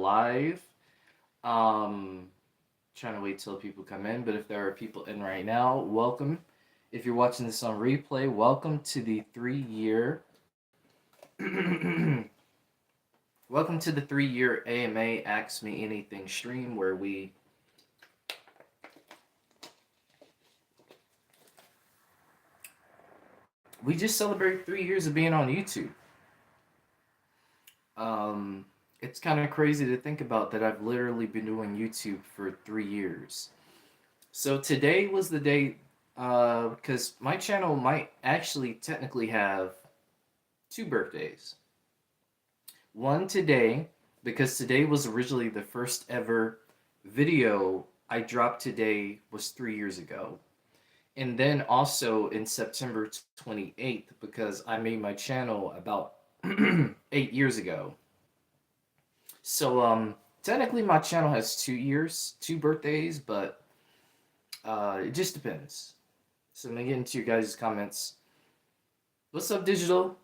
live. Um, Trying to wait till people come in, but if there are people in right now, welcome. If you're watching this on replay, welcome to the 3 year. Welcome to the 3 year AMA Ask Me Anything stream where we just celebrate 3 years of being on YouTube. Um, it's kind of crazy to think about that I've literally been doing YouTube for 3 years. So today was the day, because my channel might actually technically have two birthdays. One today, because today was originally the first ever video I dropped today was 3 years ago. And then also in September 28th, because I made my channel about 8 years ago. So technically my channel has 2 years, two birthdays, but it just depends. So I'm gonna get into your guys' comments. What's up, Digital?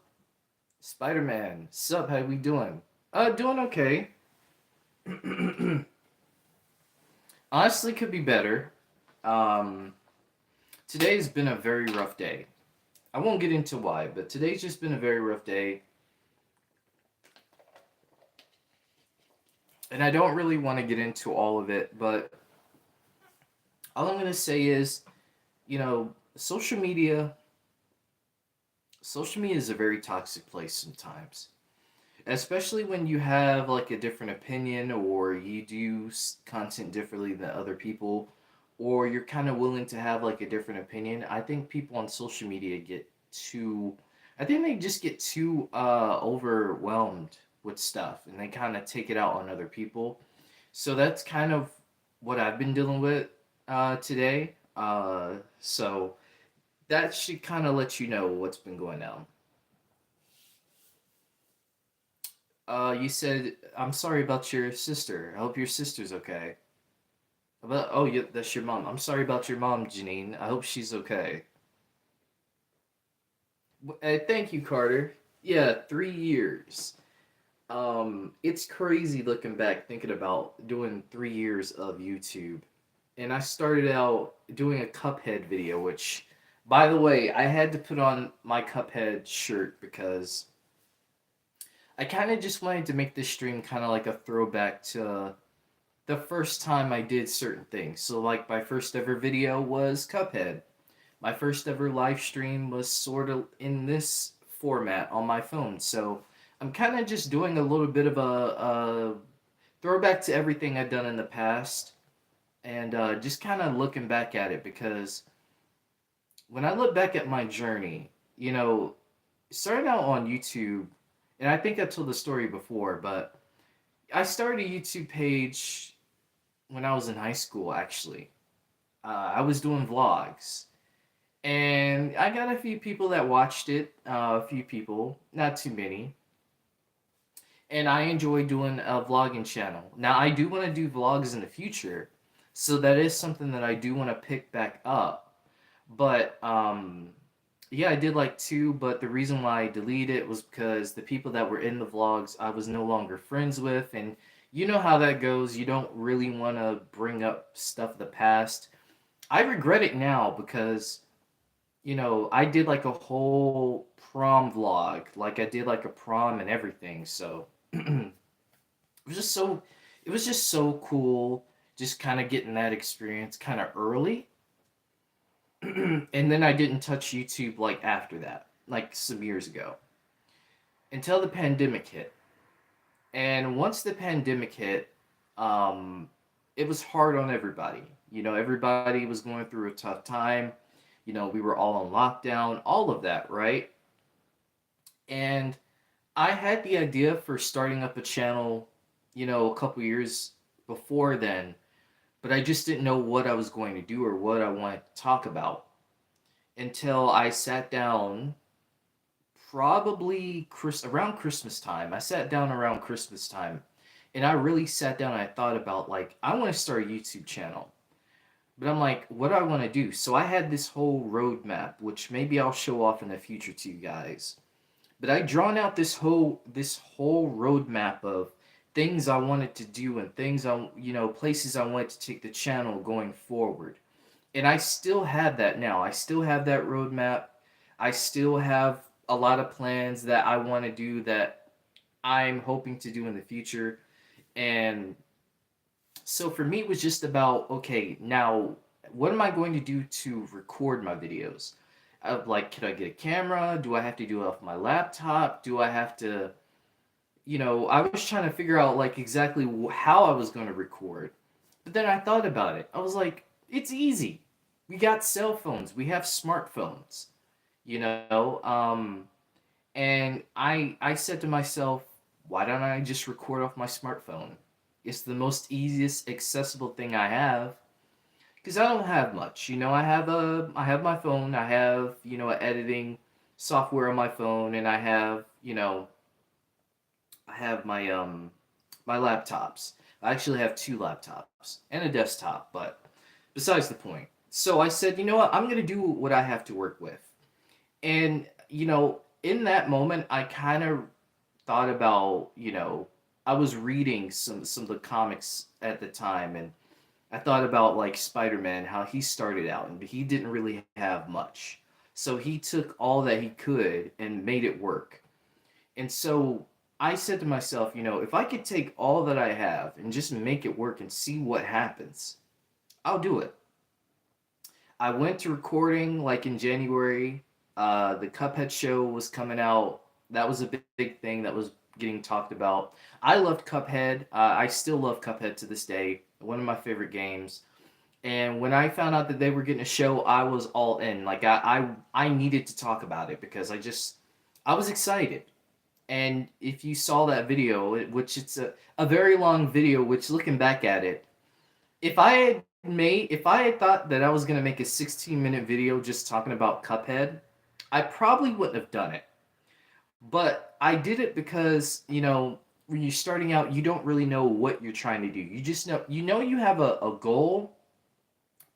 Spider-Man. Sup, how we doing? Doing okay. Honestly, could be better. Um, Today's been a very rough day. I won't get into why, but today's just been a very rough day. And I don't really want to get into all of it, but all I'm going to say is, you know, social media is a very toxic place sometimes. Especially when you have like a different opinion or you do content differently than other people or you're kind of willing to have like a different opinion. I think people on social media get too I think they just get too overwhelmed with stuff and they kind of take it out on other people. So that's kind of what I've been dealing with today. So that should kind of let you know what's been going on. You said I'm sorry about your sister. I hope your sister's okay. About oh, yeah, that's your mom. I'm sorry about your mom, Janine. I hope she's okay. Thank you, Carter. Yeah, 3 years. It's crazy looking back, thinking about doing 3 years of YouTube. And I started out doing a Cuphead video, which, by the way, I had to put on my Cuphead shirt because I kind of just wanted to make this stream kind of like a throwback to the first time I did certain things. So, like, my first ever video was Cuphead. My first ever live stream was sort of in this format on my phone. So, I'm kind of just doing a little bit of a throwback to everything I've done in the past and just kind of looking back at it because when I look back at my journey, you know, starting out on YouTube, and I think I told the story before, but I started a YouTube page when I was in high school, actually. I was doing vlogs. And I got a few people that watched it, a few people, not too many. And I enjoy doing a vlogging channel. Now, I do want to do vlogs in the future, so that is something that I do want to pick back up. But yeah, I did like two, but the reason why I deleted it was because the people that were in the vlogs I was no longer friends with, and you know how that goes. You don't really want to bring up stuff of the past. I regret it now because I did like a whole prom vlog, like I did like a prom and everything. So was just so it was just so cool, just kind of getting that experience kind of early. And then I didn't touch YouTube like after that, like some years ago, until the pandemic hit. And once the pandemic hit, um, it was hard on everybody. Everybody was going through a tough time. We were all on lockdown, all of that, right? And I had the idea for starting up a channel, a couple years before then, but I just didn't know what I was going to do or what I wanted to talk about until I sat down probably around Christmas time. I sat down around Christmas time and I really sat down and I thought about like I want to start a YouTube channel. But I'm like, what do I want to do? So I had this whole roadmap, which maybe I'll show off in the future to you guys. But I drawn out this whole roadmap of things I wanted to do and things places I wanted to take the channel going forward. And I still have that now. I still have that roadmap. I still have a lot of plans that I want to do that I'm hoping to do in the future. And so for me, it was just about, okay, now what am I going to do to record my videos? Like, can I get a camera? Do I have to do it off my laptop? Do I have to, I was trying to figure out like exactly how I was going to record. But then I thought about it. I was like, it's easy. We got cell phones. We have smartphones, you know? And I said to myself, why don't I just record off my smartphone? It's the most easiest accessible thing I have because I don't have much. I have my phone, I have, an editing software on my phone, and I have my laptops. I actually have two laptops and a desktop, but besides the point. So I said, you know what? I'm going to do what I have to work with. And, in that moment, I kind of thought about, I was reading some of the comics at the time, and I thought about like Spider-Man, how he started out and he didn't really have much. So he took all that he could and made it work. And so I said to myself, if I could take all that I have and just make it work and see what happens, I'll do it. I went to recording like in January. The Cuphead show was coming out. That was a big thing that was getting talked about. I loved Cuphead. I still love Cuphead to this day. One of my favorite games. And when I found out that they were getting a show, I was all in. Like I needed to talk about it because I was excited. And if you saw that video, which it's a very long video, which looking back at it, if I had thought that I was gonna make a 16-minute video just talking about Cuphead, I probably wouldn't have done it. But I did it because, when you're starting out, you don't really know what you're trying to do. You just know you have a goal,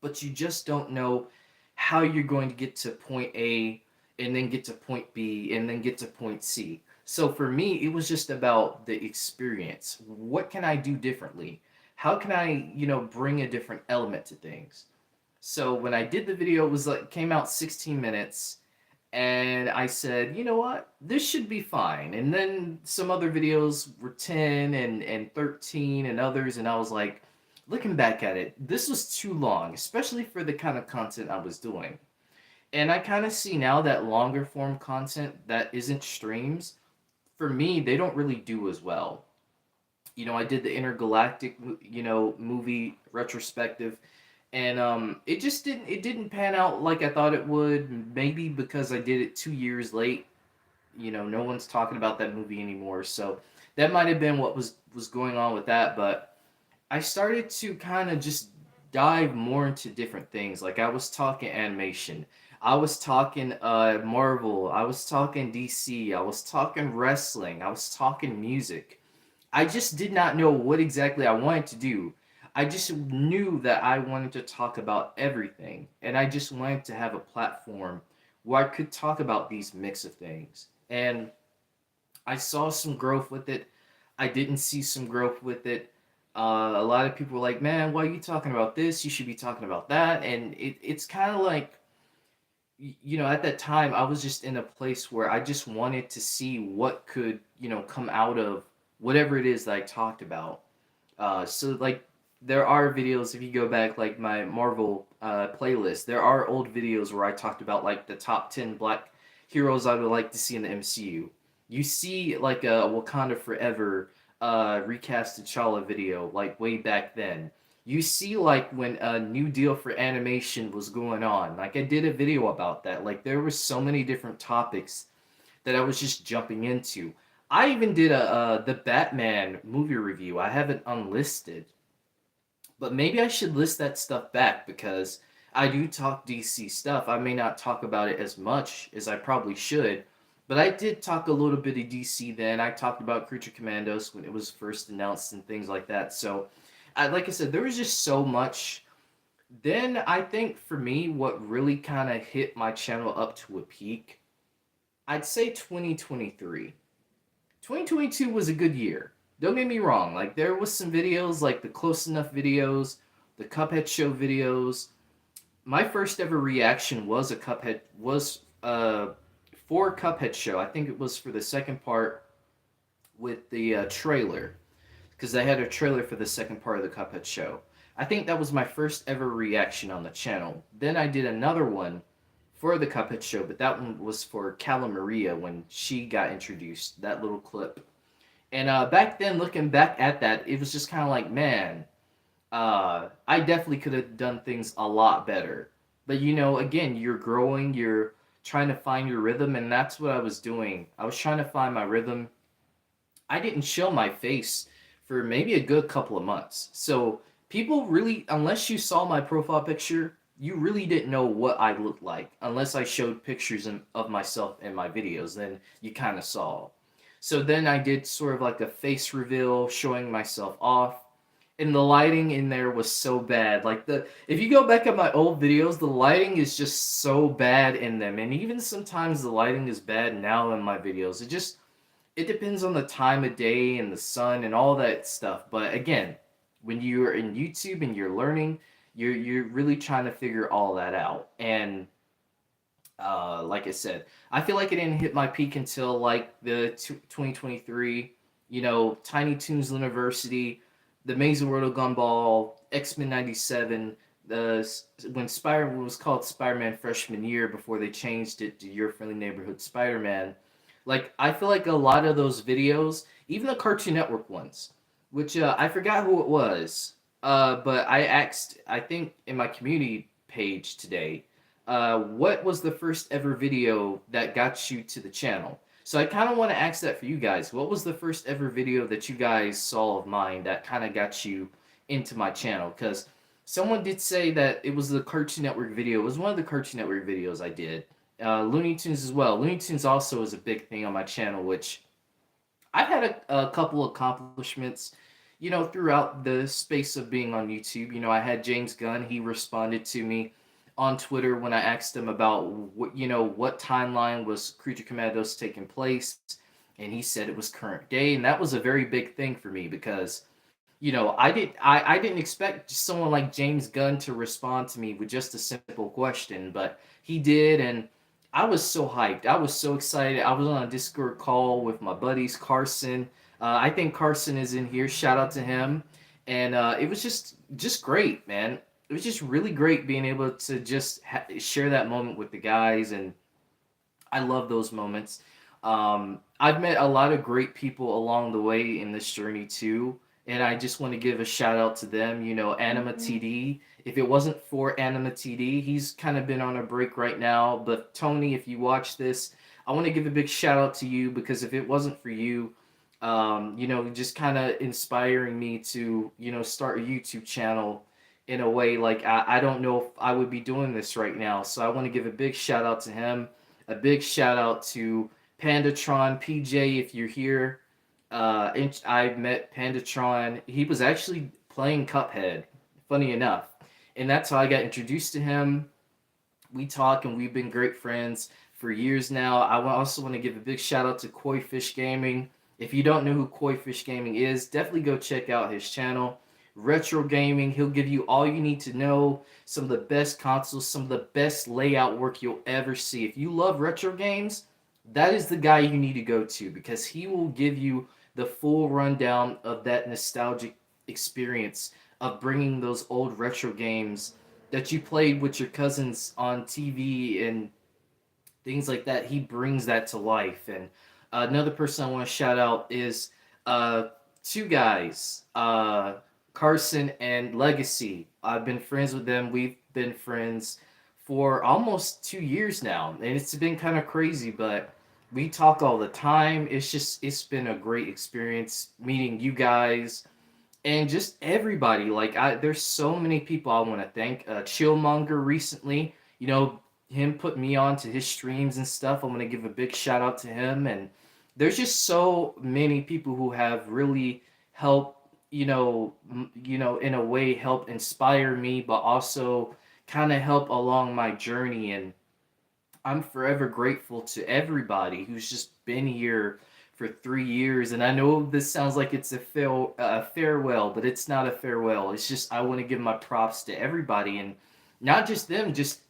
but you just don't know how you're going to get to point A and then get to point B and then get to point C. So for me, it was just about the experience. What can I do differently? How can I, bring a different element to things? So when I did the video, it was like came out 16 minutes and I said, you know what? This should be fine. And then some other videos were 10 and 13 and others and I was like, looking back at it, this was too long, especially for the kind of content I was doing. And I kind of see now that longer form content that isn't streams, for me, they don't really do as well. I did the intergalactic, movie retrospective, and it didn't pan out like I thought it would. Maybe because I did it 2 years late. No one's talking about that movie anymore, so that might have been what was going on with that. But I started to kind of just dive more into different things. Like I was talking animation, I was talking Marvel, I was talking DC, I was talking wrestling, I was talking music. I just did not know what exactly I wanted to do. I just knew that I wanted to talk about everything, and I just wanted to have a platform where I could talk about these mix of things. And I saw some growth with it. I didn't see some growth with it. A lot of people were like, "Man, why are you talking about this? You should be talking about that." And it's kind of like, at that time, I was just in a place where I just wanted to see what could, come out of whatever it is that I talked about. So like there are videos if you go back like my Marvel playlist, there are old videos where I talked about like the top 10 black heroes I would like to see in the MCU. You see like a Wakanda Forever recast T'Challa video like way back then. You see like when a new deal for animation was going on. Like I did a video about that. Like there were so many different topics that I was just jumping into. I even did a the Batman movie review. I have it unlisted, but maybe I should list that stuff back because I do talk DC stuff. I may not talk about it as much as I probably should, but I did talk a little bit of DC then. I talked about Creature Commandos when it was first announced and things like that. So, like I said, there was just so much. Then I think for me, what really kind of hit my channel up to a peak, I'd say 2023. 2022 was a good year. Don't get me wrong, like there was some videos like the Close Enough videos, the Cuphead show videos. My first ever reaction was a Cuphead was for Cuphead show. I think it was for the second part with the trailer, because they had a trailer for the second part of the Cuphead show. I think that was my first ever reaction on the channel. Then I did another one for the Cuphead show, but that one was for Calla Maria when she got introduced. That little clip. And back then, looking back at that, it was just kind of like, man, I definitely could have done things a lot better. But you know, again, you're growing, you're trying to find your rhythm, and that's what I was doing. I was trying to find my rhythm. I didn't show my face for maybe a good couple of months. So people really, unless you saw my profile picture, you really didn't know what I looked like unless I showed pictures of myself in my videos. Then you kind of saw. So then I did sort of like a face reveal showing myself off. And the lighting in there was so bad. Like the if you go back at my old videos, the lighting is just so bad in them. And even sometimes the lighting is bad now in my videos. It depends on the time of day and the sun and all that stuff. But again, when you're in YouTube and you're learning, you're really trying to figure all that out. And like I said, I feel like it didn't hit my peak until like the 2023. You know, Tiny Toons University, The Amazing World of Gumball, X-Men '97. The when Spider was called Spider-Man freshman year before they changed it to Your Friendly Neighborhood Spider-Man. Like I feel like a lot of those videos, even the Cartoon Network ones, which I forgot who it was, but I asked, I think in my community page today, what was the first ever video that got you to the channel? So I kind of want to ask that for you guys. What was the first ever video that you guys saw of mine that kind of got you into my channel? Because someone did say that it was the Cartoon Network video. It was one of the Cartoon Network videos I did. Looney Tunes as well. Looney Tunes also is a big thing on my channel, which I've had a couple accomplishments, you know, throughout the space of being on YouTube. You know, I had James Gunn. He responded to me on Twitter when I asked him about what, you know, what timeline was Creature Commandos taking place, and he said it was current day, and that was a very big thing for me because you know, I didn't expect someone like James Gunn to respond to me with just a simple question, but he did, and I was so hyped. I was so excited. I was on a Discord call with my buddies, Carson. I think Carson is in here. Shout out to him. And it was just great, man. It was just really great being able to just share that moment with the guys, and I love those moments. I've met a lot of great people along the way in this journey too, and I just want to give a shout out to them. You know, Anima TD. If it wasn't for Anima TD, he's kind of been on a break right now. But Tony, if you watch this, I want to give a big shout out to you because if it wasn't for you, you know, just kind of inspiring me to, you know, start a YouTube channel in a way like I don't know if I would be doing this right now. So I want to give a big shout out to him. A big shout out to Pandatron PJ if you're here. I met Pandatron. He was actually playing Cuphead, funny enough, and that's how I got introduced to him. We talk and we've been great friends for years now. I also want to give a big shout out to Koi Fish Gaming. If you don't know who Koi Fish Gaming is, definitely go check out his channel. Retro Gaming, he'll give you all you need to know, some of the best consoles, some of the best layout work you'll ever see. If you love retro games, that is the guy you need to go to because he will give you the full rundown of that nostalgic experience of bringing those old retro games that you played with your cousins on TV and things like that. He brings that to life. And another person I want to shout out is two guys, Carson and Legacy. I've been friends with them. We've been friends for almost 2 years now, and it's been kind of crazy, but we talk all the time. It's been a great experience meeting you guys and just everybody. Like there's so many people I want to thank. Chillmonger recently, you know, him put me on to his streams and stuff. I'm gonna give a big shout out to him. And there's just so many people who have really helped. You know, in a way, help inspire me, but also kind of help along my journey. And I'm forever grateful to everybody who's just been here for 3 years. And I know this sounds like it's a farewell, but it's not a farewell. It's just I want to give my props to everybody, and not just them, just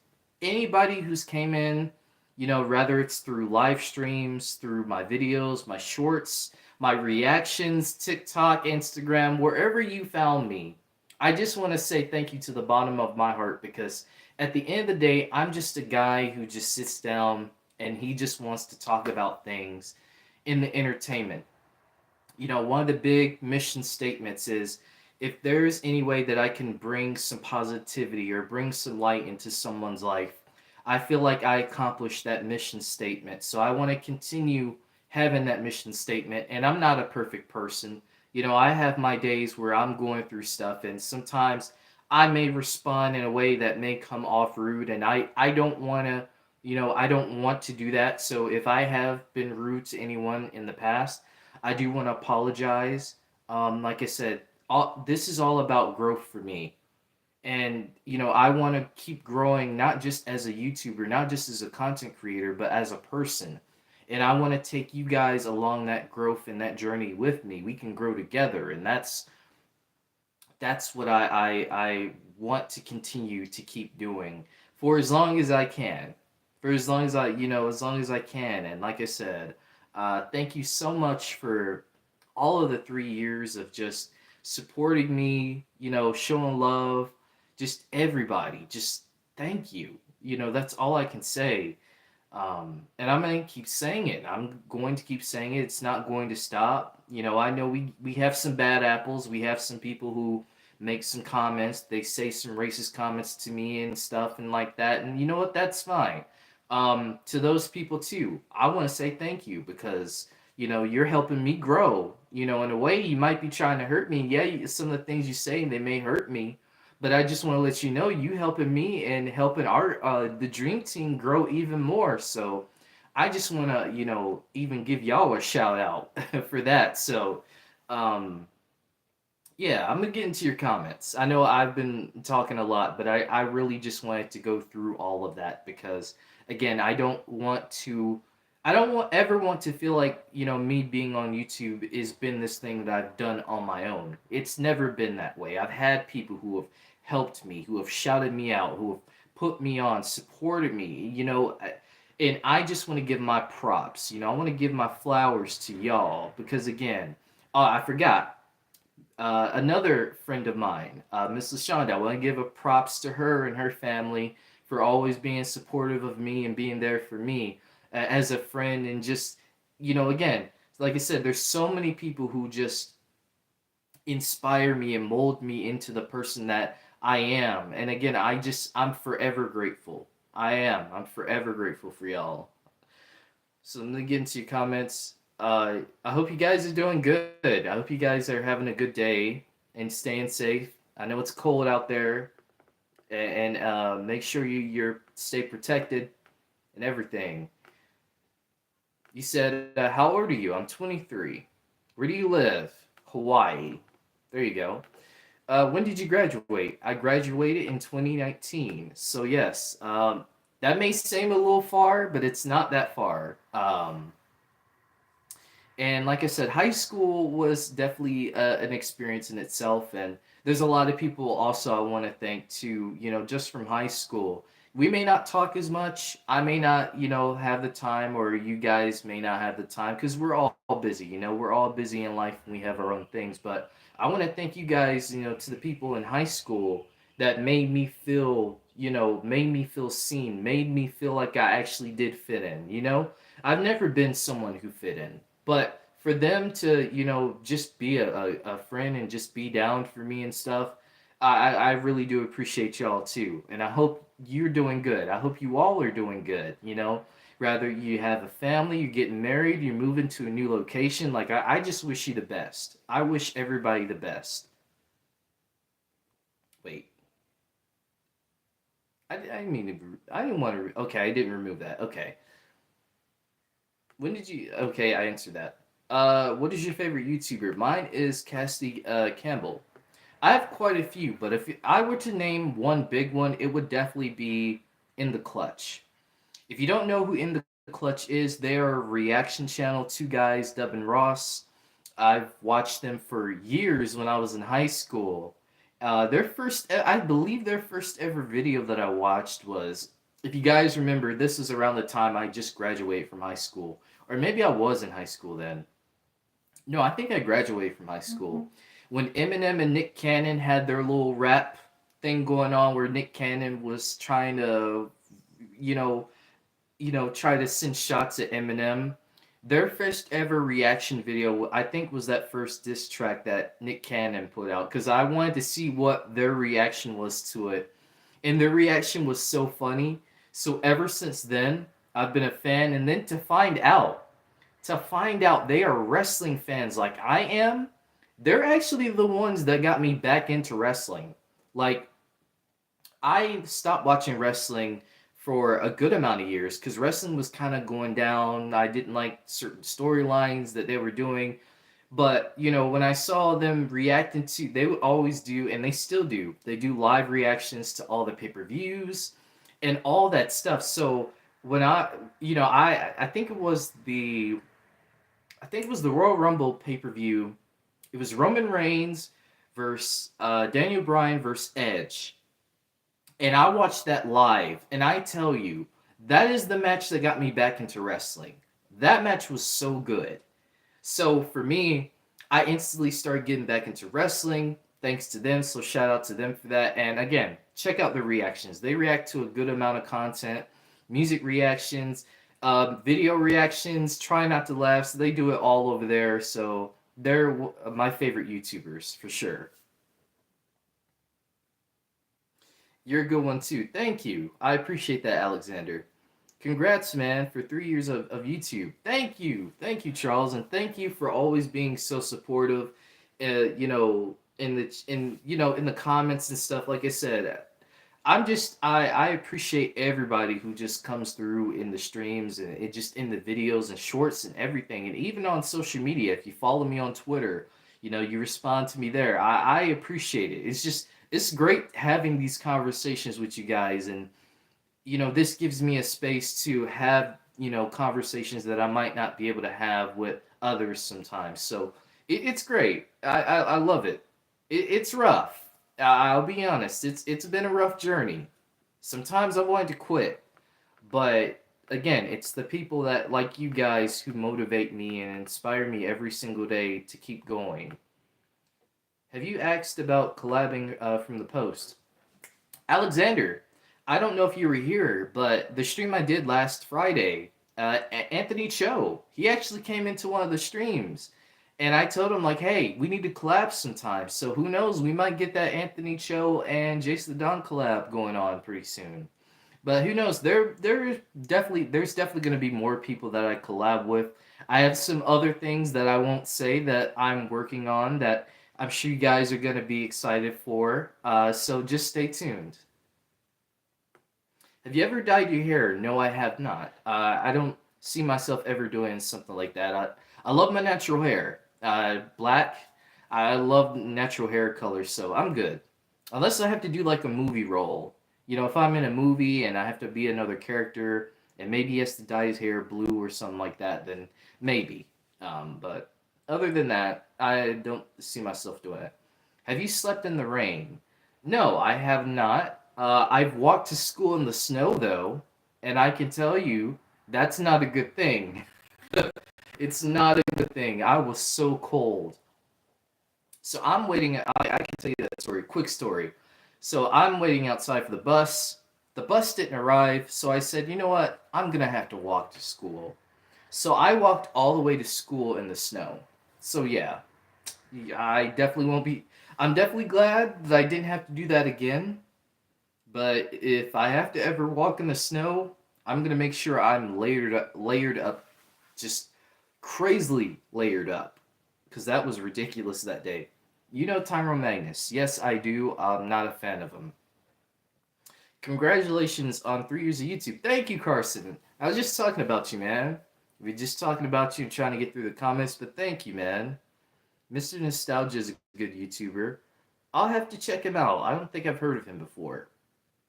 anybody who's came in, whether it's through live streams, through my videos, my shorts, my reactions, TikTok, Instagram, wherever you found me. I just want to say thank you to the bottom of my heart, because at the end of the day, I'm just a guy who just sits down and he just wants to talk about things in the entertainment. One of the big mission statements is, if there's any way that I can bring some positivity or bring some light into someone's life, I feel like I accomplished that mission statement. So I want to continue having that mission statement. And I'm not a perfect person. I have my days where I'm going through stuff, and sometimes I may respond in a way that may come off rude, and I don't want to. I don't want to do that. So if I have been rude to anyone in the past, I do want to apologize. Like I said, this is all about growth for me. And, I want to keep growing, not just as a YouTuber, not just as a content creator, but as a person. And I want to take you guys along that growth and that journey with me. We can grow together. And that's what I want to continue to keep doing for as long as I can. For as long as as long as I can. And like I said, thank you so much for all of the 3 years of just supporting me, showing love, just everybody. Just thank you. That's all I can say. And I'm going to keep saying it. I'm going to keep saying it. It's not going to stop. I know we have some bad apples. We have some people who make some comments. They say some racist comments to me and stuff and like that. And you know what? That's fine. To those people too, I want to say thank you, because you're helping me grow. In a way, you might be trying to hurt me. Yeah, some of the things you say, they may hurt me, but I just want to let you know you helping me and helping our the dream team grow even more. So I just want to even give y'all a shout out for that. So um yeah, I'm gonna get into your comments. I know I've been talking a lot, but I really just wanted to go through all of that, because again, I don't ever want to feel like, me being on YouTube has been this thing that I've done on my own. It's never been that way. I've had people who have helped me, who have shouted me out, who have put me on, supported me, and I just want to give my props. I want to give my flowers to y'all, because again, I forgot, another friend of mine, Miss LaShonda. I want to give a props to her and her family for always being supportive of me and being there for me as a friend. And just, again, like I said, there's so many people who just inspire me and mold me into the person that I am. And again, I'm forever grateful. I am. I'm forever grateful for y'all. So let me get into your comments. I hope you guys are doing good. I hope you guys are having a good day and staying safe. I know it's cold out there, and make sure you're stay protected and everything. You said, how old are you? I'm 23. Where do you live? Hawaii. There you go. When did you graduate? I graduated in 2019. So yes, that may seem a little far, but it's not that far. And like I said, high school was definitely an experience in itself. And there's a lot of people also I want to thank too, just from high school. We may not talk as much. I may not, have the time, or you guys may not have the time, because we're all busy. We're all busy in life and we have our own things. But I want to thank you guys, to the people in high school that made me feel seen, made me feel like I actually did fit in. I've never been someone who fit in, but for them to, just be a friend and just be down for me and stuff, I really do appreciate y'all too. And I hope you're doing good. I hope you all are doing good. Rather you have a family, you're getting married, you're moving to a new location. Like, I just wish you the best. I wish everybody the best. Wait. I didn't mean to. I didn't want to. Okay, I didn't remove that. Okay. When did you? Okay, I answered that. What is your favorite YouTuber? Mine is Cassidy Campbell. I have quite a few, but if I were to name one big one, it would definitely be In the Clutch. If you don't know who In the Clutch is. They are a reaction channel. Two guys, Dub and Ross. I've watched them for years when I was in high school. Their first, I believe their first ever video that I watched was, if you guys remember, this is around the time I just graduated from high school. Or maybe I was in high school then. No, I think I graduated from high school. When Eminem and Nick Cannon had their little rap thing going on where Nick Cannon was trying to, you know, try to send shots at Eminem. Their first ever reaction video, I think, was that first diss track that Nick Cannon put out because I wanted to see what their reaction was to it, and their reaction was so funny. So ever since then, I've been a fan, and then to find out they are wrestling fans like I am, they're actually the ones that got me back into wrestling. Like I stopped watching wrestling for a good amount of years because wrestling was kind of going down. I didn't like certain storylines that they were doing. But, when I saw them reacting to, they would always do, and they still do, they do live reactions to all the pay per views and all that stuff. So when I think it was the Royal Rumble pay per view. It was Roman Reigns versus Daniel Bryan versus Edge, and I watched that live, and I tell you, that is the match that got me back into wrestling. That match was so good. So for me, I instantly started getting back into wrestling thanks to them. So shout out to them for that. And again, check out the reactions. They react to a good amount of content, music reactions, video reactions. Try not to laugh. So they do it all over there. So they're my favorite YouTubers for sure. You're a good one too. Thank you. I appreciate that, Alexander. Congrats, man, for 3 years of YouTube. Thank you. Thank you, Charles, and thank you for always being so supportive, in the comments and stuff. Like I said, I appreciate everybody who just comes through in the streams and it just in the videos and shorts and everything. And even on social media, if you follow me on Twitter, you respond to me there. I appreciate it. It's great having these conversations with you guys, and this gives me a space to have, conversations that I might not be able to have with others sometimes. So it's great. I love it. It's rough. I'll be honest. It's been a rough journey. Sometimes I wanted to quit, but again, it's the people that like you guys who motivate me and inspire me every single day to keep going. Have you asked about collabing from the post? Alexander, I don't know if you were here, but the stream I did last Friday, Anthony Cho, he actually came into one of the streams. And I told him, like, hey, we need to collab sometime. So who knows? We might get that Anthony Cho and JaceTheDon collab going on pretty soon. But who knows? There's definitely going to be more people that I collab with. I have some other things that I won't say that I'm working on that I'm sure you guys are going to be excited for. So just stay tuned. Have you ever dyed your hair? No, I have not. I don't see myself ever doing something like that. I love my natural hair. Black. I love natural hair colors, so I'm good. Unless I have to do like a movie role. If I'm in a movie and I have to be another character and maybe he has to dye his hair blue or something like that, then maybe. But other than that, I don't see myself doing it. Have you slept in the rain? No, I have not. I've walked to school in the snow though, and I can tell you that's not a good thing. It's not a good thing. I was so cold. So I'm waiting. I can tell you that story. Quick story. So I'm waiting outside for the bus. The bus didn't arrive, so I said, you know what? I'm gonna have to walk to school. So I walked all the way to school in the snow. So yeah, I definitely won't be. I'm definitely glad that I didn't have to do that again. But if I have to ever walk in the snow, I'm gonna make sure I'm layered up, just crazily layered up, because that was ridiculous that day. You know Tyrone Magnus? Yes, I do. I'm not a fan of him. Congratulations on 3 years of YouTube. Thank you, Carson. I was just talking about you, man. We are just talking about you and trying to get through the comments, but thank you, man. Mr. Nostalgia is a good YouTuber. I'll have to check him out. I don't think I've heard of him before.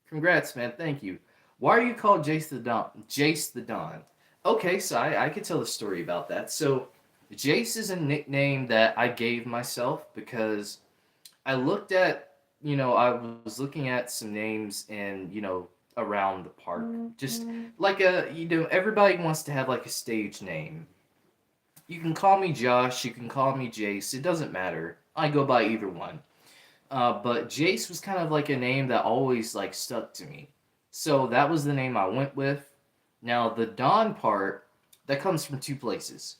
Congrats, man. Thank you. Why are you called Jace the Don? Jace the Don. Okay, so I could tell the story about that. So Jace is a nickname that I gave myself because I looked at, I was looking at some names in, around the park. Just like everybody wants to have like a stage name. You can call me Josh, you can call me Jace, it doesn't matter. I go by either one. But Jace was kind of like a name that always like stuck to me. So that was the name I went with. Now the Don part, that comes from two places.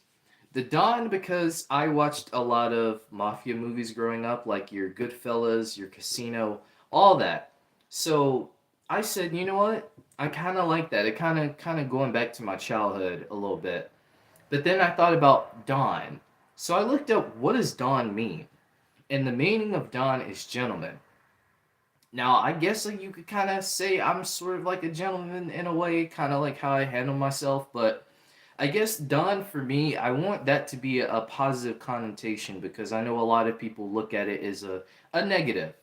The Don, because I watched a lot of mafia movies growing up, like your Goodfellas, your Casino, all that. So I said, you know what? I kind of like that. It kind of going back to my childhood a little bit. But then I thought about Don. So I looked up what does Don mean? And the meaning of Don is gentleman. Now, I guess like you could kind of say I'm sort of like a gentleman in a way, kind of like how I handle myself, but I guess Don for me, I want that to be a positive connotation because I know a lot of people look at it as a negative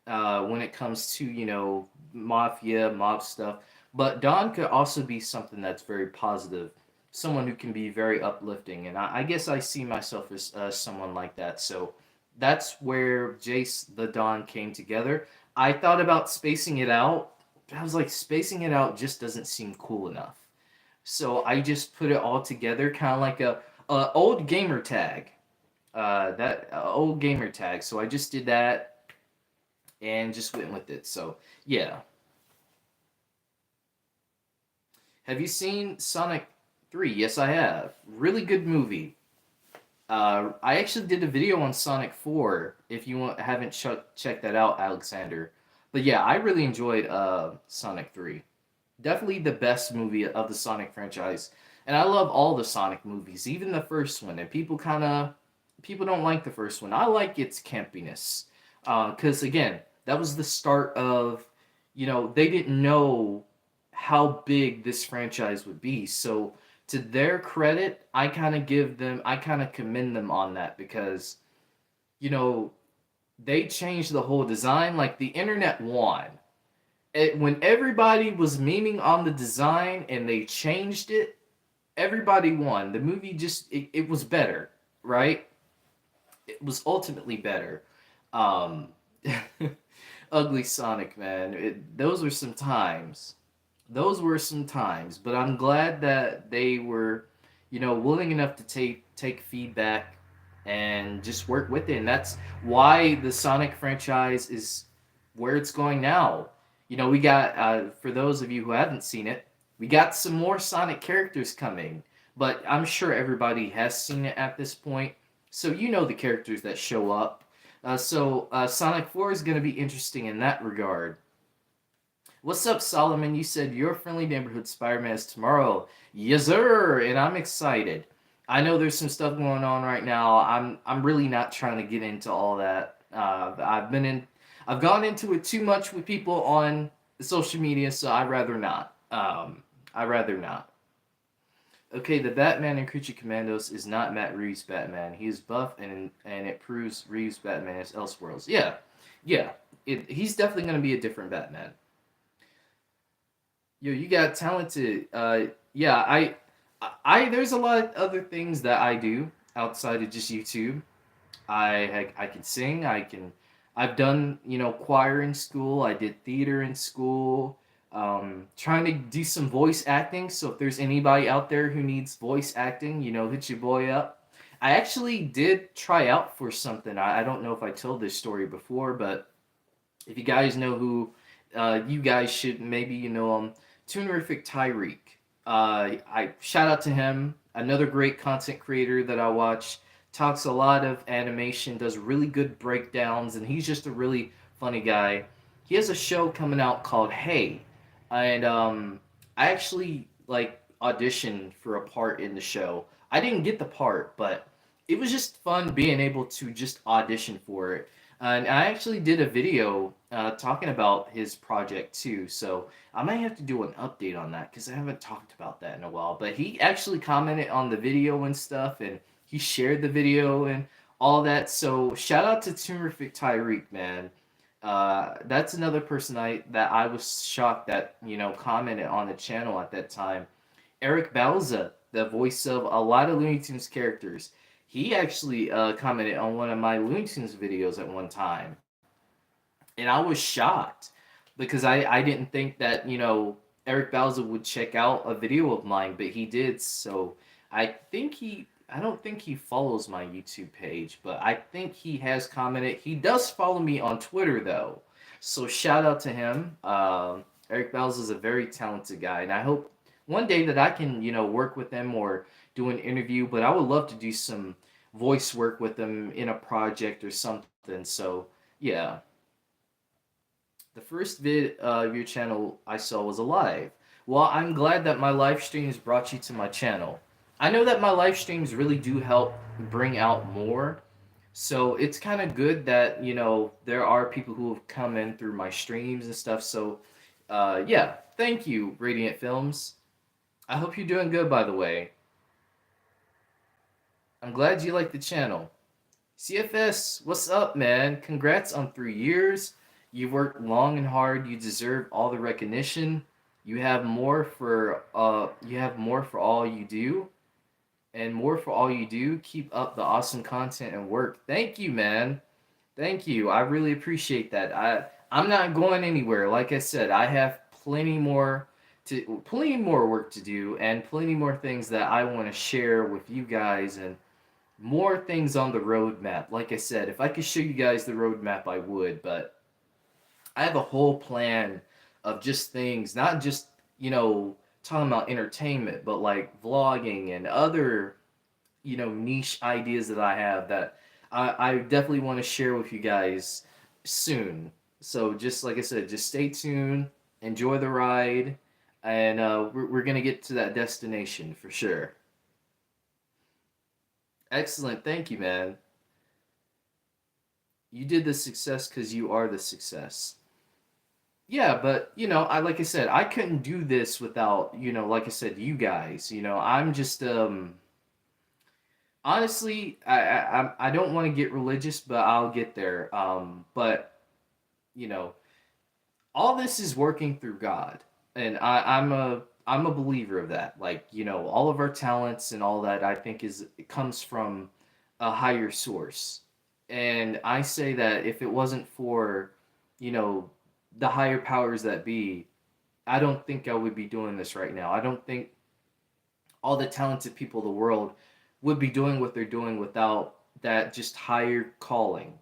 when it comes to, mafia, mob stuff. But Don could also be something that's very positive, someone who can be very uplifting. And I guess I see myself as someone like that. So that's where Jace the Don came together. I thought about spacing it out. I was like, spacing it out just doesn't seem cool enough. So I just put it all together, kind of like a old gamer tag. That old gamer tag. So I just did that and just went with it. So yeah. Have you seen Sonic 3? Yes, I have. Really good movie. I actually did a video on Sonic 4. If you haven't checked that out, Alexander. But yeah, I really enjoyed Sonic 3. Definitely the best movie of the Sonic franchise. And I love all the Sonic movies, even the first one. And people don't like the first one. I like its campiness. Cuz again, that was the start of, they didn't know how big this franchise would be. So to their credit, I kind of commend them on that because, you know, they changed the whole design. Like the internet won when everybody was memeing on the design and they changed it, everybody won. The movie it was better, right? It was ultimately better. Um, Ugly Sonic, man. Those were some times. Those were some times, but I'm glad that they were, willing enough to take feedback and just work with it. And that's why the Sonic franchise is where it's going now. We got for those of you who haven't seen it, we got some more Sonic characters coming, but I'm sure everybody has seen it at this point, so you know the characters that show up. So Sonic 4 is going to be interesting in that regard. What's up, Solomon? You said your friendly neighborhood Spider-Man is tomorrow. Yes, sir, and I'm excited. I know there's some stuff going on right now. I'm really not trying to get into all that. I've gone into it too much with people on social media, so I'd rather not. I'd rather not. Okay, the Batman in Creature Commandos is not Matt Reeves' Batman. He is buff, and it proves Reeves' Batman is Elseworlds. Yeah, yeah. He's definitely going to be a different Batman. Yo, you got talented. Yeah, there's a lot of other things that I do outside of just YouTube. I can sing. I've done choir in school. I did theater in school. Trying to do some voice acting. So if there's anybody out there who needs voice acting, hit your boy up. I actually did try out for something. I don't know if I told this story before, but if you guys know who, you guys should maybe Tunerific Tyreek. I shout out to him. Another great content creator that I watch. Talks a lot of animation, does really good breakdowns, and he's just a really funny guy. He has a show coming out called Hey, and I actually like auditioned for a part in the show. I didn't get the part, but it was just fun being able to just audition for it. And I actually did a video talking about his project too, so I might have to do an update on that because I haven't talked about that in a while. But he actually commented on the video and stuff, and he shared the video and all that. So shout out to Terrific Tyreek, man. That's another person that I was shocked that commented on the channel at that time. Eric Bauza, the voice of a lot of Looney Tunes characters, he actually commented on one of my Looney Tunes videos at one time, and I was shocked because I didn't think that Eric Bauza would check out a video of mine, but he did. So I don't think he follows my YouTube page, but I think he has commented. He does follow me on Twitter though, so shout out to him. Eric Bauza is a very talented guy, and I hope one day that I can work with him or do an interview. But I would love to do some voice work with him in a project or something. So yeah. The first vid of your channel I saw was alive. Well, I'm glad that my live streams brought you to my channel. I know that my live streams really do help bring out more. So it's kind of good that, there are people who have come in through my streams and stuff. So, yeah, thank you, Radiant Films. I hope you're doing good, by the way. I'm glad you like the channel. CFS, what's up, man? Congrats on 3 years. You worked long and hard. You deserve all the recognition. You have more for all you do, and more for all you do. Keep up the awesome content and work. Thank you, man. Thank you. I really appreciate that. I'm not going anywhere. Like I said, I have plenty more work to do and plenty more things that I want to share with you guys and more things on the roadmap. Like I said, if I could show you guys the roadmap, I would, but I have a whole plan of just things, not just, talking about entertainment, but like vlogging and other, niche ideas that I have that I definitely want to share with you guys soon. So just like I said, just stay tuned, enjoy the ride, and we're going to get to that destination for sure. Excellent. Thank you, man. You did the success because you are the success. Yeah, but I like I said, I couldn't do this without, like I said, you guys. I'm just honestly, I don't want to get religious, but I'll get there. But you know, all this is working through God, and I'm a believer of that. Like all of our talents and all that, I think it comes from a higher source. And I say that if it wasn't for, you know, the higher powers that be, I don't think I would be doing this right now. I don't think all the talented people of the world would be doing what they're doing without that just higher calling.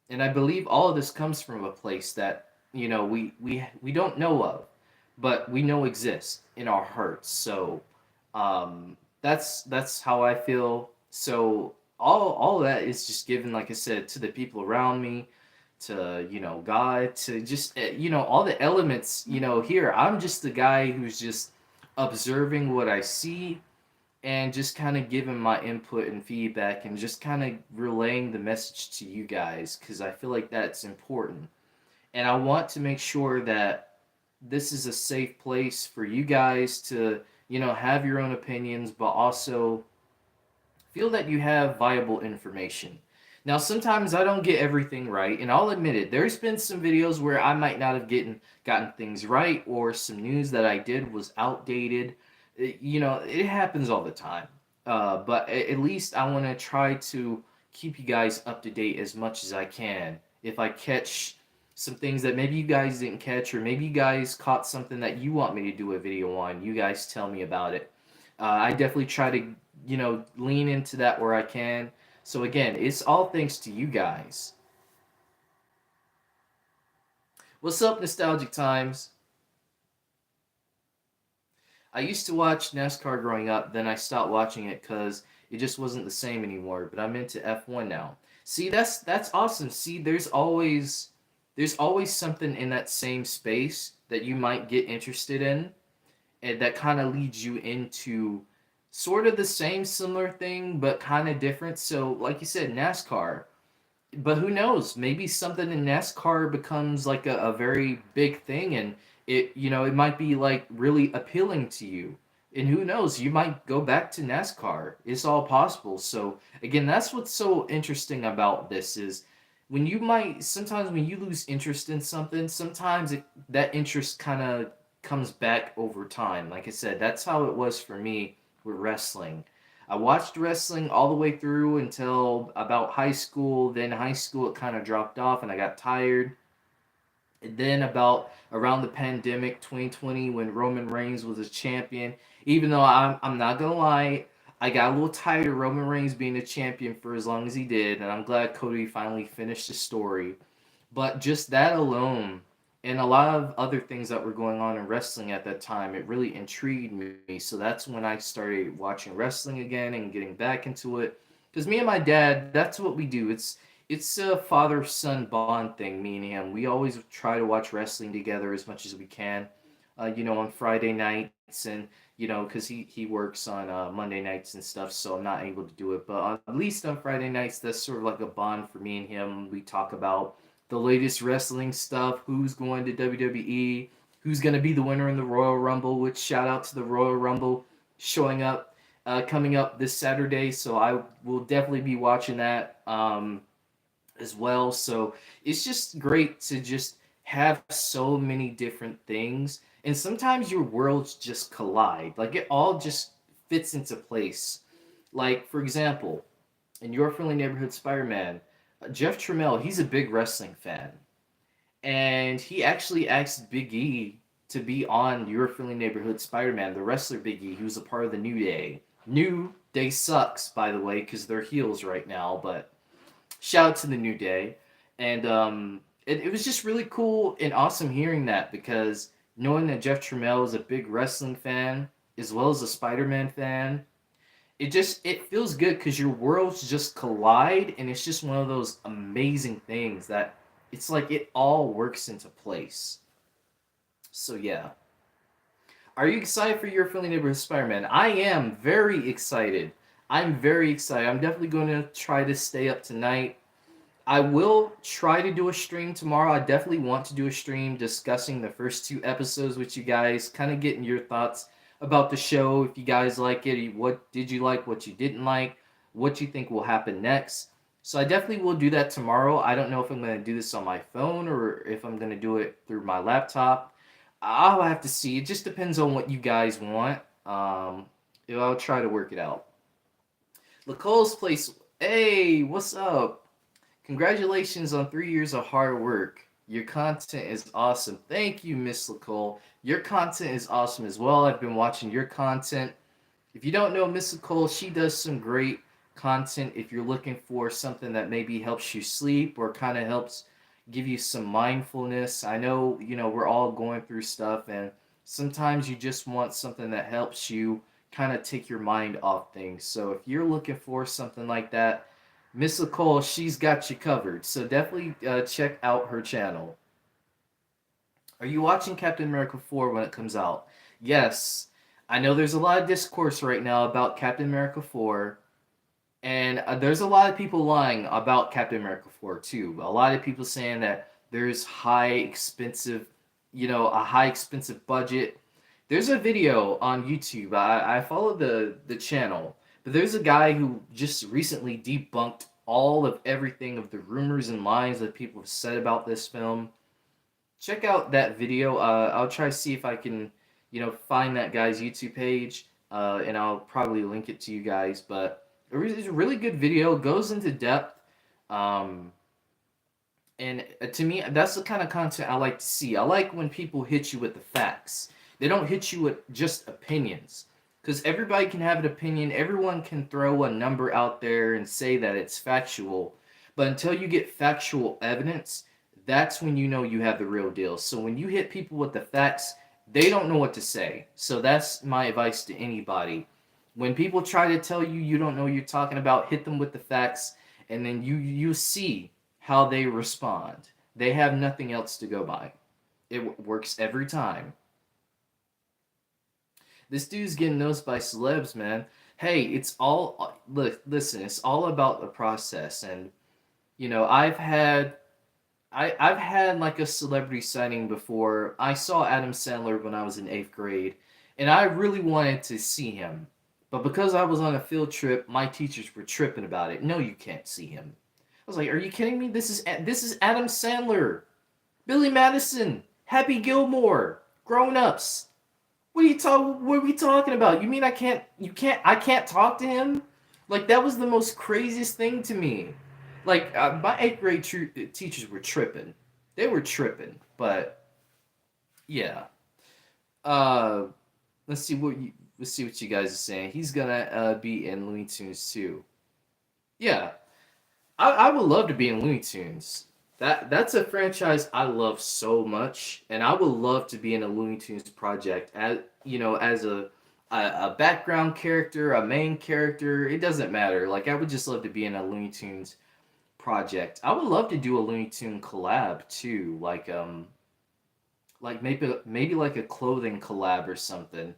And I believe all of this comes from a place that we don't know of, but we know exists in our hearts. So that's how I feel. So all of that is just given, like I said, to the people around me, to God, to just all the elements. Here I'm just the guy who's just observing what I see and just kind of giving my input and feedback and just kind of relaying the message to you guys because I feel like that's important. And I want to make sure that this is a safe place for you guys to, have your own opinions, but also feel that you have viable information. Now, sometimes I don't get everything right, and I'll admit it. There's been some videos where I might not have gotten things right, or some news that I did was outdated. It happens all the time. But at least I want to try to keep you guys up to date as much as I can. If I catch some things that maybe you guys didn't catch, or maybe you guys caught something that you want me to do a video on, you guys tell me about it. I definitely try to, lean into that where I can. So again, it's all thanks to you guys. What's up, Nostalgic Times? I used to watch NASCAR growing up, then I stopped watching it because it just wasn't the same anymore. But I'm into F1 now. See, that's awesome. See, there's always something in that same space that you might get interested in, and that kind of leads you into sort of the same similar thing, but kind of different. So, like you said, NASCAR. But who knows? Maybe something in NASCAR becomes like a very big thing, and it might be like really appealing to you. And who knows? You might go back to NASCAR. It's all possible. So again, that's what's so interesting about this is sometimes when you lose interest in something, sometimes that interest kind of comes back over time. Like I said, that's how it was for me with wrestling. I watched wrestling all the way through until about high school. Then high school it kind of dropped off and I got tired. And then about around the pandemic 2020 when Roman Reigns was a champion, even though I'm not gonna lie, I got a little tired of Roman Reigns being a champion for as long as he did, and I'm glad Cody finally finished the story. But just that alone, and a lot of other things that were going on in wrestling at that time, it really intrigued me. So that's when I started watching wrestling again and getting back into it. Because me and my dad, that's what we do. It's a father son bond thing. Me and him, we always try to watch wrestling together as much as we can. On Friday nights, and because he works on Monday nights and stuff, so I'm not able to do it. But at least on Friday nights, that's sort of like a bond for me and him. We talk about the latest wrestling stuff, who's going to WWE, who's going to be the winner in the Royal Rumble, which shout out to the Royal Rumble showing up, coming up this Saturday. So I will definitely be watching that as well. So it's just great to just have so many different things. And sometimes your worlds just collide. Like it all just fits into place. Like, for example, in Your Friendly Neighborhood Spider-Man, Jeff Trammell, he's a big wrestling fan. And he actually asked Big E to be on Your Friendly Neighborhood Spider-Man, the wrestler Big E, who's a part of the New Day. New Day sucks, by the way, because they're heels right now, but shout out to the New Day. And it was just really cool and awesome hearing that because knowing that Jeff Trammell is a big wrestling fan as well as a Spider-Man fan, it feels good because your worlds just collide and it's just one of those amazing things that it's like it all works into place. So yeah. Are you excited for Your Friendly Neighborhood Spider-Man? I am very excited. I'm very excited. I'm definitely going to try to stay up tonight. I will try to do a stream tomorrow. I definitely want to do a stream discussing the first two episodes with you guys, kind of getting your thoughts about the show. If you guys like it, what did you like, what you didn't like, what you think will happen next. So I definitely will do that tomorrow. I don't know if I'm going to do this on my phone or if I'm going to do it through my laptop. I'll have to see. It just depends on what you guys want. I'll try to work it out. Lacole's Place. Hey, what's up? Congratulations on 3 years of hard work. Your content is awesome. Thank you, Miss Lacole. Your content is awesome as well. I've been watching your content. If you don't know Miss Lacole, she does some great content if you're looking for something that maybe helps you sleep or kind of helps give you some mindfulness. I know, we're all going through stuff and sometimes you just want something that helps you kind of take your mind off things. So if you're looking for something like that, Miss Nicole, she's got you covered. So definitely check out her channel. Are you watching Captain America 4 when it comes out? Yes. I know there's a lot of discourse right now about Captain America 4. And there's a lot of people lying about Captain America 4 too. A lot of people saying that there's a high expensive budget. There's a video on YouTube. I follow the channel, but there's a guy who just recently debunked all of everything of the rumors and lies that people have said about this film. Check out that video. I'll try to see if I can, find that guy's YouTube page, and I'll probably link it to you guys. But it's a really good video. Goes into depth, and to me, that's the kind of content I like to see. I like when people hit you with the facts. They don't hit you with just opinions. Because everybody can have an opinion. Everyone can throw a number out there and say that it's factual. But until you get factual evidence, that's when you know you have the real deal. So when you hit people with the facts, they don't know what to say. So that's my advice to anybody. When people try to tell you you don't know what you're talking about, hit them with the facts, and then you see how they respond. They have nothing else to go by. It works every time. This dude's getting noticed by celebs, man. Hey, it's all listen. It's all about the process, and I've had like a celebrity sighting before. I saw Adam Sandler when I was in 8th grade, and I really wanted to see him, but because I was on a field trip, my teachers were tripping about it. No, you can't see him. I was like, "Are you kidding me? This is Adam Sandler, Billy Madison, Happy Gilmore. Grown ups. What are we talking about? You mean I can't talk to him? Like that was the most craziest thing to me. Like my eighth grade teachers were tripping. They were tripping. But yeah. Uh, let's see let's see what you guys are saying. He's gonna be in Looney Tunes too. Yeah, I would love to be in Looney Tunes. That's a franchise I love so much, and I would love to be in a Looney Tunes project as as a background character, a main character. It doesn't matter. Like I would just love to be in a Looney Tunes project. I would love to do a Looney Tune collab too, like maybe like a clothing collab or something.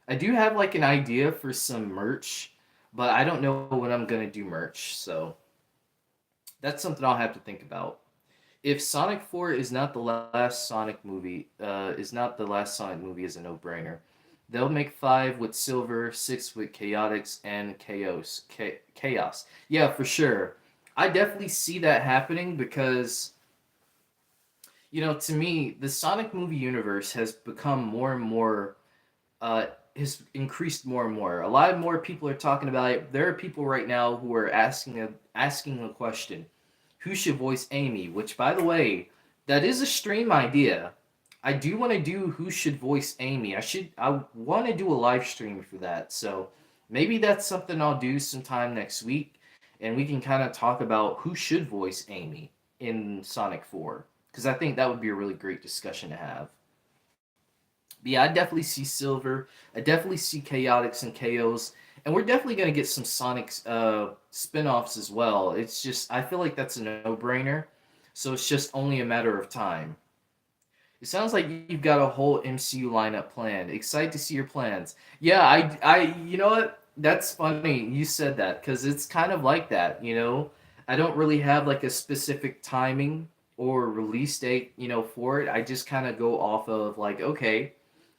I do have like an idea for some merch, but I don't know when I'm gonna do merch, so that's something I'll have to think about. If Sonic 4 is not the last Sonic movie is a no-brainer. They'll make 5 with Silver, 6 with Chaotix, and Chaos. Yeah, for sure. I definitely see that happening because, to me, the Sonic movie universe has become more and more, uh, has increased more and more. A lot more people are talking about it. There are people right now who are asking a question: who should voice Amy? Which, by the way, that is a stream idea. I do want to do who should voice Amy. I want to do a live stream for that. So maybe that's something I'll do sometime next week, and we can kind of talk about who should voice Amy in Sonic 4, because I think that would be a really great discussion to have. But yeah, I definitely see Silver. I definitely see Chaotix and KOs. And we're definitely going to get some Sonic spin-offs as well. It's just, I feel like that's a no-brainer. So it's just only a matter of time. It sounds like you've got a whole MCU lineup planned. Excited to see your plans. Yeah, you know what? That's funny you said that because it's kind of like that, I don't really have like a specific timing or release date, for it. I just kind of go off of like, okay,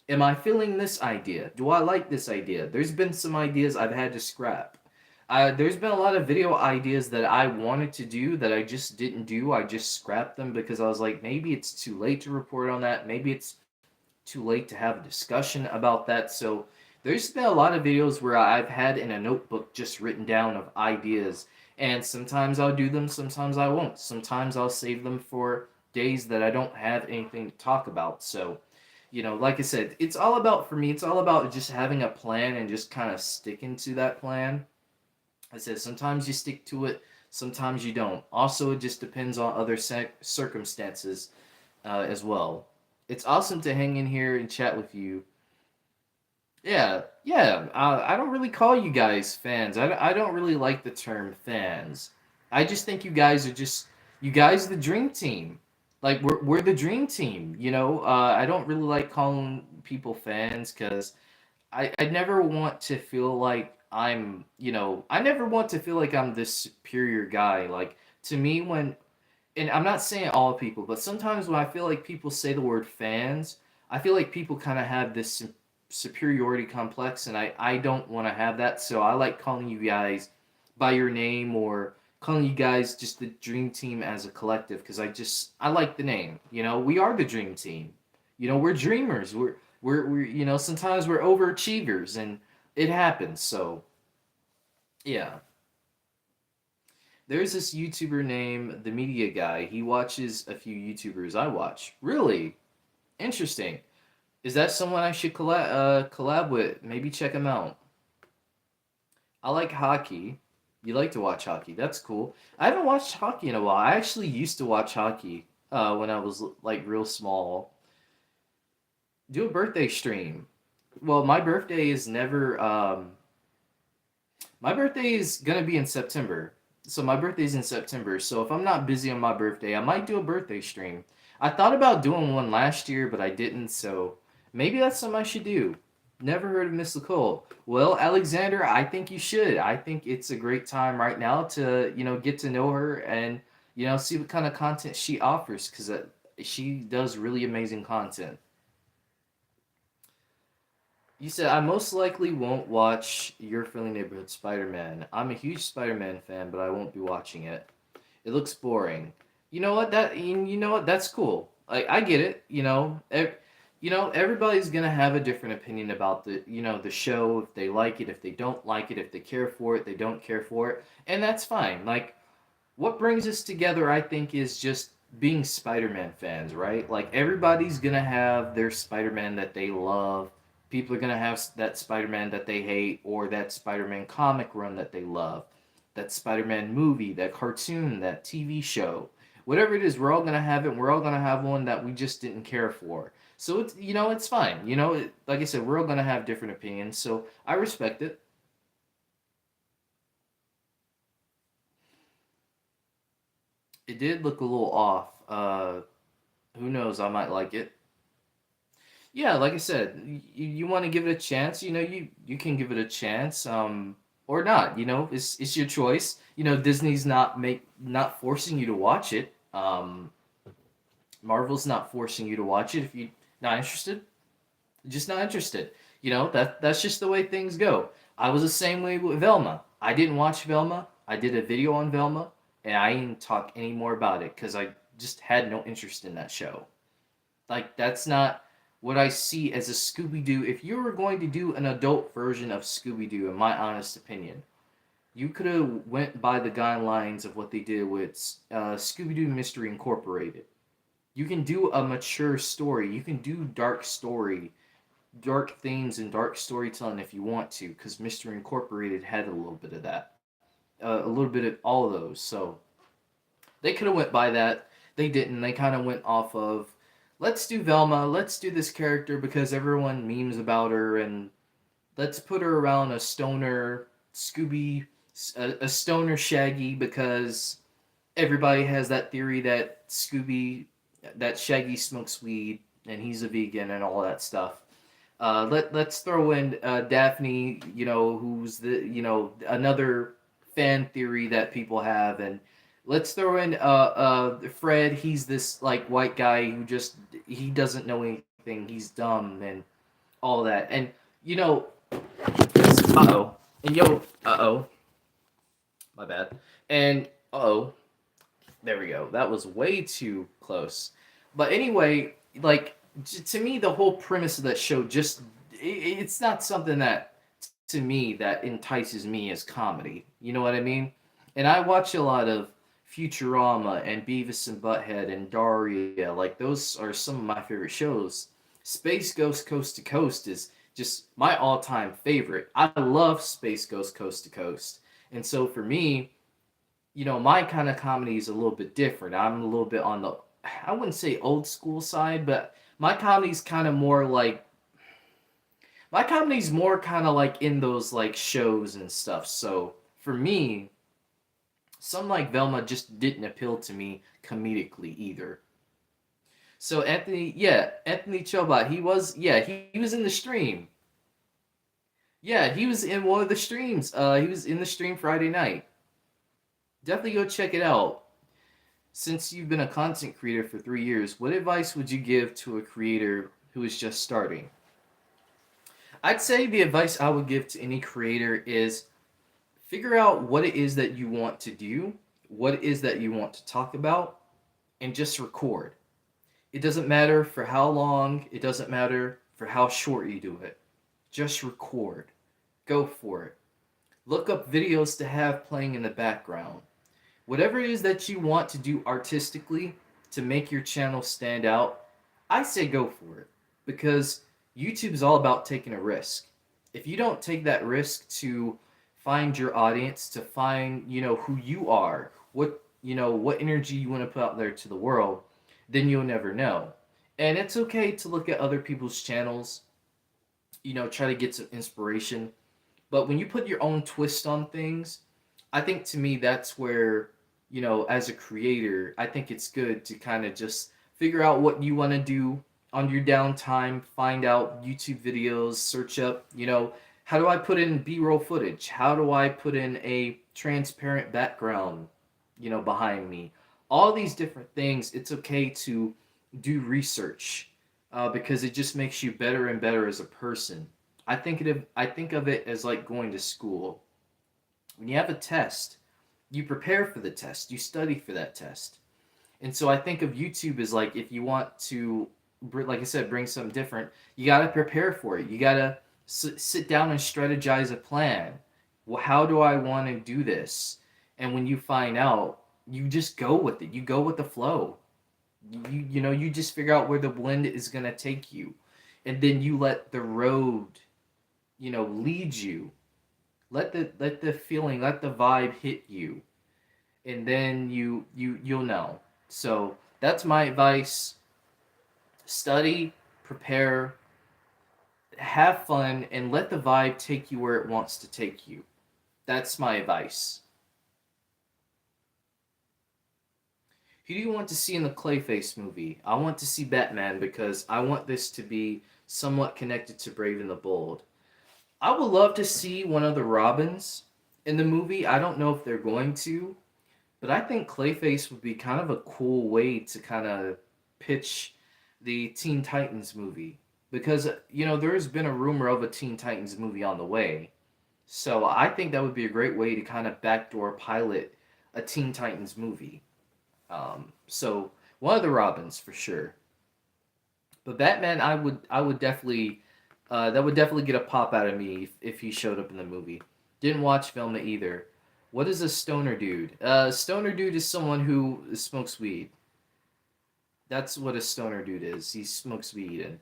am I feeling this idea? Do I like this idea? There's been some ideas I've had to scrap. There's been a lot of video ideas that I wanted to do that I just didn't do. I just scrapped them because I was like, maybe it's too late to report on that. Maybe it's too late to have a discussion about that. So there's been a lot of videos where I've had in a notebook just written down of ideas. And sometimes I'll do them, sometimes I won't. Sometimes I'll save them for days that I don't have anything to talk about. So like I said, it's all about, for me, it's all about just having a plan and just kind of sticking to that plan. I said sometimes you stick to it, sometimes you don't. Also, it just depends on other circumstances as well. It's awesome to hang in here and chat with you. Yeah, yeah. I don't really call you guys fans. I don't really like the term fans. I just think you guys are the dream team. Like we're the dream team. I don't really like calling people fans because I never want to feel like I never want to feel like I'm this superior guy. Like to me, and I'm not saying all people, but sometimes when I feel like people say the word fans, I feel like people kind of have this superiority complex, and I don't want to have that. So I like calling you guys by your name or calling you guys just the dream team as a collective because I like the name. We are the dream team. We're dreamers. We're sometimes we're overachievers and it happens. So yeah. There's this YouTuber named The Media Guy. He watches a few YouTubers I watch. Really? Interesting. Is that someone I should collab with? Maybe check him out. I like hockey. You like to watch hockey. That's cool. I haven't watched hockey in a while. I actually used to watch hockey when I was like real small. Do a birthday stream. Well, my birthday is gonna be in September. So my birthday's in September. So if I'm not busy on my birthday, I might do a birthday stream. I thought about doing one last year, but I didn't. So maybe that's something I should do. Never heard of Miss Nicole. Well, Alexander, I think you should. I think it's a great time right now to get to know her and see what kind of content she offers because she does really amazing content. You said I most likely won't watch Your Friendly Neighborhood Spider-Man. I'm a huge Spider-Man fan, but I won't be watching it. It looks boring. You know what? That's cool. Like I get it. Everybody's gonna have a different opinion about the show, if they like it, if they don't like it, if they care for it, they don't care for it, and that's fine. Like, what brings us together, I think, is just being Spider-Man fans, right? Like, everybody's gonna have their Spider-Man that they love. People are gonna have that Spider-Man that they hate, or that Spider-Man comic run that they love, that Spider-Man movie, that cartoon, that TV show. Whatever it is, we're all gonna have it. And we're all gonna have one that we just didn't care for. So it's fine. Like I said, we're all gonna have different opinions. So I respect it. It did look a little off. Who knows? I might like it. Yeah, like I said, you want to give it a chance. You can give it a chance, or not. It's your choice. Disney's not forcing you to watch it. Marvel's not forcing you to watch it. If you're not interested, just not interested. That's just the way things go. I was the same way with Velma. I didn't watch Velma. I did a video on Velma, and I didn't talk any more about it because I just had no interest in that show. Like, that's not what I see as a Scooby Doo. If you were going to do an adult version of Scooby Doo, in my honest opinion, you could have went by the guidelines of what they did with Scooby Doo Mystery Incorporated. You can do a mature story. You can do dark themes and dark storytelling if you want to, because Mystery Incorporated had a little bit of that, a little bit of all of those. So they could have went by that. They didn't. They kind of went off of, let's do Velma. Let's do this character because everyone memes about her, and let's put her around a stoner Scooby, a stoner Shaggy, because everybody has that theory that Shaggy smokes weed and he's a vegan and all that stuff. Let's throw in Daphne, who's another fan theory that people have, and let's throw in Fred. He's this like white guy who just he doesn't know anything. He's dumb and all that. And you know, uh oh, and my bad. And there we go. That was way too close. But anyway, like to me, the whole premise of that show it's not something that to me that entices me as comedy. You know what I mean? And I watch a lot of Futurama and Beavis and Butthead and Daria. Like, those are some of my favorite shows. Space Ghost Coast to Coast is just my all-time favorite. I love Space Ghost Coast to Coast. And so for me, my kind of comedy is a little bit different. I'm a little bit on the, I wouldn't say old school side, but my comedy's kind of more like, my comedy's more kind of like in those like shows and stuff. So for me, some like Velma just didn't appeal to me comedically either. So Anthony Chobot, he was in the stream. Yeah, he was in one of the streams. He was in the stream Friday night. Definitely go check it out. Since you've been a content creator for 3 years, what advice would you give to a creator who is just starting? I'd say the advice I would give to any creator is figure out what it is that you want to do, what it is that you want to talk about, and just record. It doesn't matter for how long, it doesn't matter for how short you do it. Just record. Go for it. Look up videos to have playing in the background. Whatever it is that you want to do artistically to make your channel stand out, I say go for it. Because YouTube is all about taking a risk. If you don't take that risk to find your audience, to find, who you are, what energy you want to put out there to the world, then you'll never know. And it's okay to look at other people's channels, try to get some inspiration. But when you put your own twist on things, I think to me that's where, as a creator, I think it's good to kind of just figure out what you want to do on your downtime, find out YouTube videos, search up, how do I put in B-roll footage? How do I put in a transparent background, behind me? All these different things, it's okay to do research because it just makes you better and better as a person. I think of it as like going to school. When you have a test, you prepare for the test, you study for that test. And so I think of YouTube as like if you want to like I said, bring something different, you got to prepare for it. You got to sit down and strategize a plan. Well, how do I want to do this? And when you find out, you just go with it. You go with the flow. You just figure out where the blend is going to take you. And then you let the road, lead you. Let the feeling, let the vibe hit you. And then you'll know. So, that's my advice. Study, prepare, have fun, and let the vibe take you where it wants to take you. That's my advice. Who do you want to see in the Clayface movie? I want to see Batman because I want this to be somewhat connected to Brave and the Bold. I would love to see one of the Robins in the movie. I don't know if they're going to, but I think Clayface would be kind of a cool way to kind of pitch the Teen Titans movie because there's been a rumor of a Teen Titans movie on the way. So I think that would be a great way to kind of backdoor pilot a Teen Titans movie. So one of the Robins for sure. But Batman, I would definitely that would definitely get a pop out of me if he showed up in the movie. Didn't watch Velma either. What is a stoner dude? Stoner dude is someone who smokes weed. That's what a stoner dude is. He smokes weed, and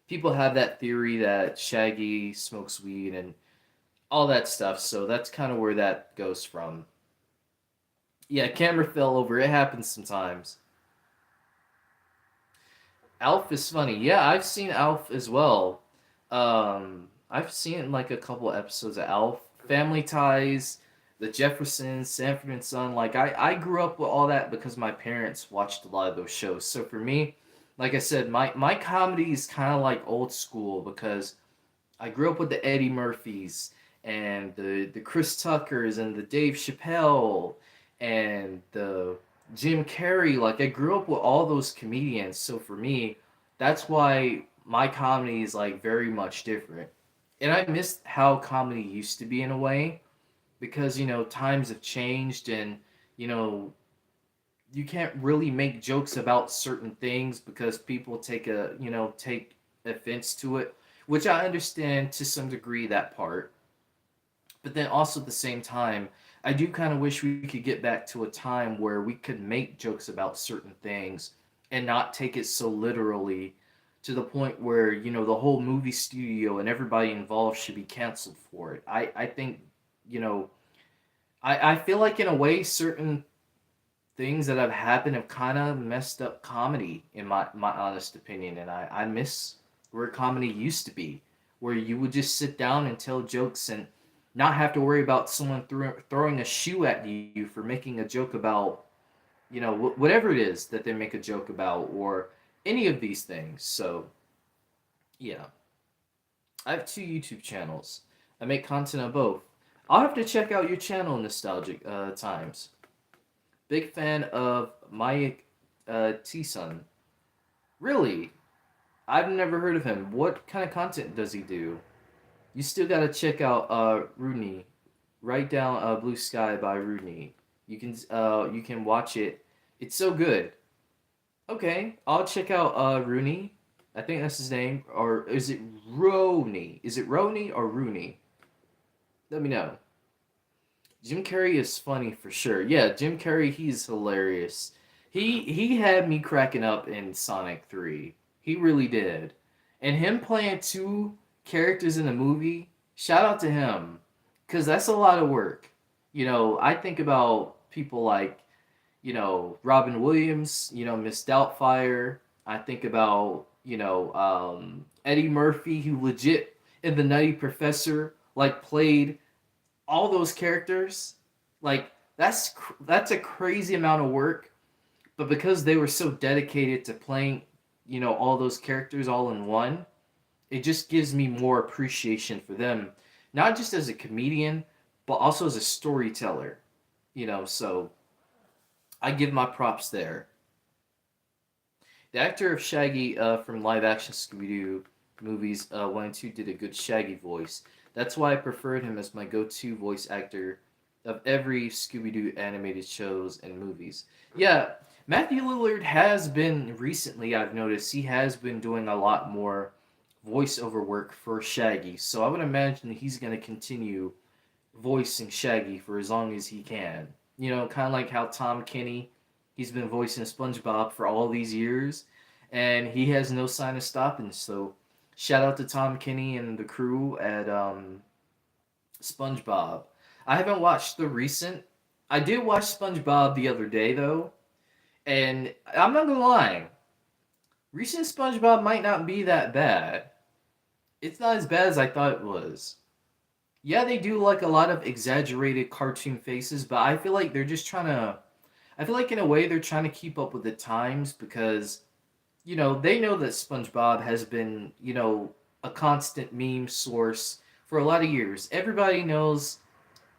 people have that theory that Shaggy smokes weed and all that stuff. So that's kind of where that goes from. Yeah, camera fell over. It happens sometimes. Alf is funny. Yeah, I've seen Alf as well. I've seen like a couple episodes of Alf. Family Ties, The Jeffersons, Sanford and Son. Like I grew up with all that because my parents watched a lot of those shows. So for me, like I said, my comedy is kind of like old school because I grew up with the Eddie Murphys and the Chris Tuckers and the Dave Chappelle and the Jim Carrey. Like I grew up with all those comedians. So for me, that's why my comedy is like very much different. And I miss how comedy used to be in a way because times have changed and you know you can't really make jokes about certain things because people take offense to it, which I understand to some degree that part. But then also at the same time, I do kind of wish we could get back to a time where we could make jokes about certain things and not take it so literally to the point where the whole movie studio and everybody involved should be canceled for it. I think you know I feel like in a way certain things that have happened have kind of messed up comedy in my honest opinion, and I miss where comedy used to be, where you would just sit down and tell jokes and not have to worry about someone throwing a shoe at you for making a joke about whatever it is that they make a joke about or any of these things. So yeah, I have two YouTube channels. I make content on both. I'll have to check out your channel, Nostalgic Times. Big fan of my T-Sun. Really? I've never heard of him. What kind of content does he do? You still gotta check out Rooney. Write down Blue Sky by Rooney. You can watch it. It's so good. Okay, I'll check out Rooney. I think that's his name. Or is it Roney? Is it Roney or Rooney? Let me know. Jim Carrey is funny for sure. Yeah, Jim Carrey, he's hilarious. He had me cracking up in Sonic 3. He really did. And him playing two characters in a movie, shout out to him. Cause that's a lot of work. I think about people like, Robin Williams, Miss Doubtfire. I think about, Eddie Murphy, who legit in The Nutty Professor, like played all those characters, like that's a crazy amount of work, but because they were so dedicated to playing all those characters all in one, it just gives me more appreciation for them, not just as a comedian but also as a storyteller. So I give my props there. The actor of Shaggy from live action Scooby-Doo movies 1 and 2 did a good Shaggy voice. That's why I preferred him as my go-to voice actor of every Scooby-Doo animated shows and movies. Yeah, Matthew Lillard has been recently, I've noticed, he has been doing a lot more voiceover work for Shaggy. So I would imagine he's going to continue voicing Shaggy for as long as he can. You know, kind of like how Tom Kenny, he's been voicing SpongeBob for all these years, and he has no sign of stopping. So, shout out to Tom Kenny and the crew at SpongeBob. I haven't watched the recent. I did watch SpongeBob the other day though, and I'm not gonna lie. Recent SpongeBob might not be that bad. It's not as bad as I thought it was. Yeah, they do like a lot of exaggerated cartoon faces, but I feel like they're just trying to. I feel like in a way they're trying to keep up with the times because they know that SpongeBob has been a constant meme source for a lot of years. Everybody knows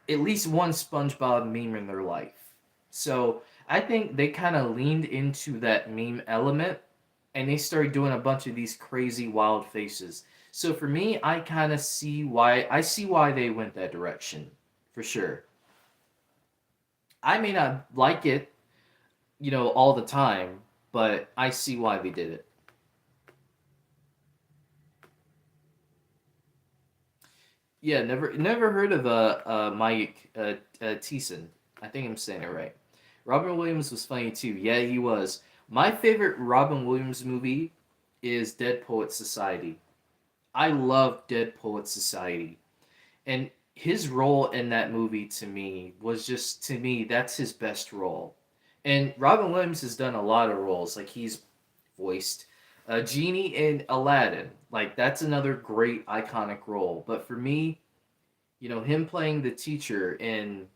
at least one SpongeBob meme in their life. So I think they kind of leaned into that meme element and they started doing a bunch of these crazy wild faces. So for me, I see why they went that direction for sure. I may not like it, all the time, but I see why they did it. Yeah, never heard of Mike Thiessen. I think I'm saying it right. Robin Williams was funny too. Yeah, he was. My favorite Robin Williams movie is Dead Poet Society. I love Dead Poet Society. And his role in that movie to me was just to me that's his best role. And Robin Williams has done a lot of roles. Like he's voiced Genie in Aladdin. Like that's another great iconic role. But for me, him playing the teacher in,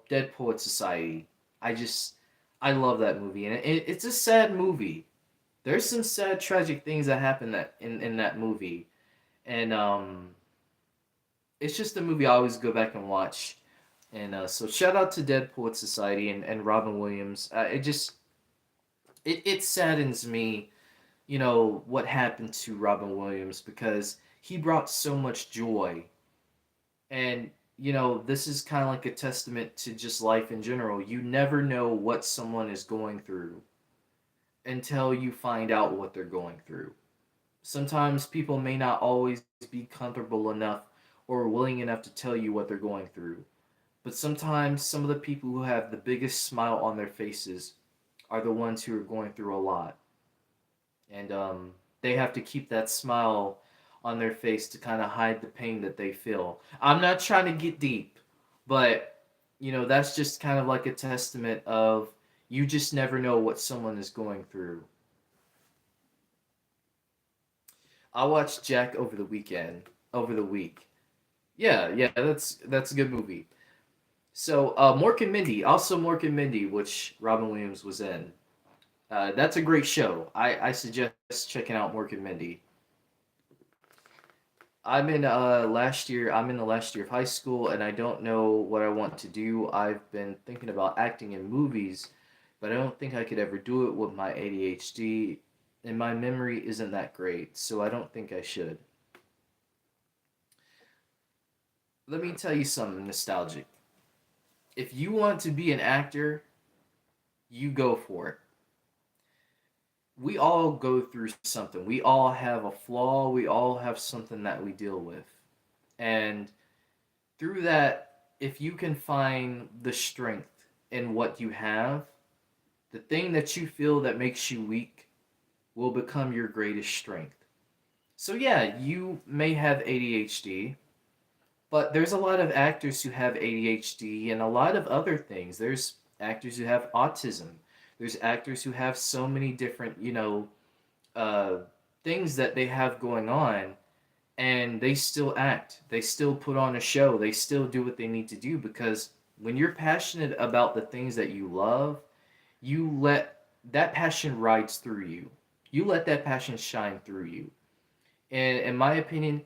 Dead Poet Society, I just I love that movie. And it's a sad movie. There's some sad tragic things that happen that in that movie. And it's just a movie I always go back and watch. And so shout out to Dead Poet Society and Robin Williams. It saddens me, what happened to Robin Williams because he brought so much joy. And this is kind of like a testament to just life in general. You never know what someone is going through until you find out what they're going through. Sometimes people may not always be comfortable enough or willing enough to tell you what they're going through. But sometimes some of the people who have the biggest smile on their faces are the ones who are going through a lot. And they have to keep that smile on their face to kind of hide the pain that they feel. I'm not trying to get deep, but that's just kind of like a testament of you just never know what someone is going through. I watched Jack over the week. Yeah, yeah, that's a good movie. So, Mork and Mindy, also Mork and Mindy, which Robin Williams was in. That's a great show. I suggest checking out Mork and Mindy. I'm in the last year of high school and I don't know what I want to do. I've been thinking about acting in movies, but I don't think I could ever do it with my ADHD and my memory isn't that great, so I don't think I should. Let me tell you something nostalgic. If you want to be an actor, you go for it. We all go through something. We all have a flaw. We all have something that we deal with. And through that, if you can find the strength in what you have, the thing that you feel that makes you weak will become your greatest strength. So, yeah, you may have ADHD, but there's a lot of actors who have ADHD and a lot of other things. There's actors who have autism. There's actors who have so many different, uh, things that they have going on, and they still act. They still put on a show. They still do what they need to do because when you're passionate about the things that you love, you let that passion rides through you. You let that passion shine through you. And in my opinion,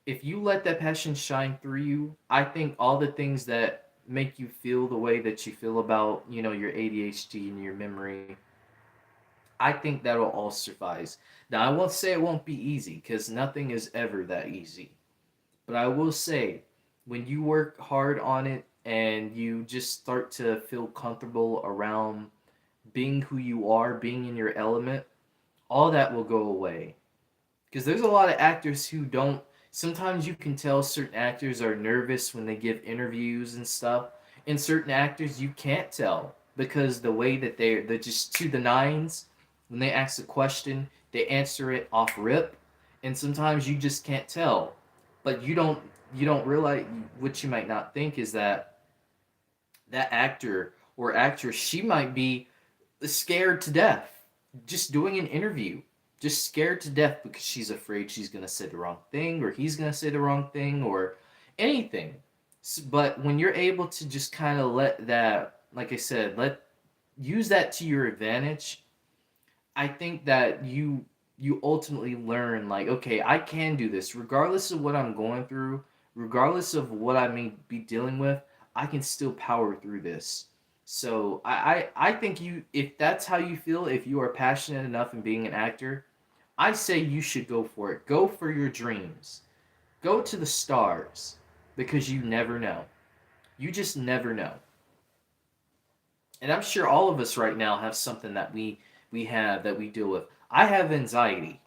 if you let that passion shine through you, I think all the things that make you feel the way that you feel about, your ADHD and your memory, I think that'll all suffice. Now, I won't say it won't be easy because nothing is ever that easy. But I will say, when you work hard on it and you just start to feel comfortable around being who you are, being in your element, all that will go away. Because there's a lot of actors who don't. Sometimes you can tell certain actors are nervous when they give interviews and stuff, and certain actors you can't tell because the way that they're just to the nines. When they ask a question, they answer it off rip, and sometimes you just can't tell. But you don't realize what you might not think is that that actor or actress, she might be scared to death just doing an interview, just scared to death because she's afraid she's going to say the wrong thing or he's going to say the wrong thing or anything. But when you're able to just kind of let that, like I said, let use that to your advantage, I think that you ultimately learn like, okay, I can do this regardless of what I'm going through, regardless of what I may be dealing with, I can still power through this. So I think you, if that's how you feel, if you are passionate enough in being an actor, I say you should go for it. Go for your dreams. Go to the stars because you never know. You just never know. And I'm sure all of us right now have something that we have that we deal with. I have anxiety,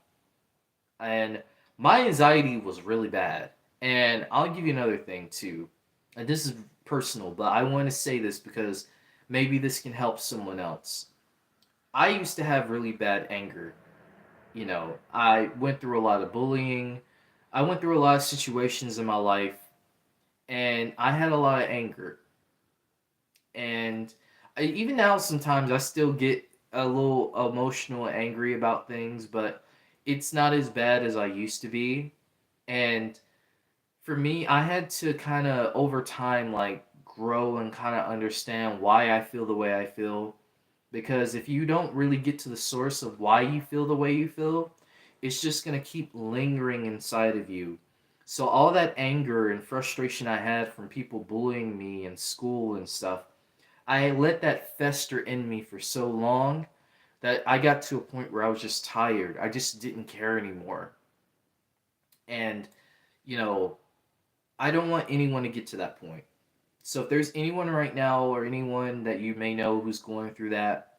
and my anxiety was really bad. And I'll give you another thing too. And this is personal, but I want to say this because maybe this can help someone else. I used to have really bad anger. I went through a lot of bullying. I went through a lot of situations in my life, and I had a lot of anger. And even now, sometimes I still get a little emotional and angry about things, but it's not as bad as I used to be. And for me, I had to kind of over time, like, grow and kind of understand why I feel the way I feel. Because if you don't really get to the source of why you feel the way you feel, it's just going to keep lingering inside of you. So, all that anger and frustration I had from people bullying me in school and stuff, I let that fester in me for so long that I got to a point where I was just tired. I just didn't care anymore. And, you know, I don't want anyone to get to that point. So if there's anyone right now or anyone that you may know who's going through that,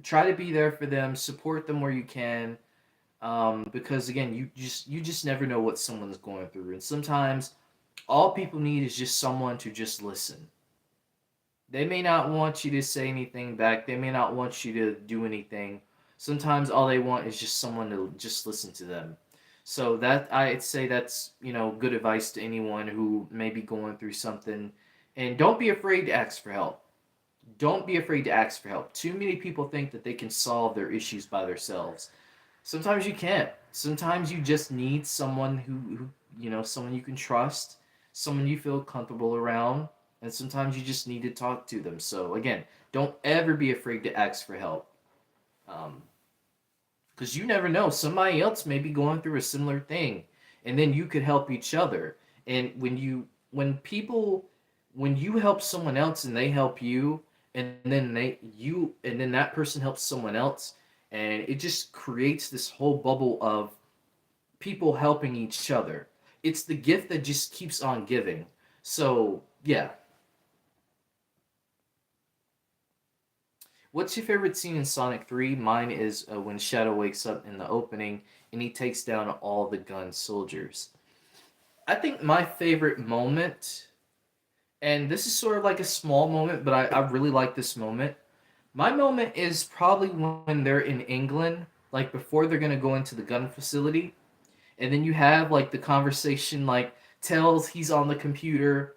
try to be there for them, support them where you can. Because again, you just never know what someone's going through, and sometimes all people need is just someone to just listen. They may not want you to say anything back. They may not want you to do anything. Sometimes all they want is just someone to just listen to them. So that I'd say that's, good advice to anyone who may be going through something. And don't be afraid to ask for help. Don't be afraid to ask for help. Too many people think that they can solve their issues by themselves. Sometimes you can't. Sometimes you just need someone who someone you can trust, someone you feel comfortable around, and sometimes you just need to talk to them. So again, don't ever be afraid to ask for help, um, because you never know. Somebody else may be going through a similar thing, and then you could help each other. And when you help someone else and they help you, and then that person helps someone else, and it just creates this whole bubble of people helping each other. It's the gift that just keeps on giving. So yeah. What's your favorite scene in Sonic 3? Mine is when Shadow wakes up in the opening and he takes down all the gun soldiers. I think my favorite moment, and this is sort of like a small moment, but I really like this moment. My moment is probably when they're in England, like before they're gonna go into the gun facility, and then you have like the conversation, like Tails, he's on the computer,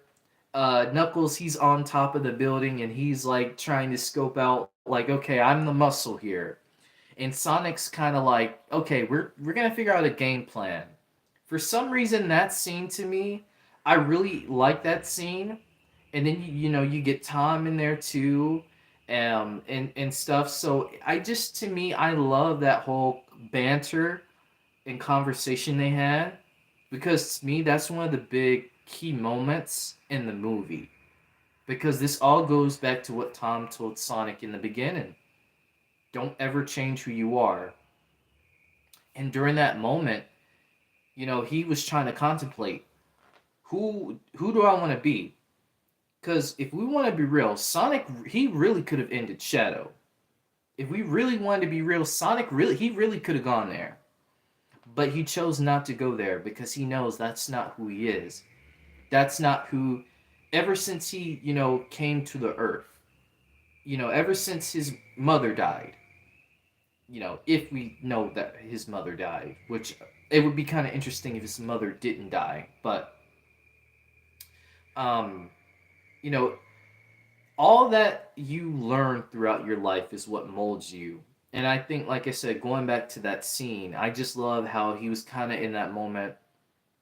Knuckles, he's on top of the building, and he's like trying to scope out, like, okay, I'm the muscle here, and Sonic's kind of like, okay, we're gonna figure out a game plan. For some reason, that scene to me, I really like that scene, and then you get Tom in there too, and stuff. So I just to me, I love that whole banter and conversation they had because to me, that's one of the big key moments in the movie because this all goes back to what Tom told Sonic in the beginning. Don't ever change who you are. And during that moment, he was trying to contemplate who do I want to be? Because if we want to be real, Sonic, he really could have ended Shadow. If we really wanted to be real, Sonic he really could have gone there. But he chose not to go there because he knows that's not who he is. That's not who, ever since he, came to the earth, ever since his mother died, if we know that his mother died, which it would be kind of interesting if his mother didn't die, but, um, you know, all that you learn throughout your life is what molds you. And I think, like I said, going back to that scene, I just love how he was kind of in that moment.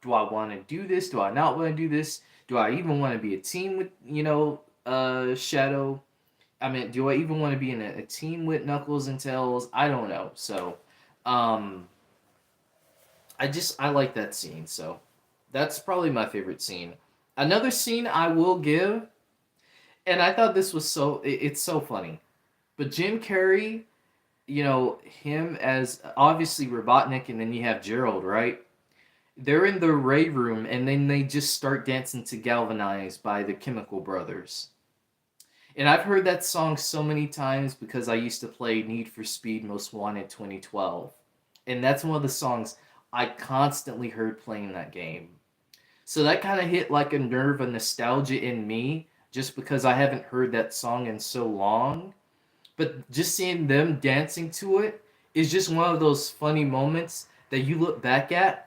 Do I want to do this? Do I not want to do this? Do I even want to be a team with, Shadow? I mean, do I even want to be in a team with Knuckles and Tails? I don't know. So, um, I like that scene. So, that's probably my favorite scene. Another scene I will give, and I thought this was it's so funny. But Jim Carrey, him as obviously Robotnik, and then you have Gerald, right? They're in the Ray room, and then they just start dancing to Galvanize by the Chemical Brothers. And I've heard that song so many times because I used to play Need for Speed Most Wanted 2012. And that's one of the songs I constantly heard playing that game. So that kind of hit like a nerve of nostalgia in me just because I haven't heard that song in so long. But just seeing them dancing to it is just one of those funny moments that you look back at,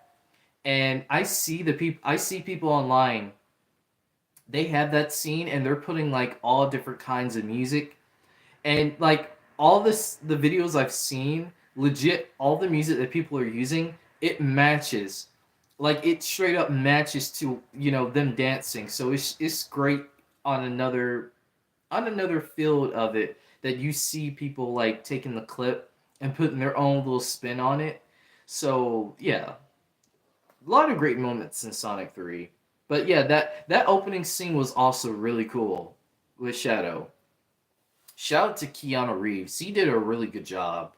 and I see people online, they have that scene and they're putting like all different kinds of music, and like all the videos I've seen, legit all the music that people are using, it matches, like it straight up matches to them dancing. So it's great on another field of it, that you see people like taking the clip and putting their own little spin on it. So yeah, a lot of great moments in Sonic 3. But yeah, that opening scene was also really cool with Shadow. Shout out to Keanu Reeves. He did a really good job.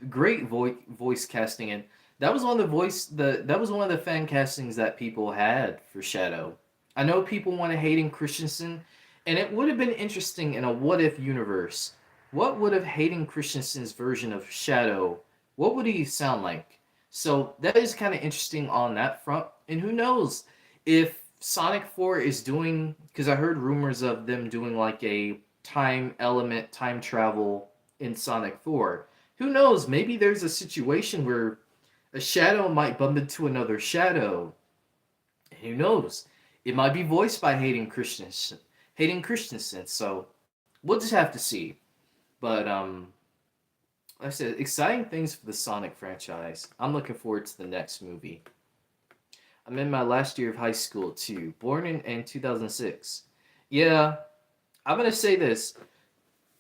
Great voice casting, and that was one of the fan castings that people had for Shadow. I know people want to Hayden Christensen, and it would have been interesting in a what if universe. What would have Hayden Christensen's version of Shadow? What would he sound like? So that is kind of interesting on that front. And who knows if Sonic 4 is doing, because I heard rumors of them doing like a time element, time travel in Sonic 4. Who knows? Maybe there's a situation where a shadow might bump into another shadow. Who knows? It might be voiced by Hayden Christensen. Hayden Christensen. So we'll just have to see. But like I said, exciting things for the Sonic franchise. I'm looking forward to the next movie. I'm in my last year of high school too. Born in 2006. Yeah, I'm gonna say this.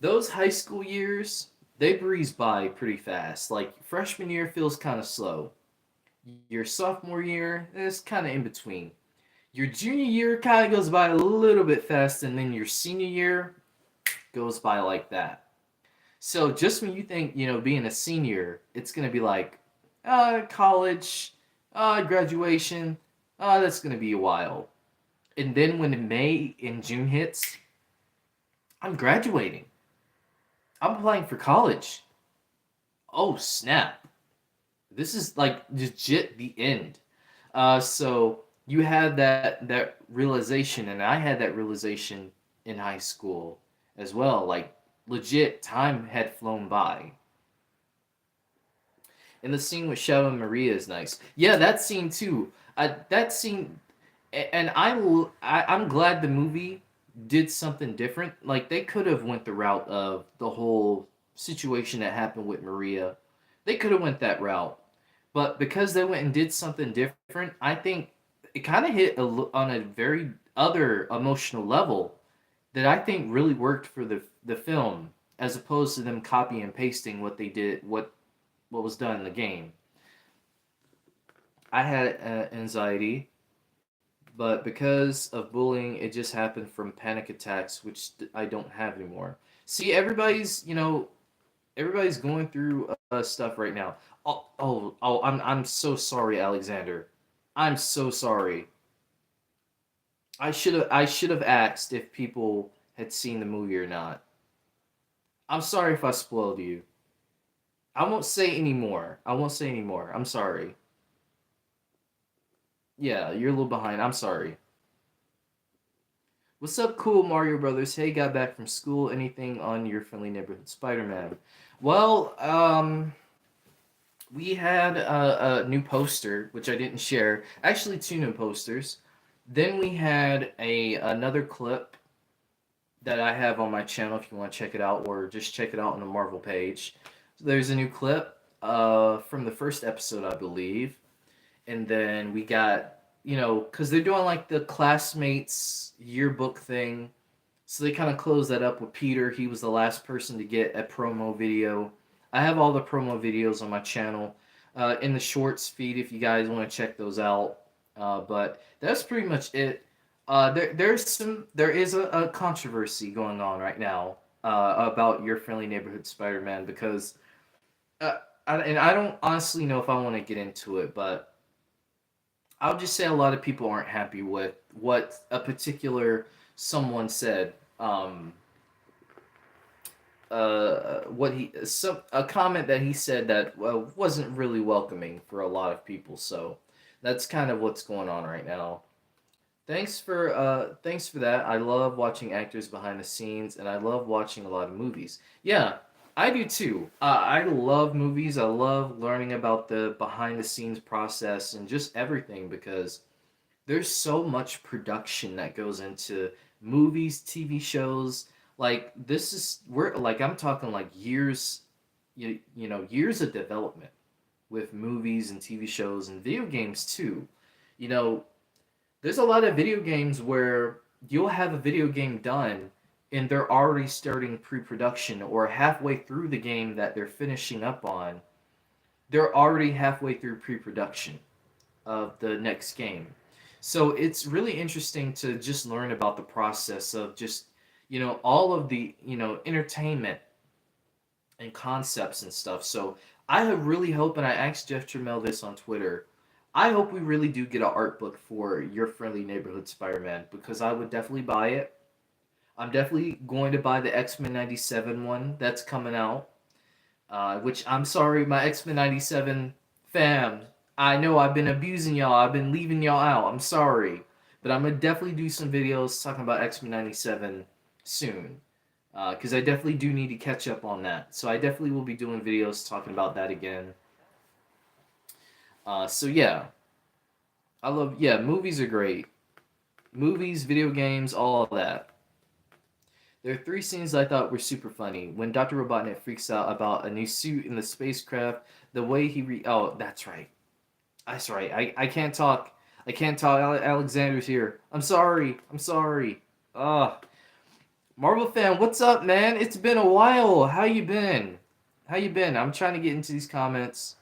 Those high school years, they breeze by pretty fast. Like freshman year feels kind of slow. Your sophomore year is kind of in between. Your junior year kind of goes by a little bit fast, and then your senior year goes by like that. So just when you think, being a senior, it's gonna be like, college, graduation, that's gonna be a while. And then when May and June hits, I'm graduating. I'm applying for college. Oh snap! This is like legit the end. So you had that realization, and I had that realization in high school as well. Like legit, time had flown by. And the scene with Shadow and Maria is nice. Yeah, that scene too. That scene, and I'm glad the movie did something different. Like they could have went the route of the whole situation that happened with Maria. They could have went that route, but because they went and did something different, I think it kind of hit on a very other emotional level that I think really worked for the film, as opposed to them copy and pasting what they did, what was done in the game. I had anxiety, but because of bullying, it just happened from panic attacks, which I don't have anymore. See, everybody's going through stuff right now. Oh! I'm so sorry, Alexander. I'm so sorry. I should have asked if people had seen the movie or not. I'm sorry if I spoiled you. I won't say anymore. I won't say anymore. I'm sorry. Yeah, you're a little behind. I'm sorry. What's up, cool Mario Brothers? Hey, got back from school. Anything on your friendly neighborhood Spider-Man? Well, we had a new poster, which I didn't share. Actually, two new posters. Then we had a another clip that I have on my channel if you want to check it out, or just check it out on the Marvel page. So there's a new clip from the first episode, I believe. And then we got, because they're doing like the classmates yearbook thing. So they kind of closed that up with Peter. He was the last person to get a promo video. I have all the promo videos on my channel in the shorts feed if you guys want to check those out. But that's pretty much it. There is a controversy going on right now about your friendly neighborhood Spider-Man because uh, and I don't honestly know if I want to get into it, but I'll just say a lot of people aren't happy with what a particular someone said. What he some a comment that he said that wasn't really welcoming for a lot of people. So that's kind of what's going on right now. Thanks for that. I love watching actors behind the scenes, and I love watching a lot of movies. Yeah, I do too. I love movies. I love learning about the behind the scenes process and just everything because there's so much production that goes into movies, TV shows. Like this is we're like I'm talking like years, years of development with movies and TV shows and video games too. You know, there's a lot of video games where you'll have a video game done and they're already starting pre-production or halfway through the game that they're finishing up on. They're already halfway through pre-production of the next game. So it's really interesting to just learn about the process of just, all of the, entertainment and concepts and stuff. So really hope, and I asked Jeff Tramiel this on Twitter, I hope we really do get an art book for Your Friendly Neighborhood Spider-Man because I would definitely buy it. I'm definitely going to buy the X-Men 97 one that's coming out. Which I'm sorry, my X-Men 97 fam. I know I've been abusing y'all. I've been leaving y'all out. I'm sorry. But I'm going to definitely do some videos talking about X-Men 97 soon. Because I definitely do need to catch up on that. So I definitely will be doing videos talking about that again. So yeah. Yeah, movies are great. Movies, video games, all of that. There are three scenes I thought were super funny. When Dr. Robotnik freaks out about a new suit in the spacecraft, the way oh, that's right. That's right. I can't talk. I can't talk. Alexander's here. I'm sorry. I'm sorry. Ugh. Marvel fan, what's up, man? It's been a while. How you been? How you been? I'm trying to get into these comments.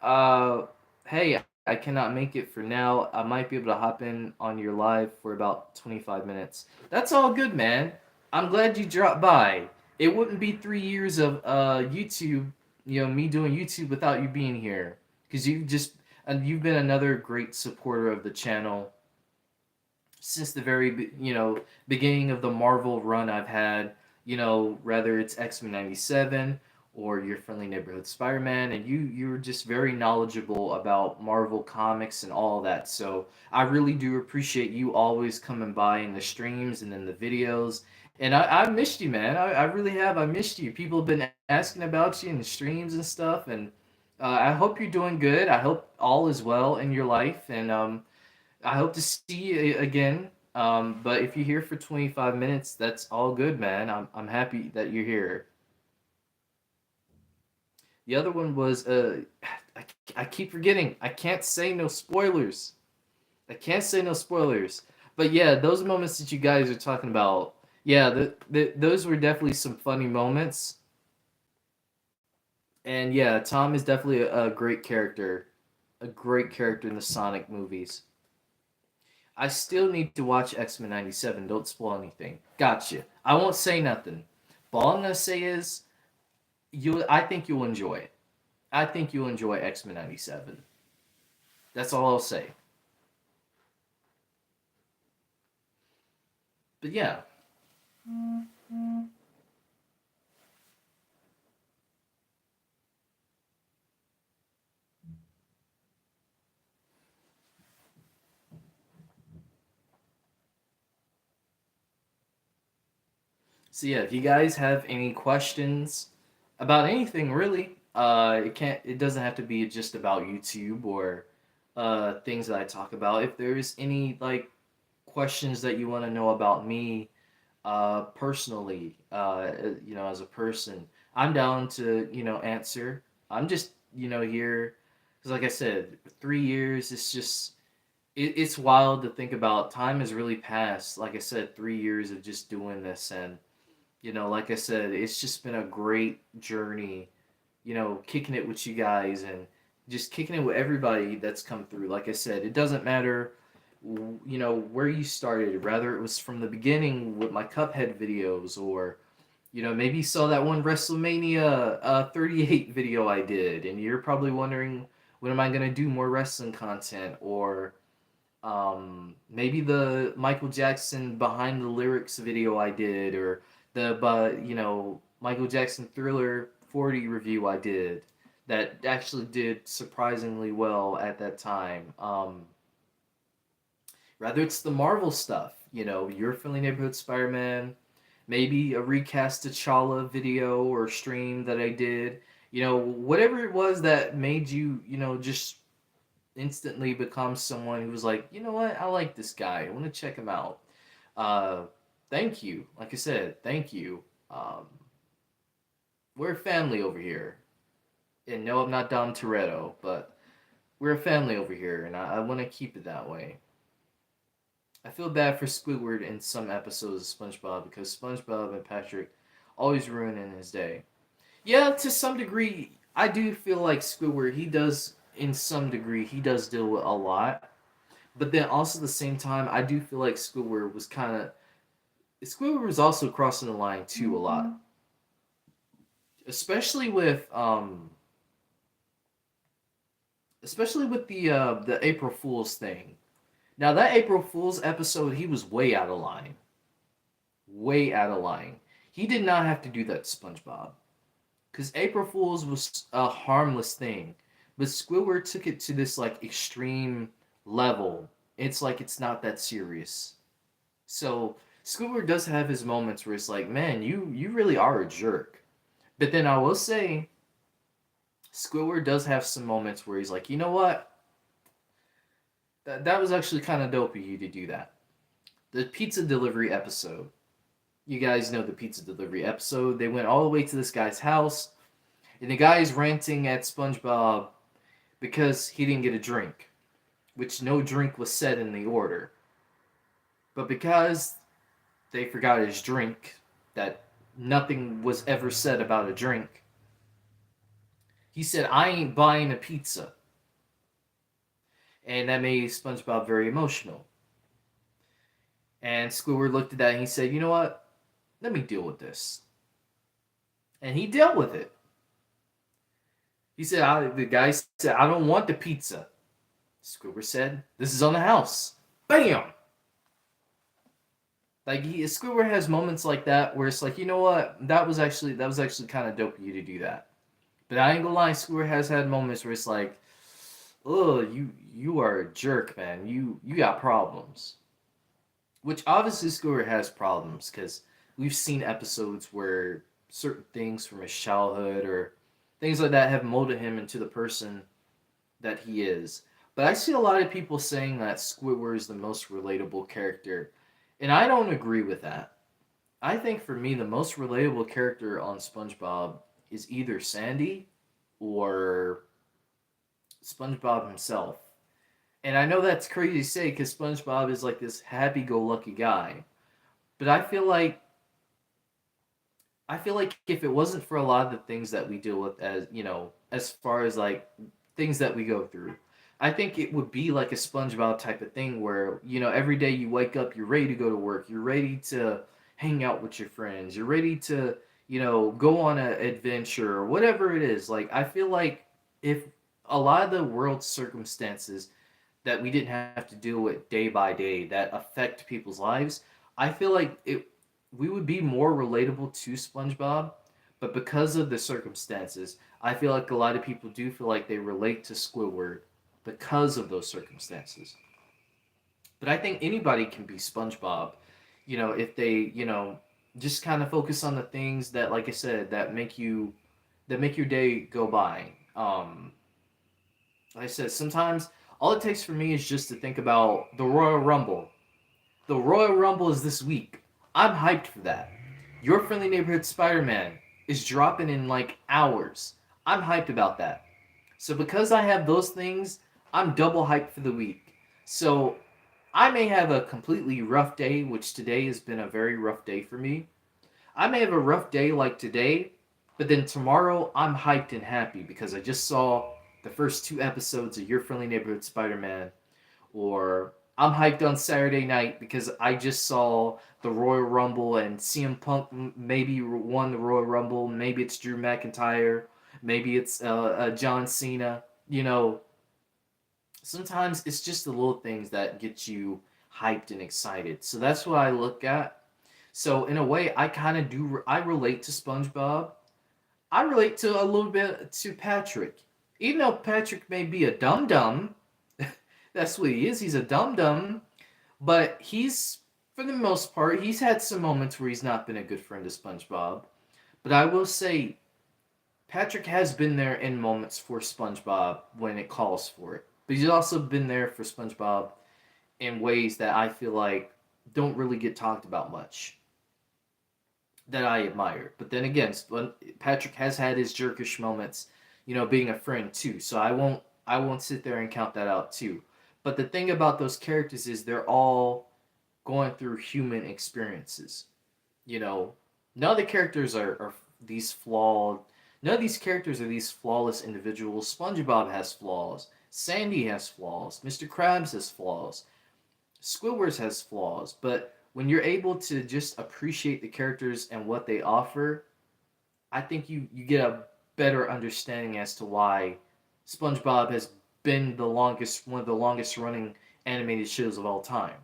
Uh, hey, I cannot make it for now. I might be able to hop in on your live for about 25 minutes. That's all good, man. I'm glad you dropped by. It wouldn't be 3 years of YouTube, me doing YouTube without you being here, because you've been another great supporter of the channel since the very beginning of the Marvel run I've had. Whether it's X-Men 97 or Your Friendly Neighborhood Spider-Man, and you're just very knowledgeable about Marvel comics and all that. So I really do appreciate you always coming by in the streams and in the videos. And I missed you, man. I really have. I missed you. People have been asking about you in the streams and stuff, and I hope you're doing good. I hope all is well in your life, and I hope to see you again. But if you're here for 25 minutes, that's all good, man. I'm happy that you're here. The other one was I keep forgetting. I can't say no spoilers. I can't say no spoilers. But yeah, those moments that you guys are talking about, yeah, those were definitely some funny moments. And yeah, Tom is definitely a great character in the Sonic movies. I still need to watch X-Men 97. Don't spoil anything. Gotcha. I won't say nothing. But all I'm gonna say is I think you'll enjoy it. I think you'll enjoy X-Men 97. That's all I'll say. But yeah. So yeah, if you guys have any questions about anything really, it doesn't have to be just about YouTube or things that I talk about. If there's any like questions that you want to know about me personally, as a person, I'm down to, answer. I'm just, here because like I said, 3 years, it's wild to think about. Time has really passed. Like I said, 3 years of just doing this, and like I said, it's just been a great journey, kicking it with you guys and just kicking it with everybody that's come through. Like I said, it doesn't matter, where you started, rather it was from the beginning with my Cuphead videos, or, maybe you saw that one WrestleMania 38 video I did, and you're probably wondering, when am I going to do more wrestling content? Or, maybe the Michael Jackson behind the lyrics video I did, or Michael Jackson Thriller 40 review I did that actually did surprisingly well at that time. Rather it's the Marvel stuff, your Friendly Neighborhood Spider-Man, maybe a recast T'Challa video or stream that I did, whatever it was that made you, just instantly become someone who was like, you know what, I like this guy. I want to check him out. Uh, Thank you. Like I said, thank you. Um, we're a family over here. And no, I'm not Dom Toretto, but we're a family over here, and I want to keep it that way. I feel bad for Squidward in some episodes of SpongeBob because SpongeBob and Patrick always ruining his day. Yeah, to some degree, I do feel like Squidward, he does, in some degree, he does deal with a lot. But then also at the same time, I do feel like Squidward was also crossing the line too a lot, especially with the April Fool's thing. Now that April Fool's episode, he was way out of line, way out of line. He did not have to do that to SpongeBob because April Fool's was a harmless thing, but Squidward took it to this like extreme level. It's like it's not that serious. So Squidward does have his moments where it's like, man, you really are a jerk. But then I will say, Squidward does have some moments where he's like, you know what? That was actually kind of dope of you to do that. The pizza delivery episode. You guys know the pizza delivery episode. They went all the way to this guy's house, and the guy is ranting at SpongeBob because he didn't get a drink, which no drink was said in the order. But because they forgot his drink, that nothing was ever said about a drink, he said, I ain't buying a pizza. And that made SpongeBob very emotional. And Squidward looked at that and he said, you know what? Let me deal with this. And he dealt with it. He said, the guy said, I don't want the pizza. Squidward said, this is on the house. Bam! Like Squidward has moments like that where it's like, you know what? That was actually kind of dope of you to do that. But I ain't gonna lie, Squidward has had moments where it's like, oh, you are a jerk, man. You got problems. Which obviously Squidward has problems because we've seen episodes where certain things from his childhood or things like that have molded him into the person that he is. But I see a lot of people saying that Squidward is the most relatable character, and I don't agree with that. I think for me, the most relatable character on SpongeBob is either Sandy or SpongeBob himself. And I know that's crazy to say because SpongeBob is like this happy-go-lucky guy, but I feel like if it wasn't for a lot of the things that we deal with, as far as like things that we go through, I think it would be like a SpongeBob type of thing where, every day you wake up, you're ready to go to work, you're ready to hang out with your friends, you're ready to, go on an adventure or whatever it is. Like, I feel like if a lot of the world's circumstances that we didn't have to deal with day by day that affect people's lives, I feel like we would be more relatable to SpongeBob, but because of the circumstances, I feel like a lot of people do feel like they relate to Squidward because of those circumstances. But I think anybody can be SpongeBob, if they, Just kind of focus on the things that, like I said, that make your day go by. Like I said, sometimes all it takes for me is just to think about the Royal Rumble. The Royal Rumble is this week. I'm hyped for that. Your Friendly Neighborhood Spider-Man is dropping in like hours. I'm hyped about that. So because I have those things, I'm double hyped for the week. So I may have a completely rough day, which today has been a very rough day for me. I may have a rough day like today, but then tomorrow I'm hyped and happy because I just saw the first two episodes of Your Friendly Neighborhood Spider-Man, or I'm hyped on Saturday night because I just saw the Royal Rumble and CM Punk maybe won the Royal Rumble. Maybe it's Drew McIntyre. Maybe it's John Cena. You know, sometimes it's just the little things that get you hyped and excited. So that's what I look at. So in a way, I kind of do. I relate to SpongeBob. I relate to a little bit to Patrick. Even though Patrick may be a dum dum, that's what he is. He's a dum dum, but he's for the most part he's had some moments where he's not been a good friend to SpongeBob. But I will say Patrick has been there in moments for SpongeBob when it calls for it. But he's also been there for SpongeBob in ways that I feel like don't really get talked about much that I admire. But then again, Patrick has had his jerkish moments, you know, being a friend too. So I won't sit there and count that out too. But the thing about those characters is they're all going through human experiences. You know, none of the characters are these flawed. None of these characters are these flawless individuals. SpongeBob has flaws. Sandy has flaws. Mr. Krabs has flaws. Squidward has flaws. But when you're able to just appreciate the characters and what they offer, I think you get a better understanding as to why SpongeBob has been the longest one of the longest running animated shows of all time.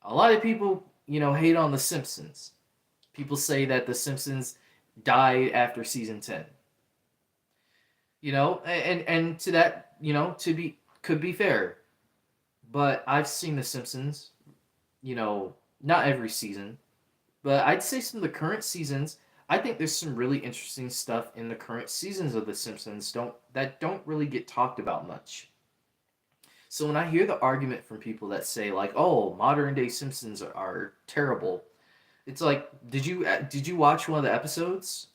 A lot of people, you know, hate on The Simpsons. People say that The Simpsons died after season 10. You know, and to that, you know, to be could be fair. But I've seen The Simpsons, you know, not every season, but I'd say some of the current seasons, I think there's some really interesting stuff in the current seasons of The Simpsons don't really get talked about much. So when I hear the argument from people that say like, "Oh, modern day Simpsons are terrible," it's like, did you watch one of the episodes?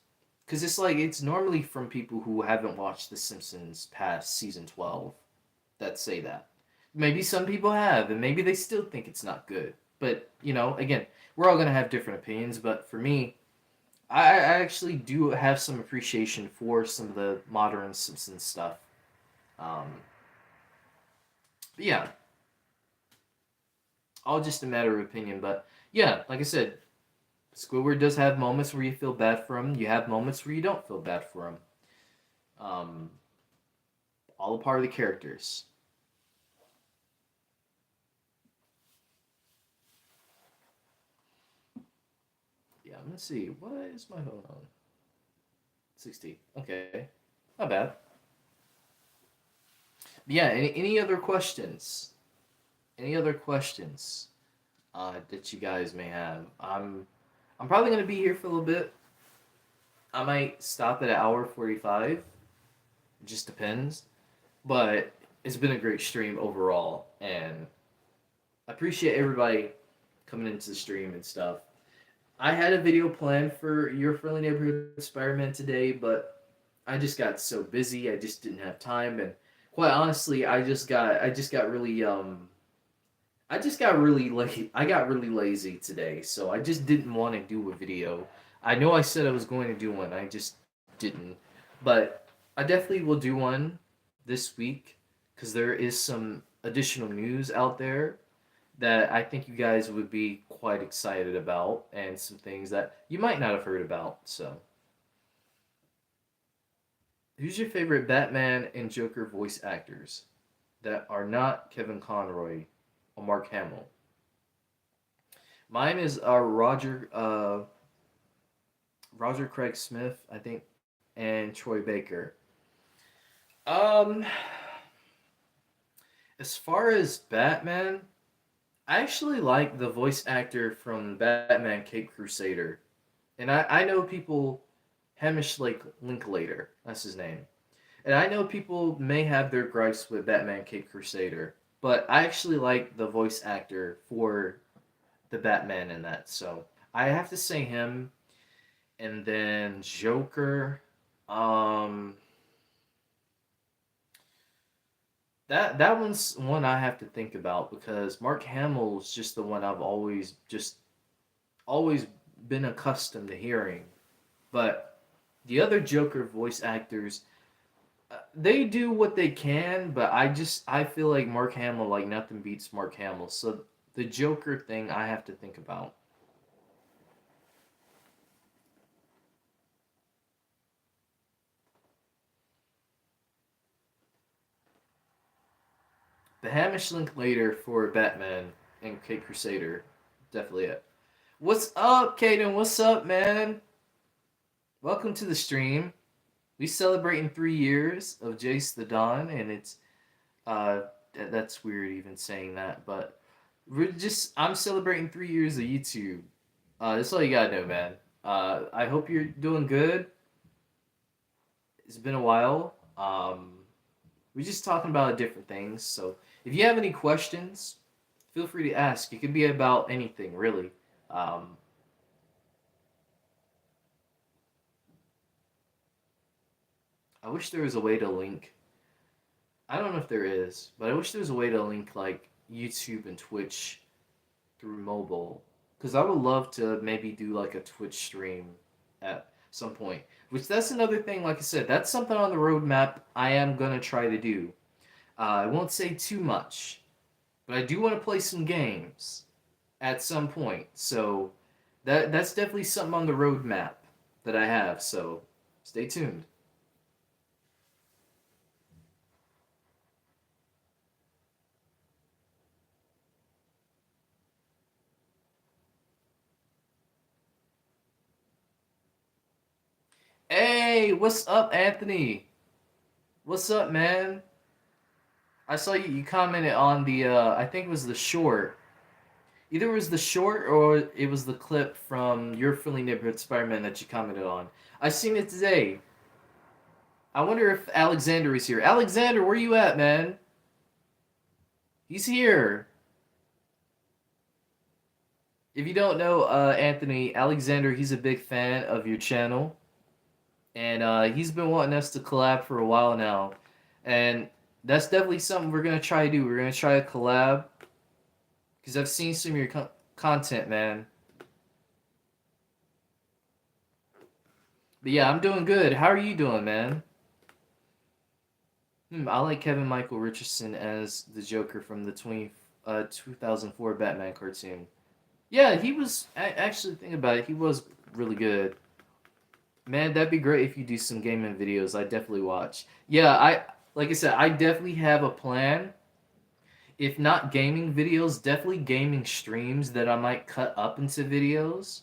Because it's like it's normally from people who haven't watched The Simpsons past season 12 that say that. Maybe some people have, and maybe they still think it's not good. But you know, again, we're all gonna have different opinions. But for me, I actually do have some appreciation for some of the modern Simpsons stuff. Um, but yeah, all just a matter of opinion. But yeah, like I said, Squidward does have moments where you feel bad for him. You have moments where you don't feel bad for him. Um, all a part of the characters. Yeah, I'm gonna see. What is my phone on? 60. Okay, not bad. But yeah. Any other questions? Any other questions that you guys may have? I'm probably gonna be here for a little bit. I might stop at an hour 45. It just depends. But it's been a great stream overall, and I appreciate everybody coming into the stream and stuff. I had a video planned for Your Friendly Neighborhood Spider-Man today, but I just got so busy. I just didn't have time, and quite honestly, I just got really I just got really late. I got really lazy today, so I just didn't want to do a video. I know I said I was going to do one. I just didn't. But I definitely will do one this week because there is some additional news out there that I think you guys would be quite excited about, and some things that you might not have heard about. So, who's your favorite Batman and Joker voice actors that are not Kevin Conroy or Mark Hamill? Mine is Roger Craig Smith, I think, and Troy Baker. Um, as far as Batman, I actually like the voice actor from Batman Cape Crusader. And I know people, Hamish like Linklater, that's his name. And I know people may have their gripes with Batman Cape Crusader, but I actually like the voice actor for the Batman in that. So I have to say him. And then Joker. Um, that one's one I have to think about because Mark Hamill's just the one I've always been accustomed to hearing. But the other Joker voice actors, they do what they can, but I feel like Mark Hamill, like nothing beats Mark Hamill. So the Joker thing I have to think about. The Hamish Linklater for Batman and Cape Crusader, definitely it. What's up, Caden? What's up, man? Welcome to the stream. We celebrating 3 years of Jace the Don, and it's uh that's weird even saying that, but I'm celebrating 3 years of YouTube. That's all you gotta know, man. I hope you're doing good. It's been a while. We're just talking about different things. So if you have any questions, feel free to ask. It could be about anything, really. Um, I wish there was a way to link. I don't know if there is, but I wish there was a way to link like YouTube and Twitch through mobile. Because I would love to maybe do like a Twitch stream at some point. Which that's another thing, like I said, that's something on the roadmap I am going to try to do. I won't say too much, but I do want to play some games at some point. So that's definitely something on the roadmap that I have. So stay tuned. Hey, what's up, Anthony? What's up, man? I saw you commented on the I think it was the short. Either it was the short or it was the clip from Your Friendly Neighborhood Spider-Man that you commented on. I seen it today. I wonder if Alexander is here. Alexander, where you at, man? He's here. If you don't know Anthony, Alexander, he's a big fan of your channel. And he's been wanting us to collab for a while now. And that's definitely something we're going to try to do. We're going to try to collab. Because I've seen some of your content, man. But yeah, I'm doing good. How are you doing, man? I like Kevin Michael Richardson as the Joker from the 2004 Batman cartoon. Yeah, he was actually thinking about it. He was really good. Man, that'd be great if you do some gaming videos. I definitely watch. Yeah, I like I said, I definitely have a plan. If not gaming videos, definitely gaming streams that I might cut up into videos.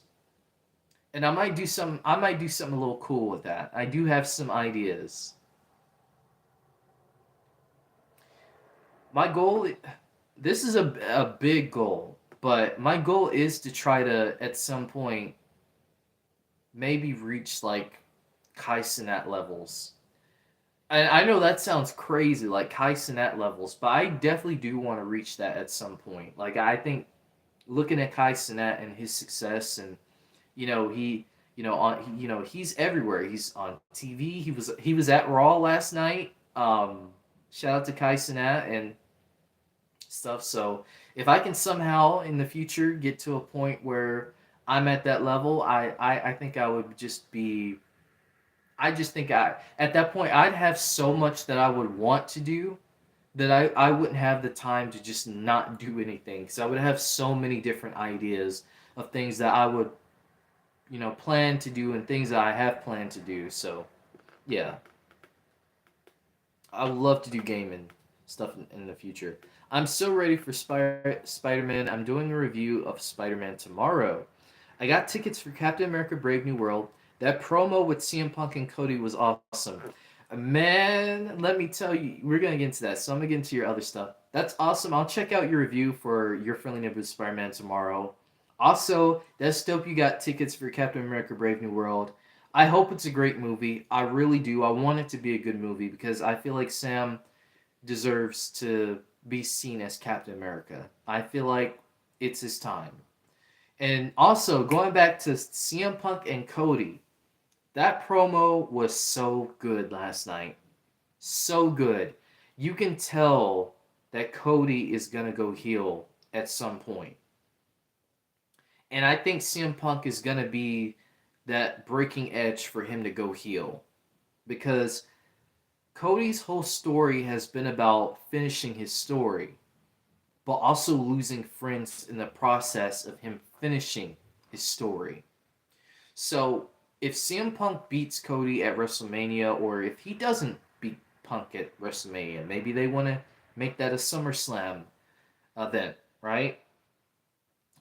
And I might do something a little cool with that. I do have some ideas. My goal, this is a big goal, but my goal is to try to at some point maybe reach like Kai Cenat levels. I know that sounds crazy, like Kai Cenat levels, but I definitely do want to reach that at some point. Like I think looking at Kai Cenat and his success, and he's everywhere. He's on TV. He was at Raw last night. Shout out to Kai Cenat and stuff. So if I can somehow in the future get to a point where I'm at that level, I think I would just be. I just think at that point I'd have so much that I would want to do that I wouldn't have the time to just not do anything because I would have so many different ideas of things that I would plan to do and things that I have planned to do. So yeah, I would love to do gaming stuff in the future. I'm so ready for Spider-Man. I'm doing a review of Spider-Man tomorrow. I got tickets for Captain America: Brave New World. That promo with CM Punk and Cody was awesome. Man, let me tell you, we're gonna get into that. So I'm gonna get into your other stuff. That's awesome. I'll check out your review for Your Friendly Neighborhood Spider-Man tomorrow. Also, that's dope. You got tickets for Captain America: Brave New World. I hope it's a great movie. I really do. I want it to be a good movie because I feel like Sam deserves to be seen as Captain America. I feel like it's his time. And also, going back to CM Punk and Cody, that promo was so good last night. So good. You can tell that Cody is going to go heel at some point. And I think CM Punk is going to be that breaking edge for him to go heel. Because Cody's whole story has been about finishing his story, but also losing friends in the process of him finishing his story. So if CM Punk beats Cody at WrestleMania, or if he doesn't beat Punk at WrestleMania, maybe they want to make that a SummerSlam event, right?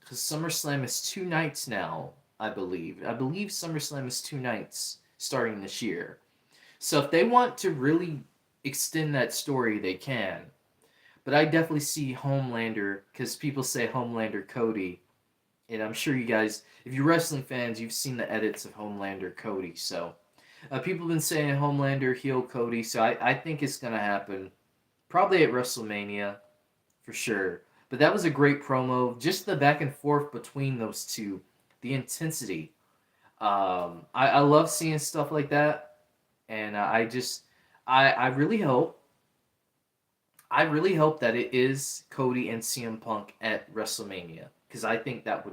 Because SummerSlam is 2 nights now, I believe. I believe SummerSlam is 2 nights starting this year. So if they want to really extend that story, they can. But I definitely see Homelander, because people say Homelander Cody. And I'm sure you guys, if you're wrestling fans, you've seen the edits of Homelander Cody. So people have been saying Homelander heel Cody. So I think it's going to happen. Probably at WrestleMania, for sure. But that was a great promo. Just the back and forth between those two. The intensity. I love seeing stuff like that. And I really hope that it is Cody and CM Punk at WrestleMania because I think that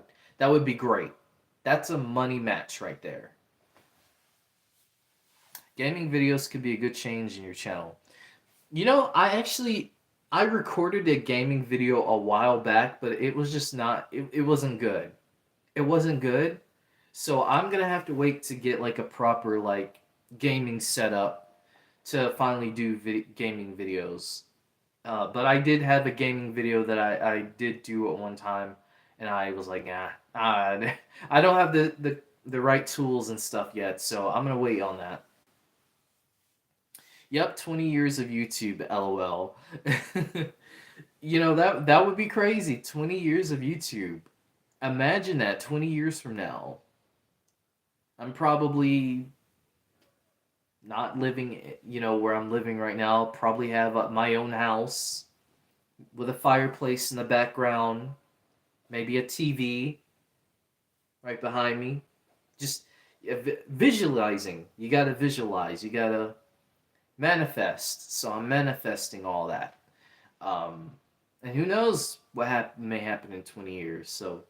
would be great. That's a money match right there. Gaming videos could be a good change in your channel. I recorded a gaming video a while back, but it was just not it wasn't good. It wasn't good. So I'm gonna have to wait to get like a proper like gaming setup to finally do gaming videos. But I did have a gaming video that I did do at one time, and I was like, I don't have the right tools and stuff yet, so I'm gonna wait on that. Yep, 20 years of YouTube, lol. That would be crazy. 20 years of YouTube. Imagine that 20 years from now. I'm probably not living, where I'm living right now. Probably have my own house with a fireplace in the background, maybe a TV right behind me. Just visualizing. You got to visualize. You got to manifest. So I'm manifesting all that. Um, and who knows what may happen in 20 years. So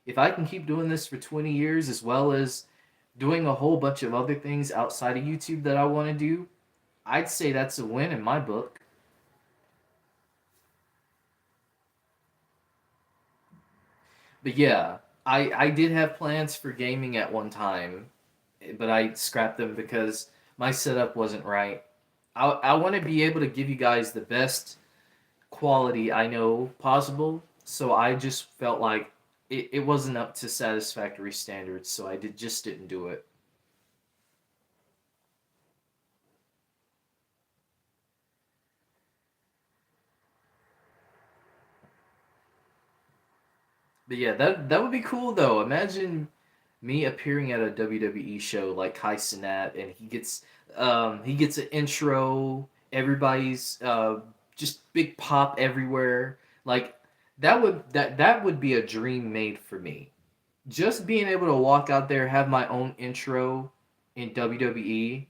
if I can keep doing this for 20 years as well as doing a whole bunch of other things outside of YouTube that I want to do, I'd say that's a win in my book. But yeah, I did have plans for gaming at one time, but I scrapped them because my setup wasn't right. I want to be able to give you guys the best quality I know possible, so I just felt like it wasn't up to satisfactory standards, so just didn't do it. But yeah, that would be cool though. Imagine me appearing at a WWE show like Kai Cenat, and he gets an intro. Everybody's just big pop everywhere. Like that would be a dream made for me. Just being able to walk out there, have my own intro in WWE,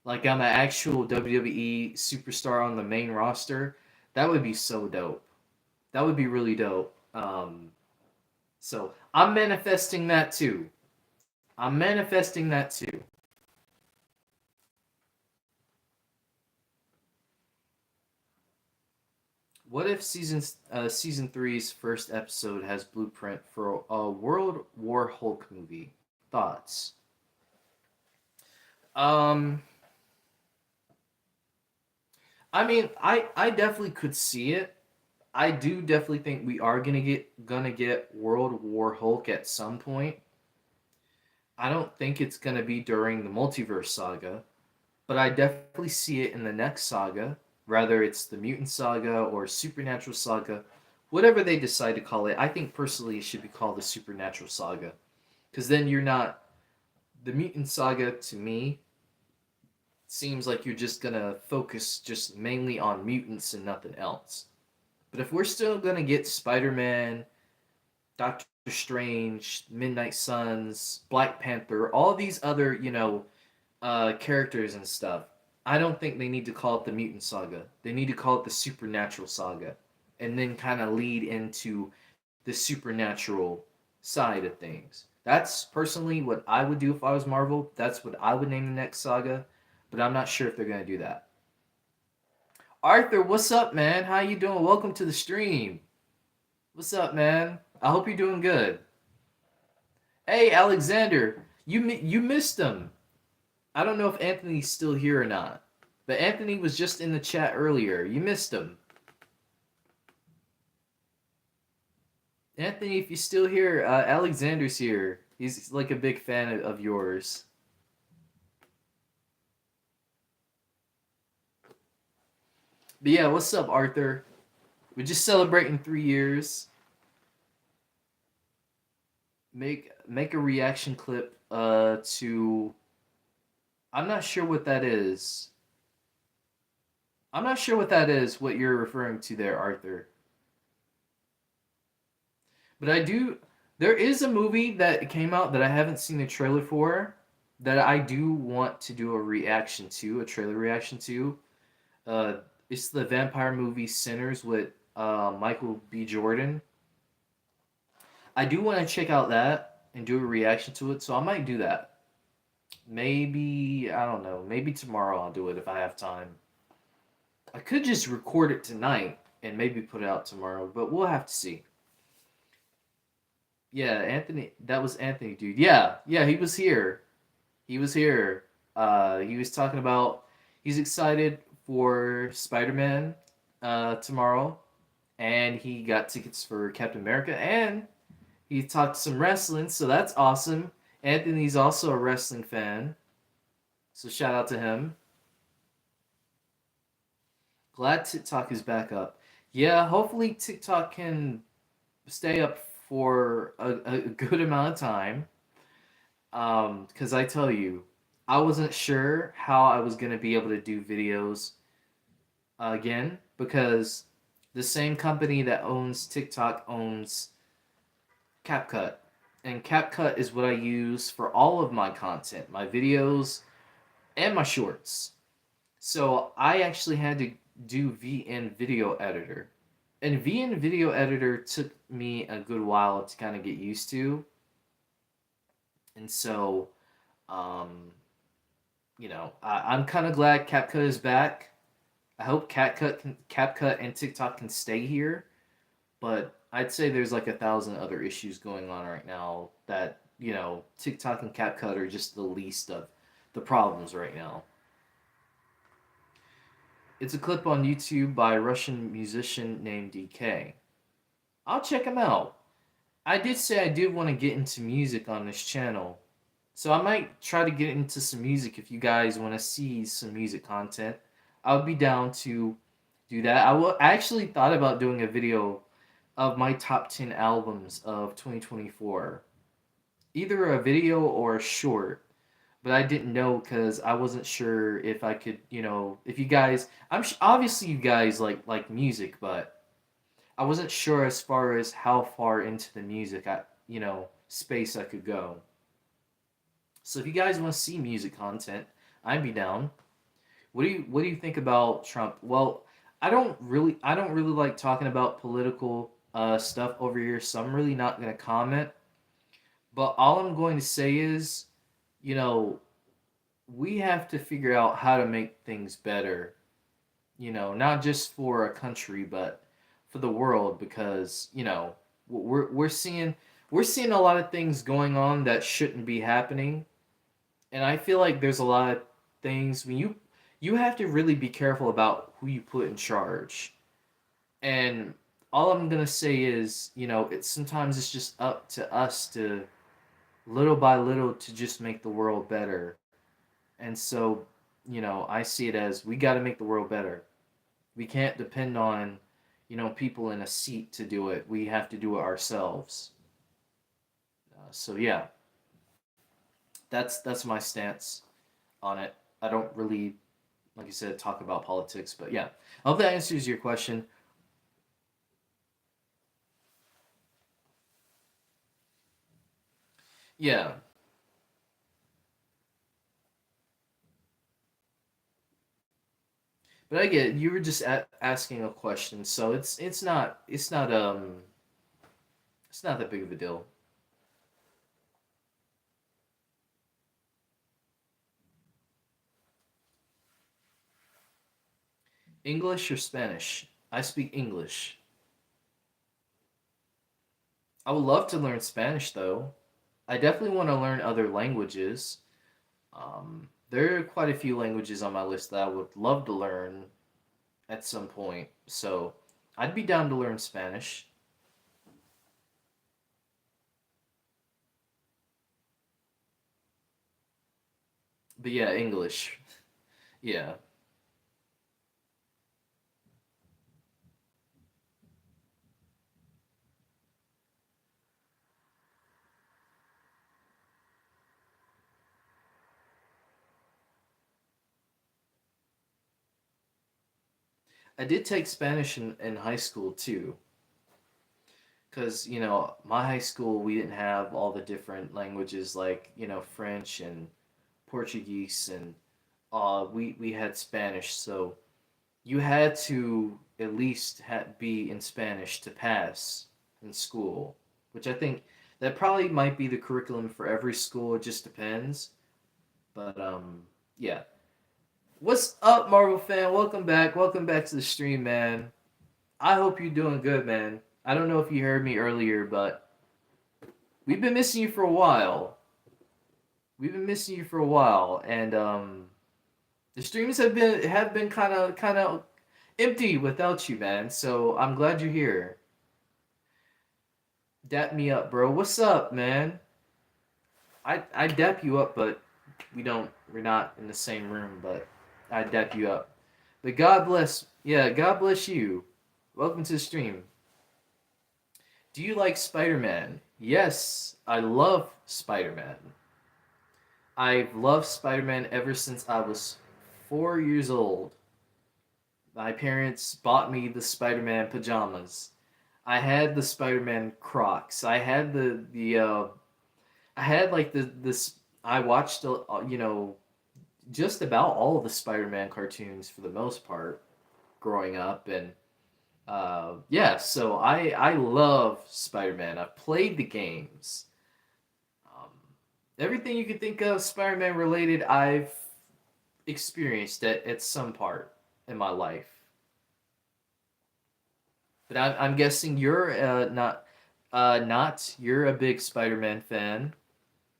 like I'm an actual WWE superstar on the main roster. That would be so dope. That would be really dope. So I'm manifesting that too. I'm manifesting that too. What if season three's first episode has blueprint for a World War Hulk movie? Thoughts? Um, I mean, I definitely could see it. I do definitely think we are gonna get World War Hulk at some point. I don't think it's gonna be during the multiverse saga. but I definitely see it in the next saga, whether it's the mutant saga or supernatural saga, whatever they decide to call it. I think personally it should be called the supernatural saga, because then you're not the mutant saga. To me, seems like you're just gonna focus just mainly on mutants and nothing else. But if we're still gonna get Spider-Man, Doctor Strange, Midnight Suns, Black Panther, all these other, characters and stuff, I don't think they need to call it the Mutant Saga. They need to call it the Supernatural Saga, and then kind of lead into the supernatural side of things. That's personally what I would do if I was Marvel. That's what I would name the next saga, but I'm not sure if they're gonna do that. Arthur, what's up, man? How you doing? Welcome to the stream. What's up, man? I hope you're doing good. Hey, Alexander, you missed him. I don't know if Anthony's still here or not, but Anthony was just in the chat earlier. You missed him. Anthony, if you're still here, Alexander's here. He's like a big fan of yours. But yeah, what's up, Arthur? We're just celebrating 3 years. Make a reaction clip to I'm not sure what that is. I'm not sure what that is, what you're referring to there, Arthur. But I do. There is a movie that came out that I haven't seen a trailer for that I do want to do a reaction to, a trailer reaction to. Uh, it's the vampire movie Sinners with Michael B. Jordan. I do want to check out that and do a reaction to it, so I might do that. Maybe, I don't know, maybe tomorrow I'll do it if I have time. I could just record it tonight and maybe put it out tomorrow, but we'll have to see. Yeah, Anthony, that was Anthony, dude. Yeah, yeah, he was here. He was here. He was talking about he's excited for Spider-Man tomorrow, and he got tickets for Captain America, and he talked some wrestling, so that's awesome. Anthony's also a wrestling fan, so shout out to him. Glad TikTok is back up. Yeah, hopefully TikTok can stay up for a good amount of time. Because I tell you, I wasn't sure how I was gonna be able to do videos again because the same company that owns TikTok owns CapCut, and CapCut is what I use for all of my content, my videos and my shorts. So I actually had to do VN Video Editor. And VN Video Editor took me a good while to kind of get used to. And so, um, I'm kind of glad CapCut is back. I hope CapCut and TikTok can stay here. But I'd say there's like 1,000 other issues going on right now that, TikTok and CapCut are just the least of the problems right now. It's a clip on YouTube by a Russian musician named DK. I'll check him out. I did say I did want to get into music on this channel. So I might try to get into some music if you guys want to see some music content. I would be down to do that. I actually thought about doing a video of my top 10 albums of 2024. Either a video or a short, but I didn't know because I wasn't sure if I could, if you guys, obviously you guys like music, but I wasn't sure as far as how far into the music space I could go. So if you guys want to see music content, I'd be down. What do you think about Trump? Well, I don't really like talking about political stuff over here, so I'm really not gonna comment. But all I'm going to say is, you know, we have to figure out how to make things better. Not just for a country, but for the world, because we're seeing a lot of things going on that shouldn't be happening, and I feel like there's a lot of things when you have to really be careful about who you put in charge. And all I'm gonna say is, it's just up to us to little by little to just make the world better. And so, I see it as we got to make the world better. We can't depend on, people in a seat to do it. We have to do it ourselves. So yeah, that's my stance on it. I don't really, like you said, talk about politics, but yeah, I hope that answers your question. Yeah, but I get it. You were just asking a question, so it's not that big of a deal. English or Spanish? I speak English. I would love to learn Spanish though. I definitely want to learn other languages. There are quite a few languages on my list that I would love to learn at some point. So I'd be down to learn Spanish. But yeah, English. Yeah. I did take Spanish in high school too. Because, my high school, we didn't have all the different languages like, French and Portuguese and we had Spanish. So you had to at least be in Spanish to pass in school, which I think that probably might be the curriculum for every school. It just depends. But yeah. What's up, Marvel fan? Welcome back. Welcome back to the stream, man. I hope you're doing good, man. I don't know if you heard me earlier, but we've been missing you for a while. We've been missing you for a while, and the streams have been kind of empty without you, man. So I'm glad you're here. Dap me up, bro. What's up, man? I dap you up, but we're not in the same room, but I dap you up. But God bless, yeah, God bless you. Welcome to the stream. Do you like Spider-Man? Yes, I love Spider-Man. I've loved Spider-Man ever since I was 4 years old. My parents bought me the Spider-Man pajamas. I had the Spider-Man Crocs. I had like this. I watched just about all of the Spider-Man cartoons for the most part growing up, and yeah. So I love Spider-Man. I've played the games. Um, Everything you could think of Spider-Man related, I've experienced at some part in my life. But I'm guessing you're not you're a big Spider-Man fan,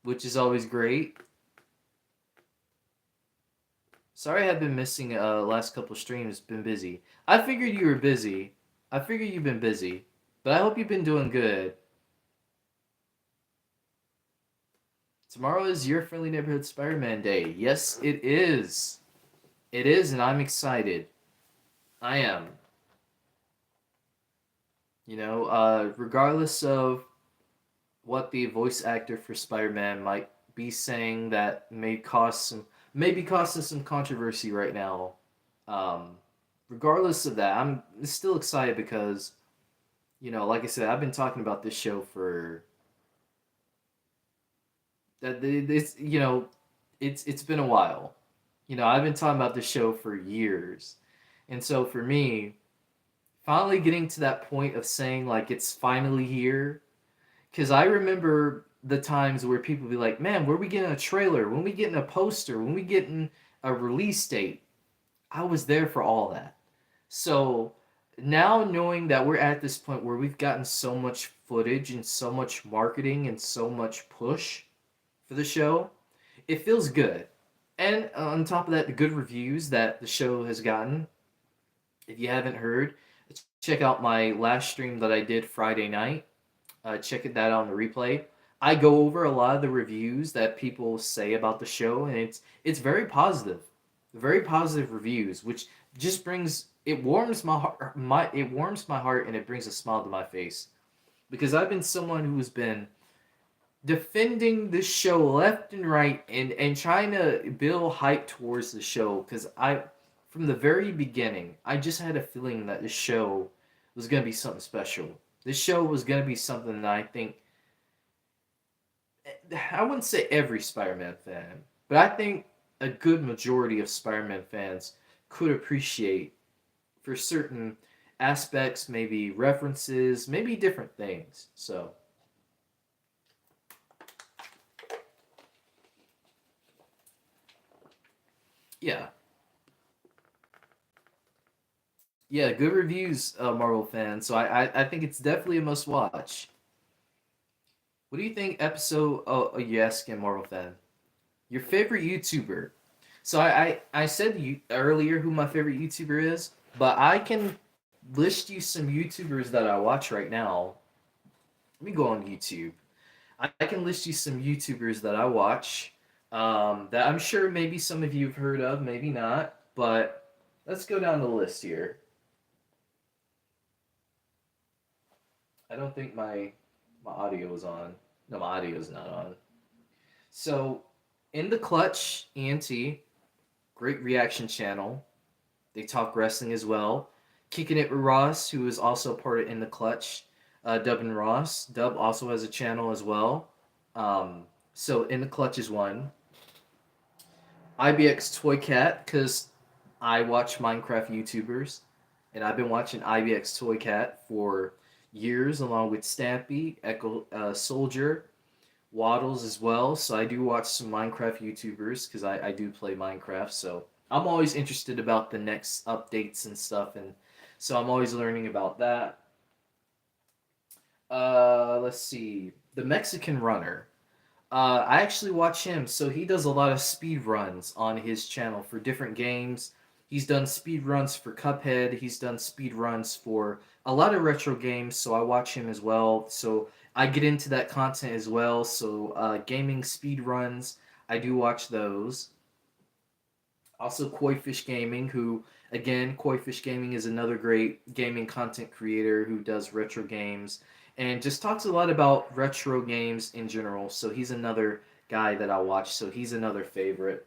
which is always great. Sorry I've been missing last couple streams, been busy. I figured you were busy. I figured you've been busy. But I hope you've been doing good. Tomorrow is your friendly neighborhood Spider-Man Day. Yes, it is. It is, and I'm excited. I am. Regardless of what the voice actor for Spider-Man might be saying that maybe causing some controversy right now. Um, Regardless of that, I'm still excited because like I said, I've been talking about this show for that. It's been a while. I've been talking about this show for years, and so for me, finally getting to that point of saying like it's finally here. Because I remember the times where people be like, man, where we getting a trailer? When we getting a poster? When we getting a release date? I was there for all that. So now knowing that we're at this point where we've gotten so much footage and so much marketing and so much push for the show, it feels good. And on top of that, the good reviews that the show has gotten. If you haven't heard, check out my last stream that I did Friday night. Check that out on the replay. I go over a lot of the reviews that people say about the show, and it's very positive. very positive reviews, which just brings it warms my heart. It warms my heart and it brings a smile to my face because I've been someone who's been defending the show left and right and trying to build hype towards the show because I from the very beginning I just had a feeling that this show was gonna be something special. This show was gonna be something that I think I wouldn't say every Spider-Man fan, but I think a good majority of Spider-Man fans could appreciate for certain aspects, maybe references, maybe different things. So yeah, yeah, good reviews, Marvel fans. So I think it's definitely a must watch. What do you think? Episode? Oh, you asking Marvel fan? Your favorite YouTuber? So I said you earlier who my favorite YouTuber is, but I can list you some YouTubers that I watch right now. Let me go on YouTube. I can list you some YouTubers that I watch that I'm sure maybe some of you have heard of, maybe not. But let's go down the list here. I don't think my audio is on. No, my audio is not on. So, in the clutch, ENT, great reaction channel. They talk wrestling as well. Kicking it with Ross, who is also part of In the Clutch. Dub and Ross. Dub also has a channel as well. So In the Clutch is one. IBX Toy Cat, because I watch Minecraft YouTubers, and I've been watching IBX Toy Cat for years, along with Stampy, Echo Soldier, Waddles as well. So I do watch some Minecraft YouTubers because I do play Minecraft. So I'm always interested about the next updates and stuff, and so I'm always learning about that. Let's see, the Mexican Runner. I actually watch him. So he does a lot of speed runs on his channel for different games. He's done speed runs for Cuphead. He's done speed runs for a lot of retro games. So I watch him as well. So I get into that content as well. So gaming speed runs, I do watch those. Also, Koi Fish Gaming, who again, Koi Fish Gaming is another great gaming content creator who does retro games and just talks a lot about retro games in general. So he's another guy that I watch. So he's another favorite.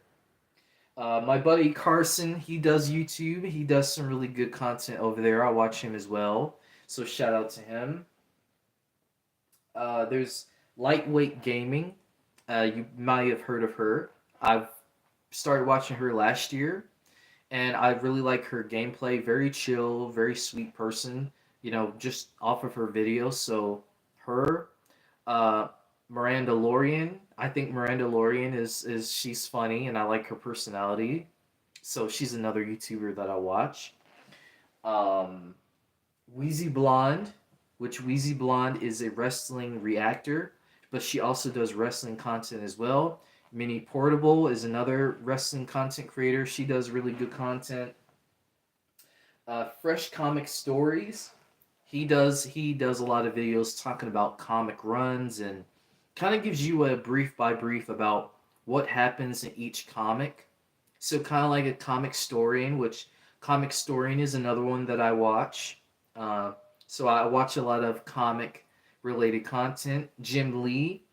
My buddy Carson, he does YouTube. He does some really good content over there. I watch him as well. So shout out to him. There's Lightweight Gaming. You might have heard of her. I've started watching her last year and I really like her gameplay. Very chill, very sweet person. You know, just off of her videos. So her, uh, Miranda Lorian. I think Miranda Lorian is she's funny, and I like her personality. So she's another YouTuber that I watch. Um, Wheezy Blonde, which Wheezy Blonde is a wrestling reactor, but she also does wrestling content as well. Minnie Portable is another wrestling content creator. She does really good content. Fresh Comic Stories. He does a lot of videos talking about comic runs and kind of gives you a brief by brief about what happens in each comic. So kind of like a comic historian, which comic historian is another one that I watch. Uh, so I watch a lot of comic related content. Jim Lee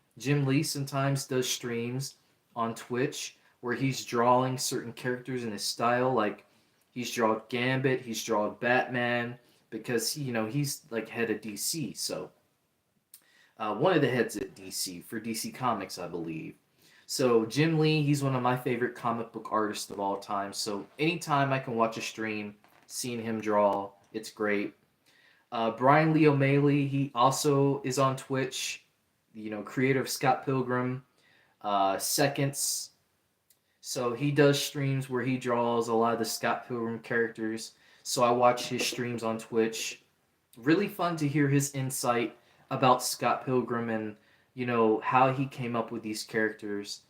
sometimes does streams on Twitch where he's drawing certain characters in his style, like he's drawn Gambit, he's drawn Batman, because he's like head of DC. So one of the heads at DC for DC Comics, I believe. So Jim Lee, he's one of my favorite comic book artists of all time. So anytime I can watch a stream, seeing him draw, it's great. Brian Lee O'Malley, he also is on Twitch. Creator of Scott Pilgrim, Seconds. So he does streams where he draws a lot of the Scott Pilgrim characters. So I watch his streams on Twitch. Really fun to hear his insight about Scott Pilgrim and how he came up with these characters.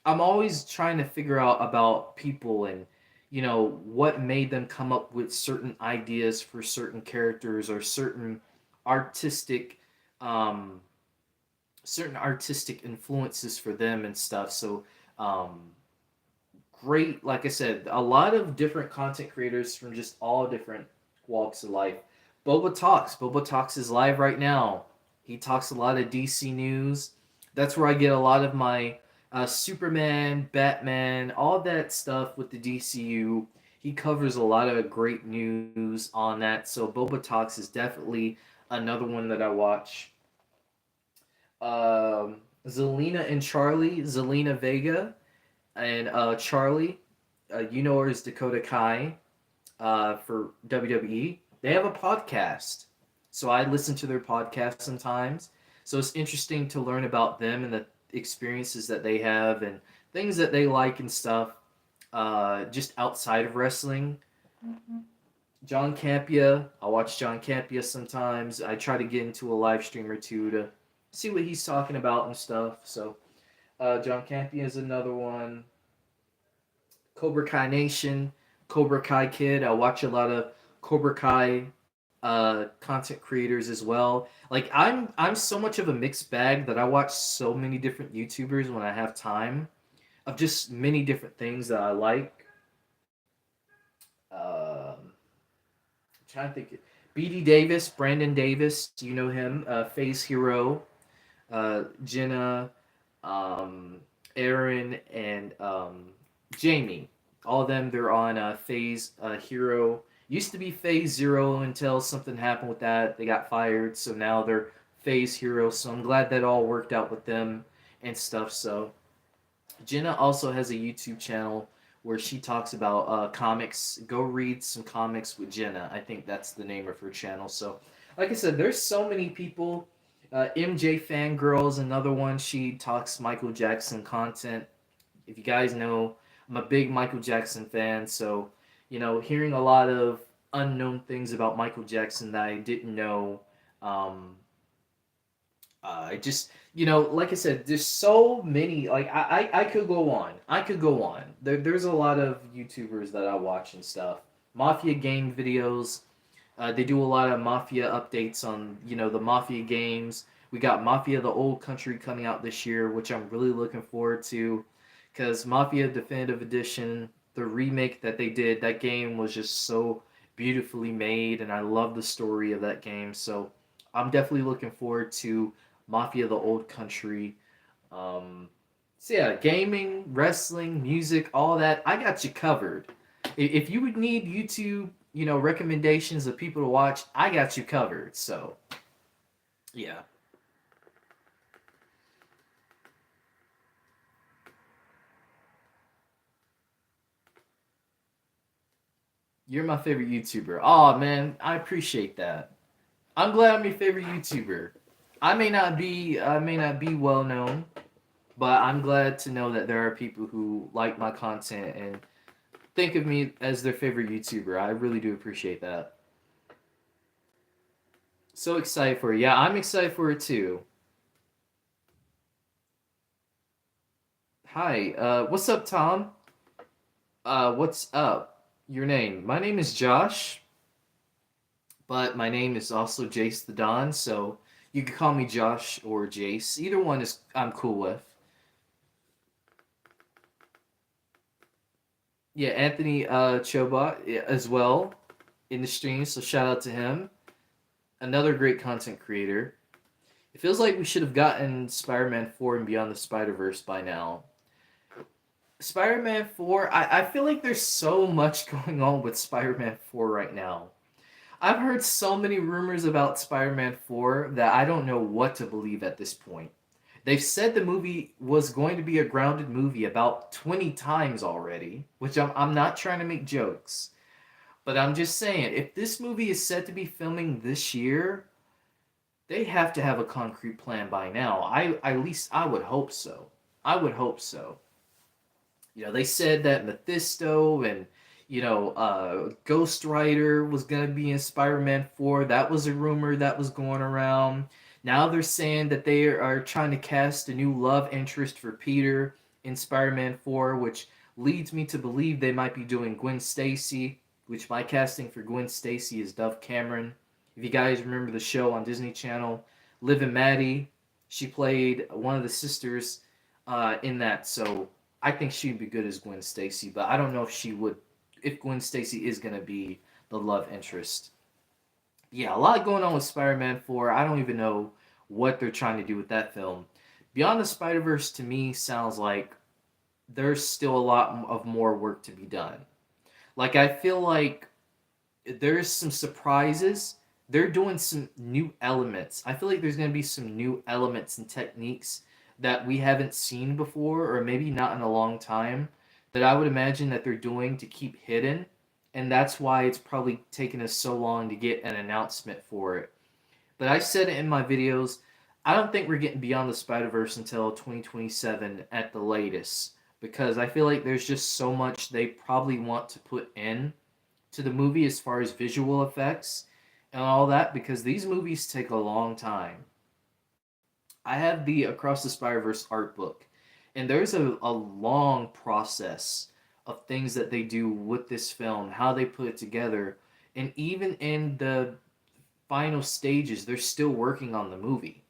I'm always trying to figure out about people and what made them come up with certain ideas for certain characters or artistic um certain artistic influences for them and stuff. So um great, like I said, a lot of different content creators from just all different walks of life. Boba Talks is live right now. He talks a lot of DC news. That's where I get a lot of my Superman, Batman, all that stuff with the DCU. He covers a lot of great news on that. So Boba Talks is definitely another one that I watch. Zelina and Charlie, Zelina Vega and Charlie, you know her as Dakota Kai for WWE. They have a podcast, so I listen to their podcast sometimes. So it's interesting to learn about them and the experiences that they have and things that they like and stuff. Just outside of wrestling. Mm-hmm. John Campia, I watch John Campia sometimes. I try to get into a live stream or two to see what he's talking about and stuff. So John Campia is another one. Cobra Kai Nation, Cobra Kai Kid. I watch a lot of Cobra Kai content creators as well. Like I'm so much of a mixed bag that I watch so many different YouTubers when I have time of just many different things that I like. I'm trying to think. BD Davis, Brandon Davis, you know him. Phase Hero, Jenna, um, Aaron, and Jamie. All of them, they're on Phase Hero. Used to be Phase Zero until something happened with that. They got fired, so now they're Phase Hero. So I'm glad that all worked out with them and stuff. So Jenna also has a YouTube channel where she talks about comics. Go read some comics with Jenna. I think that's the name of her channel. So, like I said, there's so many people. MJ Fangirl is another one. She talks Michael Jackson content. If you guys know, I'm a big Michael Jackson fan. So, hearing a lot of unknown things about Michael Jackson that I didn't know. Um, I just, like I said, there's so many. Like I could go on. I could go on. There's a lot of YouTubers that I watch and stuff. Mafia game videos. They do a lot of Mafia updates on the Mafia games. We got Mafia the Old Country coming out this year, which I'm really looking forward to, because Mafia Definitive Edition, the remake that they did, that game was just so beautifully made, and I love the story of that game. So I'm definitely looking forward to Mafia the Old Country. Um, so yeah, gaming, wrestling, music, all that, I got you covered. If you would need YouTube, recommendations of people to watch, I got you covered. So yeah, you're my favorite YouTuber. Oh man, I appreciate that. I'm glad I'm your favorite YouTuber. I may not be well known, but I'm glad to know that there are people who like my content and think of me as their favorite YouTuber. I really do appreciate that. So excited for it. Yeah, I'm excited for it too. Hi, what's up, Tom? What's up? Your name? My name is Josh, but my name is also Jace the Don, so you can call me Josh or Jace. Either one is I'm cool with. Yeah, Anthony Chobot as well in the stream, so shout out to him. Another great content creator. It feels like we should have gotten Spider-Man 4 and Beyond the Spider-Verse by now. Spider-Man 4, I feel like there's so much going on with Spider-Man 4 right now. I've heard so many rumors about Spider-Man 4 that I don't know what to believe at this point. They've said the movie was going to be a grounded movie about 20 times already, which I'm not trying to make jokes. But I'm just saying, if this movie is set to be filming this year, they have to have a concrete plan by now. I at least I would hope so. I would hope so. They said that Mephisto and Ghost Rider was gonna be in Spider-Man 4. That was a rumor that was going around. Now they're saying that they are trying to cast a new love interest for Peter in Spider-Man 4, which leads me to believe they might be doing Gwen Stacy, which my casting for Gwen Stacy is Dove Cameron. If you guys remember the show on Disney Channel, Liv and Maddie, she played one of the sisters in that. So I think she'd be good as Gwen Stacy, but I don't know if she would, if Gwen Stacy is gonna be the love interest. Yeah, a lot going on with Spider-Man 4. I don't even know what they're trying to do with that film. Beyond the Spider-Verse to me sounds like there's still a lot of more work to be done. Like I feel like there's some surprises. They're doing some new elements. I feel like there's going to be some new elements and techniques that we haven't seen before, or maybe not in a long time, that I would imagine that they're doing to keep hidden. And that's why it's probably taken us so long to get an announcement for it. But I said it in my videos, I don't think we're getting Beyond the Spider Verse until 2027 at the latest, because I feel like there's just so much they probably want to put in to the movie as far as visual effects and all that, because these movies take a long time. I have the Across the Spider-Verse art book, and there's a long process of things that they do with this film, how they put it together, and even in the final stages, they're still working on the movie.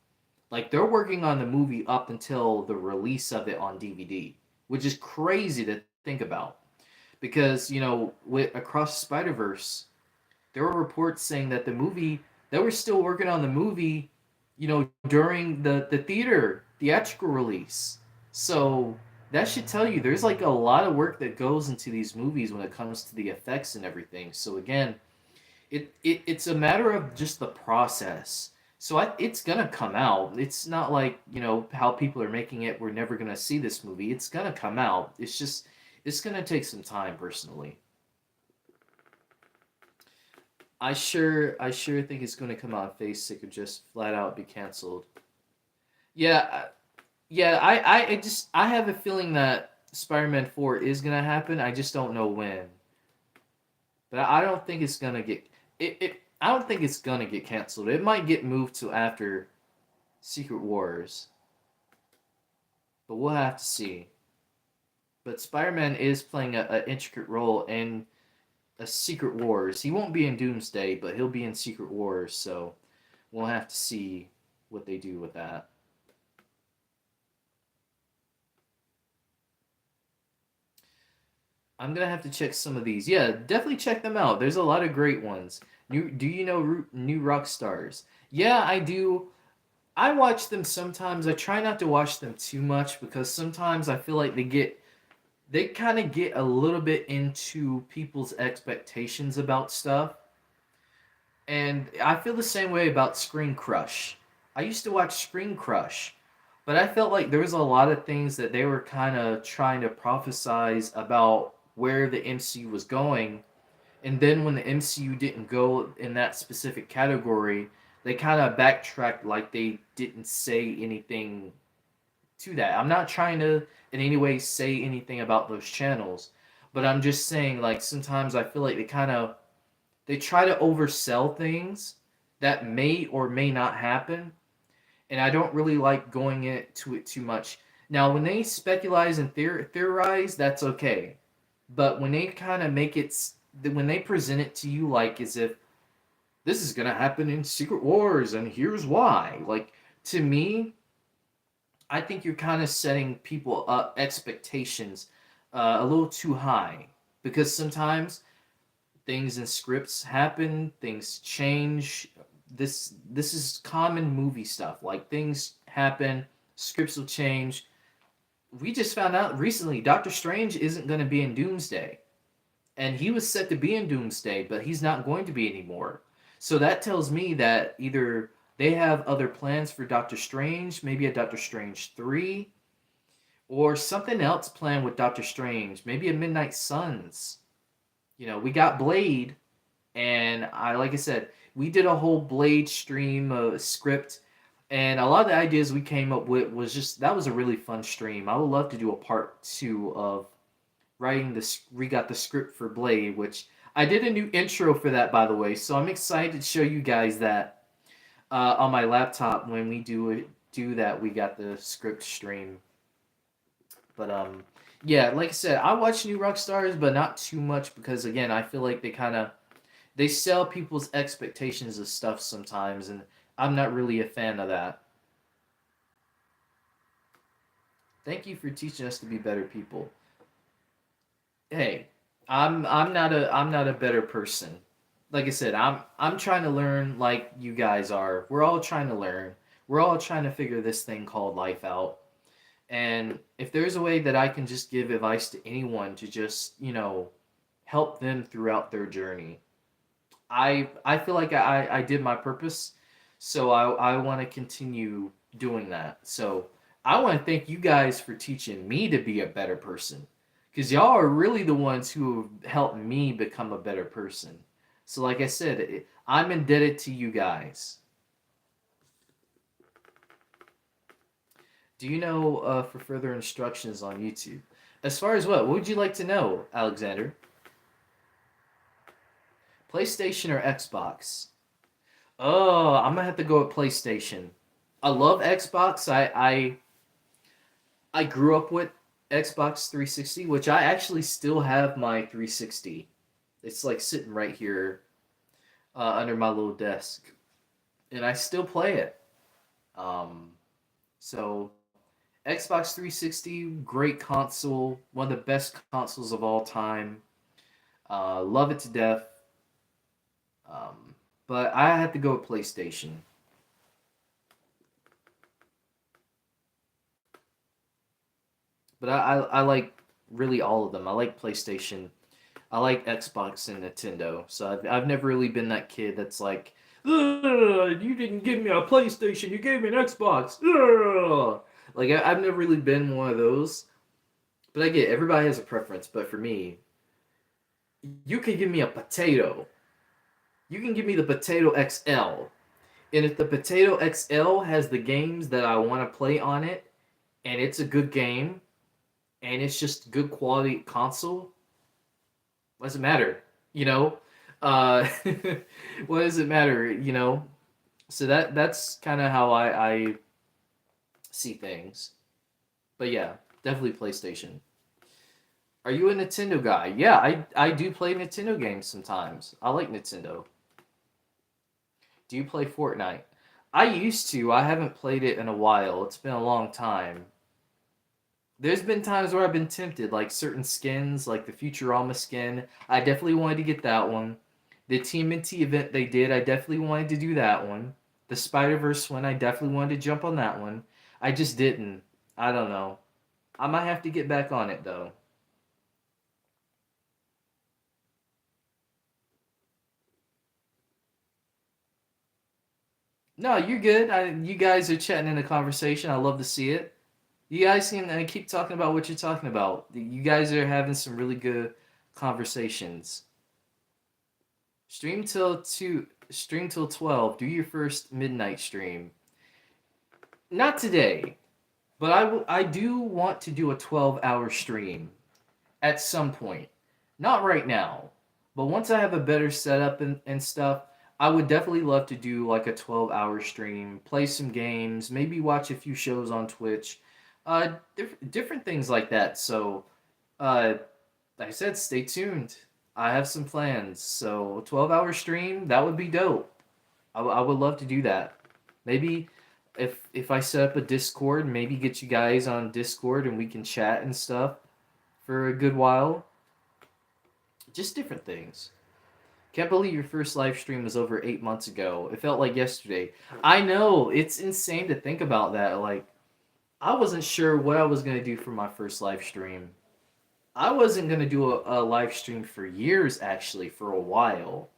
Like they're working on the movie up until the release of it on DVD, which is crazy to think about. Because, with Across the Spider-Verse, there were reports saying that the movie, they were still working on the movie, during the theatrical release. So that should tell you there's like a lot of work that goes into these movies when it comes to the effects and everything. So again, it's a matter of just the process. So it's gonna come out. It's not like how people are making it. We're never gonna see this movie. It's gonna come out. It's just it's gonna take some time, personally. I sure think it's gonna come out Phase 6 or just flat out be canceled. Yeah, yeah. I have a feeling that Spider-Man 4 is gonna happen. I just don't know when. But I don't think it's gonna get I don't think it's gonna get canceled. It might get moved to after Secret Wars, but we'll have to see. But Spider-Man is playing an intricate role in a Secret Wars. He won't be in Doomsday, but he'll be in Secret Wars. So we'll have to see what they do with that. I'm gonna have to check some of these. Yeah, definitely check them out. There's a lot of great ones. Do you know New Rock Stars? Yeah, I do. I watch them sometimes. I try not to watch them too much because sometimes I feel like they kind of get a little bit into people's expectations about stuff. And I feel the same way about Screen Crush. I used to watch Screen Crush, but I felt like there was a lot of things that they were kind of trying to prophesize about where the MCU was going. And then when the MCU didn't go in that specific category, they kind of backtracked like they didn't say anything to that. I'm not trying to in any way say anything about those channels, but I'm just saying like sometimes I feel like they try to oversell things that may or may not happen, and I don't really like going into it too much. Now, when they speculate and theorize, that's okay, but when they kind of when they present it to you like as if this is gonna happen in Secret Wars and here's why, like to me, I think you're kind of setting people up expectations a little too high because sometimes things in scripts happen, things change. This is common movie stuff. Like things happen, scripts will change. We just found out recently Doctor Strange isn't going to be in Doomsday. And he was set to be in Doomsday, but he's not going to be anymore. So that tells me that either they have other plans for Doctor Strange, maybe a Doctor Strange 3, or something else planned with Doctor Strange, maybe a Midnight Suns. We got Blade, and like I said, we did a whole Blade stream script, and a lot of the ideas we came up with was just that was a really fun stream. I would love to do a part 2 of writing this. We got the script for Blade, which I did a new intro for that, by the way. So I'm excited to show you guys that on my laptop when we do that. We got the script stream, but yeah, like I said, I watch New Rock Stars, but not too much because again, I feel like they sell people's expectations of stuff sometimes, and I'm not really a fan of that. Thank you for teaching us to be better people. Hey, I'm not a better person. Like I said, I'm trying to learn like you guys are. We're all trying to learn. We're all trying to figure this thing called life out. And if there's a way that I can just give advice to anyone to just, help them throughout their journey, I feel like I did my purpose. So I want to continue doing that. So I want to thank you guys for teaching me to be a better person. Because y'all are really the ones who have helped me become a better person. So like I said, I'm indebted to you guys. Do you know for further instructions on YouTube? As far as what would you like to know, Alexander? PlayStation or Xbox? Oh, I'm gonna have to go with PlayStation. I love Xbox. I grew up with Xbox 360, which I actually still have my 360. It's like sitting right here under my little desk, and I still play it. Um, so Xbox 360, great console, one of the best consoles of all time. Love it to death. Um, but I had to go with PlayStation. But I like really all of them. I like PlayStation. I like Xbox and Nintendo. So I've never really been that kid that's like, "Ugh, you didn't give me a PlayStation, you gave me an Xbox." Ugh." Like I've never really been one of those. But I get everybody has a preference. But for me, you can give me a potato. You can give me the Potato XL. And if the Potato XL has the games that I want to play on it, and it's a good game, and it's just good quality console, what does it matter? You know, uh, what does it matter? So that's kind of how I see things. But yeah, definitely PlayStation. Are you a Nintendo guy? Yeah, I do play Nintendo games sometimes. I like Nintendo. Do you play Fortnite? I used to. I haven't played it in a while. It's been a long time. There's been times where I've been tempted, like certain skins, like the Futurama skin. I definitely wanted to get that one. The TMNT event they did, I definitely wanted to do that one. The Spider Verse one, I definitely wanted to jump on that one. I just didn't. I don't know. I might have to get back on it though. No, you're good. You guys are chatting in a conversation. I love to see it. You guys can keep talking about what you're talking about. You guys are having some really good conversations. Stream till 12. Do your first midnight stream. Not today, but I do want to do a 12-hour stream at some point. Not right now, but once I have a better setup and stuff, I would definitely love to do like a 12-hour stream, play some games, maybe watch a few shows on Twitch, different things like that. So, uh, like I said, stay tuned. I have some plans. So, 12-hour stream, that would be dope. I would love to do that. Maybe if I set up a Discord, maybe get you guys on Discord and we can chat and stuff for a good while. Just different things. Can't believe your first live stream was over 8 months ago. It felt like yesterday. I know, it's insane to think about that. Like, I wasn't sure what I was gonna do for my first live stream. I wasn't gonna do a live stream for years, actually, for a while.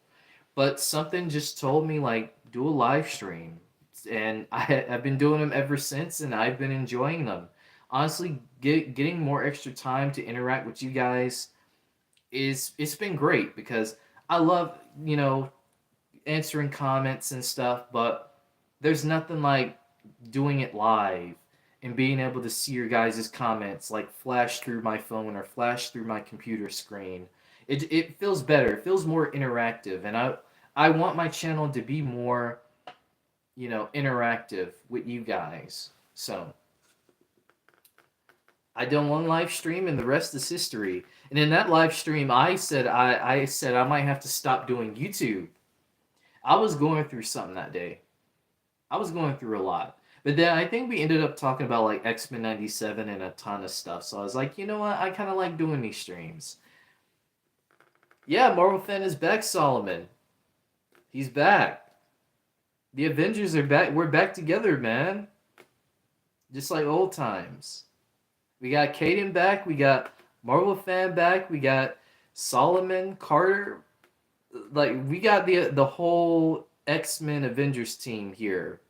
But something just told me, like, do a live stream. And I've been doing them ever since, and I've been enjoying them. Honestly, getting more extra time to interact with you guys it's been great because I love, answering comments and stuff, but there's nothing like doing it live and being able to see your guys' comments like flash through my phone or flash through my computer screen. It feels better. It feels more interactive, and I want my channel to be more, interactive with you guys. So I done one live stream and the rest is history. And in that live stream, I said I might have to stop doing YouTube. I was going through something that day. I was going through a lot. But then I think we ended up talking about like X-Men 97 and a ton of stuff. So I was like, you know what? I kind of like doing these streams. Yeah, Marvel fan is back, Solomon. He's back. The Avengers are back. We're back together, man. Just like old times. We got Caden back. We got Marvel fan back. We got Solomon Carter. Like we got the whole X-Men Avengers team here.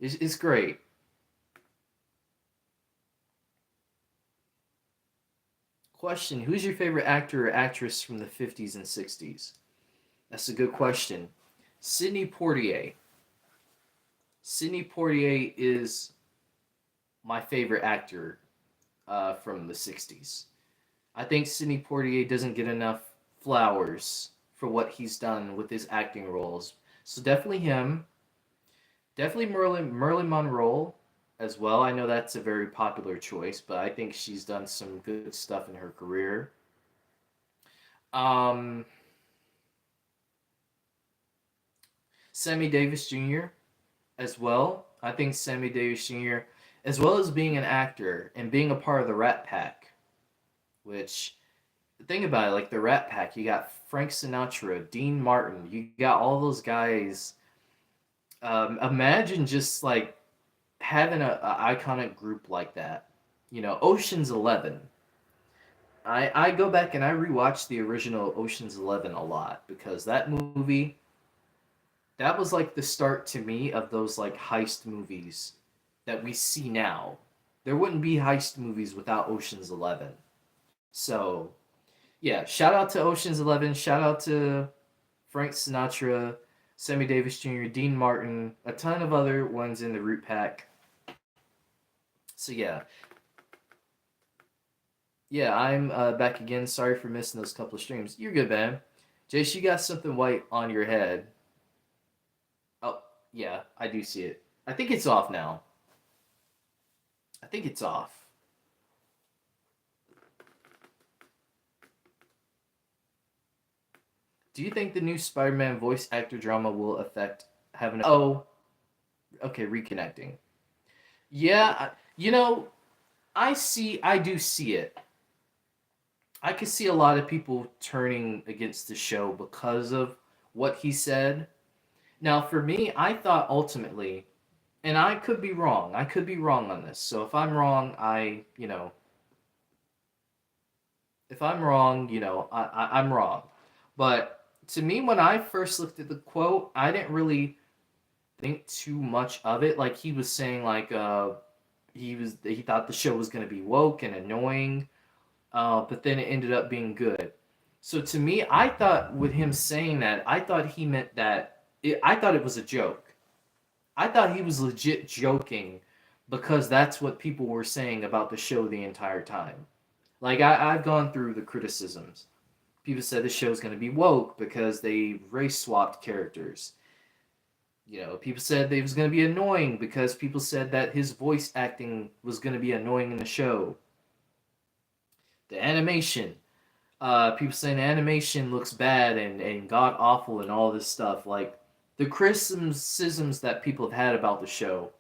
It's great. Question: who's your favorite actor or actress from the 50s and 60s? That's a good question. Sidney Poitier. Sidney Poitier is my favorite actor from the 60s. I think Sidney Poitier doesn't get enough flowers for what he's done with his acting roles. So definitely him. Definitely Merlin Monroe as well. I know that's a very popular choice, but I think she's done some good stuff in her career. Um, Sammy Davis Jr. as well. I think Sammy Davis Jr., as well as being an actor and being a part of the Rat Pack, which, think about it, like the Rat Pack, you got Frank Sinatra, Dean Martin, you got all those guys. Imagine just like having a iconic group like that. You know, Ocean's 11. I go back and I rewatch the original Ocean's 11 a lot because that movie, that was like the start to me of those like heist movies that we see now. There wouldn't be heist movies without Ocean's 11. So, yeah, shout out to Ocean's 11, shout out to Frank Sinatra, Sammy Davis Jr., Dean Martin, a ton of other ones in the Root Pack. So, yeah. Yeah, I'm back again. Sorry for missing those couple of streams. You're good, man. Jace, you got something white on your head. Oh, yeah, I do see it. I think it's off now. I think it's off. Do you think the new Spider-Man voice actor drama will affect having? Oh, okay, reconnecting. Yeah, you know, I do see it. I could see a lot of people turning against the show because of what he said. Now, for me, I thought ultimately, and I could be wrong. I could be wrong on this. So if I'm wrong, if I'm wrong, I'm wrong. But to me, when I first looked at the quote, I didn't really think too much of it. Like he was saying, like he thought the show was going to be woke and annoying, but then it ended up being good. So to me, I thought with him saying that, I thought he meant that. I thought it was a joke. I thought he was legit joking because that's what people were saying about the show the entire time. Like I've gone through the criticisms. People said the show's going to be woke because they race swapped characters. People said it was going to be annoying because people said that his voice acting was going to be annoying in the show. The animation, people saying animation looks bad and god awful and all this stuff. Like the criticisms that people have had about the show,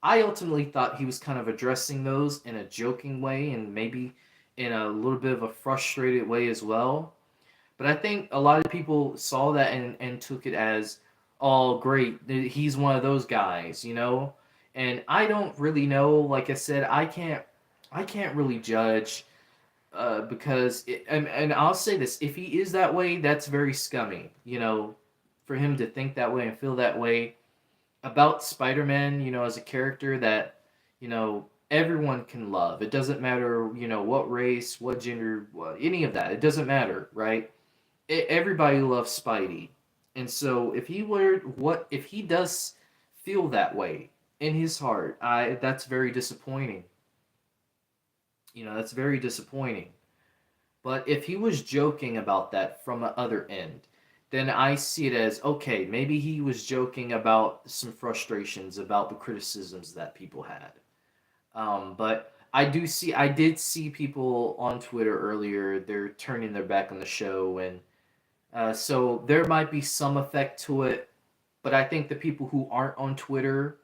I ultimately thought he was kind of addressing those in a joking way and maybe in a little bit of a frustrated way as well. But I think a lot of people saw that and took it as, oh, great, he's one of those guys. And I don't really know. Like I said, I can't really judge because and I'll say this: if he is that way, that's very scummy. For him to think that way and feel that way about Spider-Man, as a character that everyone can love. It doesn't matter, what race, what gender, any of that. It doesn't matter, right? Everybody loves Spidey, and so if he does feel that way in his heart, I that's very disappointing. That's very disappointing. But if he was joking about that from the other end, then I see it as okay, maybe he was joking about some frustrations about the criticisms that people had. But I did see people on Twitter earlier, they're turning their back on the show, and so there might be some effect to it. But I think the people who aren't on Twitter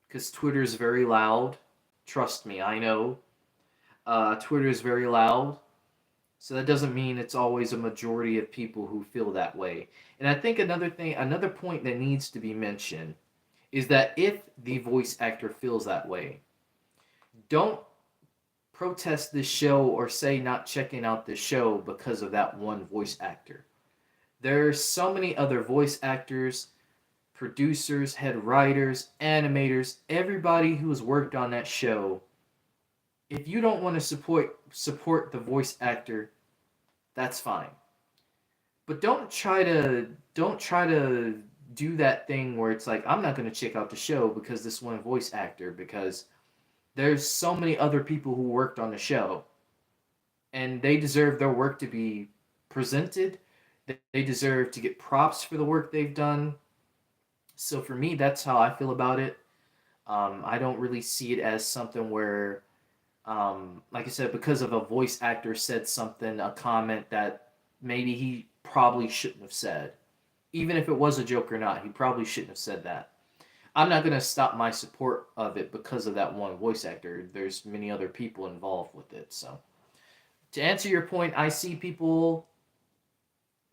because Twitter is very loud. Trust me, I know. Twitter is very loud, so that doesn't mean it's always a majority of people who feel that way. And I think another point that needs to be mentioned is that if the voice actor feels that way, don't protest this show or say not checking out this show because of that one voice actor. There's so many other voice actors, producers, head writers, animators, everybody who has worked on that show. If you don't want to support the voice actor, that's fine. But don't try to do that thing where it's like I'm not going to check out the show because this one voice actor, because there's so many other people who worked on the show and they deserve their work to be presented. They deserve to get props for the work they've done. So for me, that's how I feel about it. I don't really see it as something where, like I said, because of a voice actor said something, a comment that maybe he probably shouldn't have said. Even if it was a joke or not, he probably shouldn't have said that. I'm not going to stop my support of it because of that one voice actor. There's many other people involved with it. So, to answer your point, I see people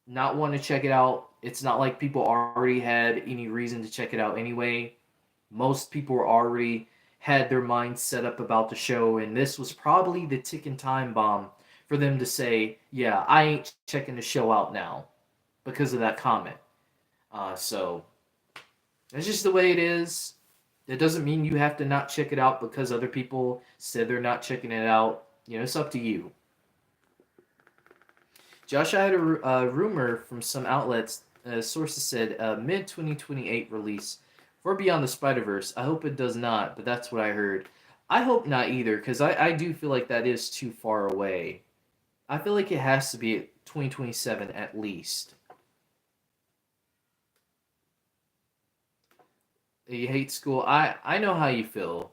not want to check it out. It's not like people already had any reason to check it out anyway. Most people were already had their minds set up about the show, and this was probably the ticking time bomb for them to say, "Yeah, I ain't checking the show out now," because of that comment. So that's just the way it is. It doesn't mean you have to not check it out because other people said they're not checking it out. You know, it's up to you. Josh, I had a rumor from some outlets. Sources said mid 2028 release for Beyond the Spider Verse. I hope it does not, but that's what I heard. I hope not either, because I do feel like that is too far away. I feel like it has to be 2027 at least. You hate school. I know how you feel.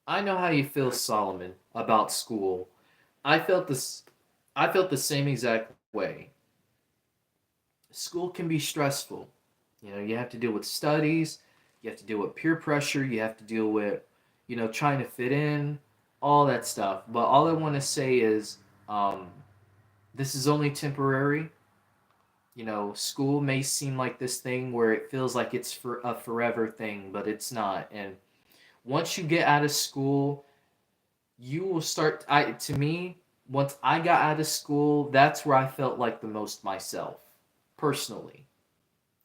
I know how you feel, Solomon, about school. I felt this. I felt the same exact way. School can be stressful. You know, you have to deal with studies, you have to deal with peer pressure, you have to deal with, trying to fit in, all that stuff. But all I want to say is, um, this is only temporary. School may seem like this thing where it feels like it's for a forever thing, but it's not. And once you get out of school, you will start. To me, once I got out of school, that's where I felt like the most myself, personally.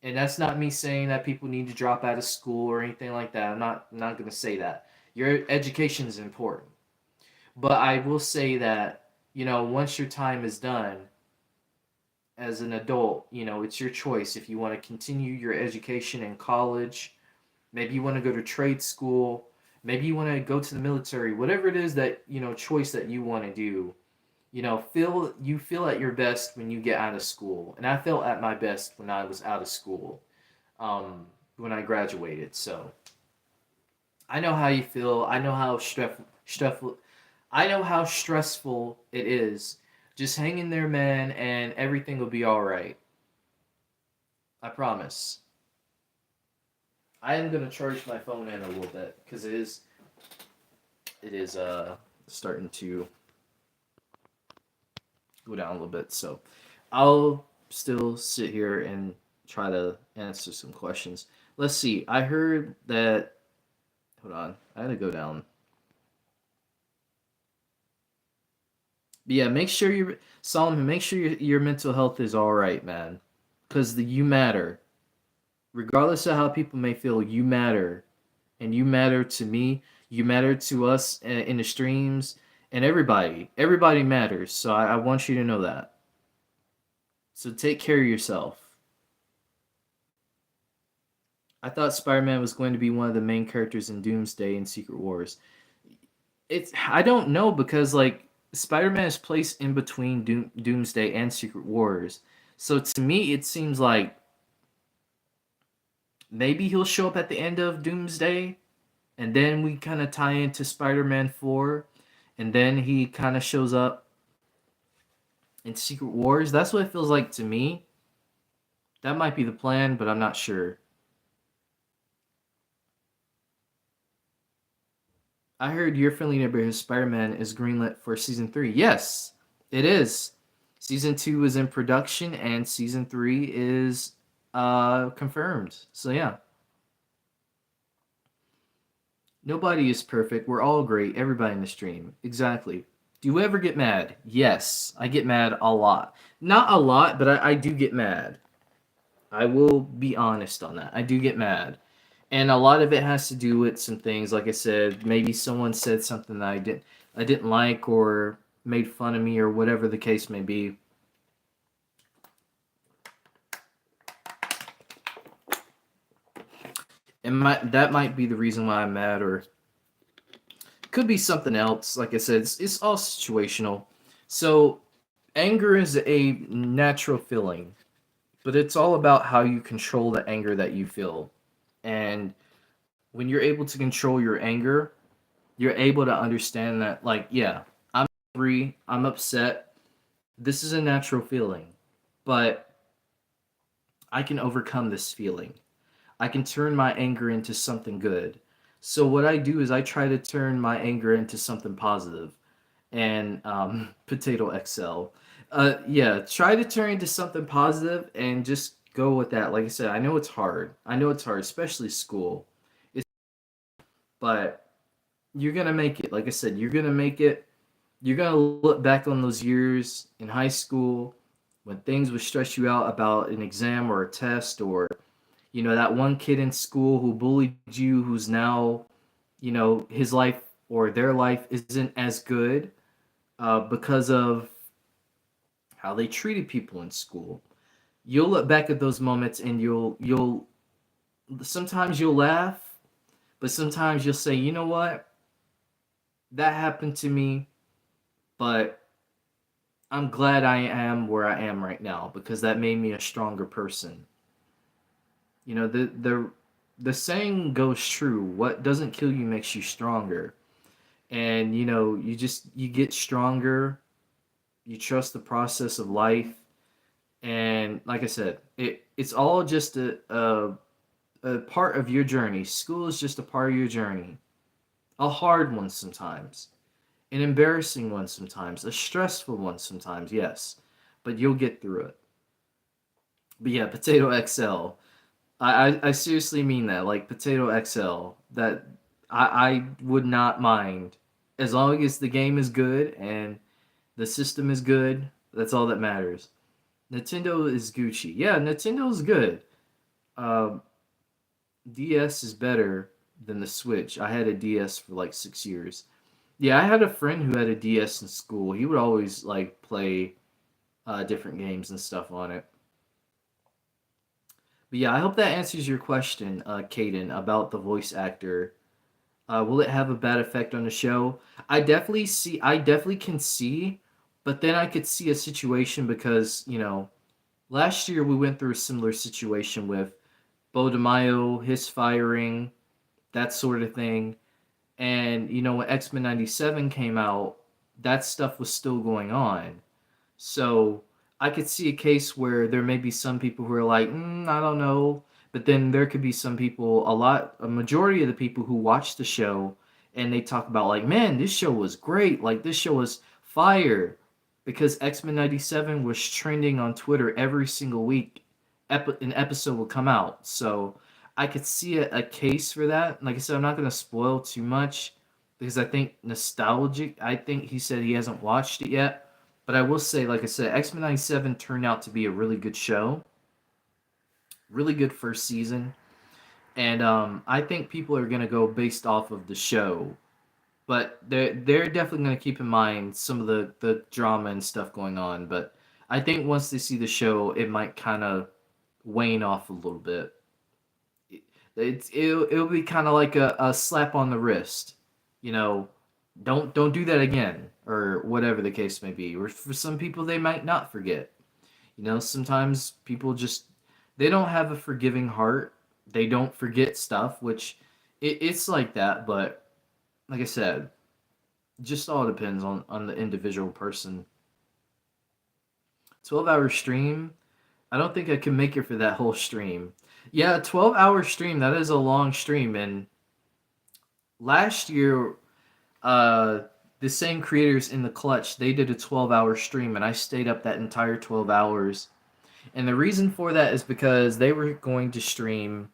And that's not me saying that people need to drop out of school or anything like that. I'm not going to say that. Your education is important. But I will say that, once your time is done as an adult, it's your choice if you want to continue your education in college, maybe you want to go to trade school, maybe you want to go to the military, whatever it is that, choice that you want to do. Feel at your best when you get out of school. And I felt at my best when I was out of school, when I graduated. So I know how you feel. I know how stressful. I know how stressful it is. Just hang in there, man, and everything will be all right. I promise. I am gonna charge my phone in a little bit because it is starting to go down a little bit. So I'll still sit here and try to answer some questions. Let's see. I heard that. Hold on. I had to go down. But yeah, make sure you Solomon. Make sure your mental health is all right, man. Because you matter. Regardless of how people may feel, you matter, and you matter to me. You matter to us in the streams, and everybody. Everybody matters. So I want you to know that. So take care of yourself. I thought Spider-Man was going to be one of the main characters in Doomsday and Secret Wars. I don't know because like Spider-Man is placed in between Doomsday and Secret Wars. So to me it seems like maybe he'll show up at the end of Doomsday and then we kind of tie into Spider-Man 4 and then he kind of shows up in Secret Wars. That's what it feels like to me. That might be the plan, but I'm not sure. I heard Your Friendly Neighborhood Spider-Man is greenlit for season 3. Yes, it is. Season 2 is in production and season 3 is confirmed. So yeah, nobody is perfect. We're all great. Everybody in the stream. Exactly. Do you ever get mad? Yes, I get mad a lot. Not a lot, but I do get mad. I will be honest on that. I do get mad. And a lot of it has to do with some things, like I said, maybe someone said something that I didn't like or made fun of me or whatever the case may be. And that might be the reason why I'm mad, or could be something else. Like I said, it's all situational. So anger is a natural feeling, but it's all about how you control the anger that you feel. And when you're able to control your anger, you're able to understand that, like, yeah, I'm angry, I'm upset. This is a natural feeling, but I can overcome this feeling. I can turn my anger into something good. So what I do is I try to turn my anger into something positive. And Potato XL, yeah, try to turn into something positive and just go with that. Like I said, I know it's hard. I know it's hard, especially school. It's, but you're gonna make it. Like I said, you're gonna make it. You're gonna look back on those years in high school when things would stress you out about an exam or a test, or that one kid in school who bullied you, who's now, his life or their life isn't as good because of how they treated people in school. You'll look back at those moments and you'll sometimes you'll laugh, but sometimes you'll say, you know what, that happened to me, but I'm glad I am where I am right now because that made me a stronger person. The saying goes true. What doesn't kill you makes you stronger. And you get stronger. You trust the process of life. And like I said, it's all just a part of your journey. School is just a part of your journey. A hard one sometimes, an embarrassing one sometimes, a stressful one sometimes, yes. But you'll get through it. But yeah, Potato XL. I seriously mean that. Like Potato XL. That I would not mind. As long as the game is good and the system is good, that's all that matters. Nintendo is Gucci. Yeah, Nintendo is good. Um, DS is better than the Switch. I had a DS for like 6 years. Yeah, I had a friend who had a DS in school. He would always like play different games and stuff on it. But yeah, I hope that answers your question, Caden, about the voice actor. Will it have a bad effect on the show? I definitely can see, but then I could see a situation because, last year we went through a similar situation with Bo DeMaio, his firing, that sort of thing. And, when X-Men 97 came out, that stuff was still going on. So I could see a case where there may be some people who are like, I don't know. But then there could be some people, a majority of the people who watch the show and they talk about, like, man, this show was great. Like, this show was fire. Because X-Men 97 was trending on Twitter every single week. An episode will come out. So I could see a case for that. Like I said, I'm not going to spoil too much because I think nostalgic. I think he said he hasn't watched it yet. But I will say, like I said, X-Men 97 turned out to be a really good show. Really good first season. And I think people are going to go based off of the show. But they're definitely going to keep in mind some of the drama and stuff going on. But I think once they see the show, it might kind of wane off a little bit. It'll be kind of like a slap on the wrist, you know. Don't do that again, or whatever the case may be. Or for some people, they might not forget. Sometimes people just they don't have a forgiving heart. They don't forget stuff, which it's like that. But like I said, just all depends on the individual person. 12-hour stream. I don't think I can make it for that whole stream. Yeah, a 12-hour stream, that is a long stream. And last year, Uh, the same creators in the Clutch, they did a 12-hour stream, and I stayed up that entire 12 hours. And the reason for that is because they were going to stream,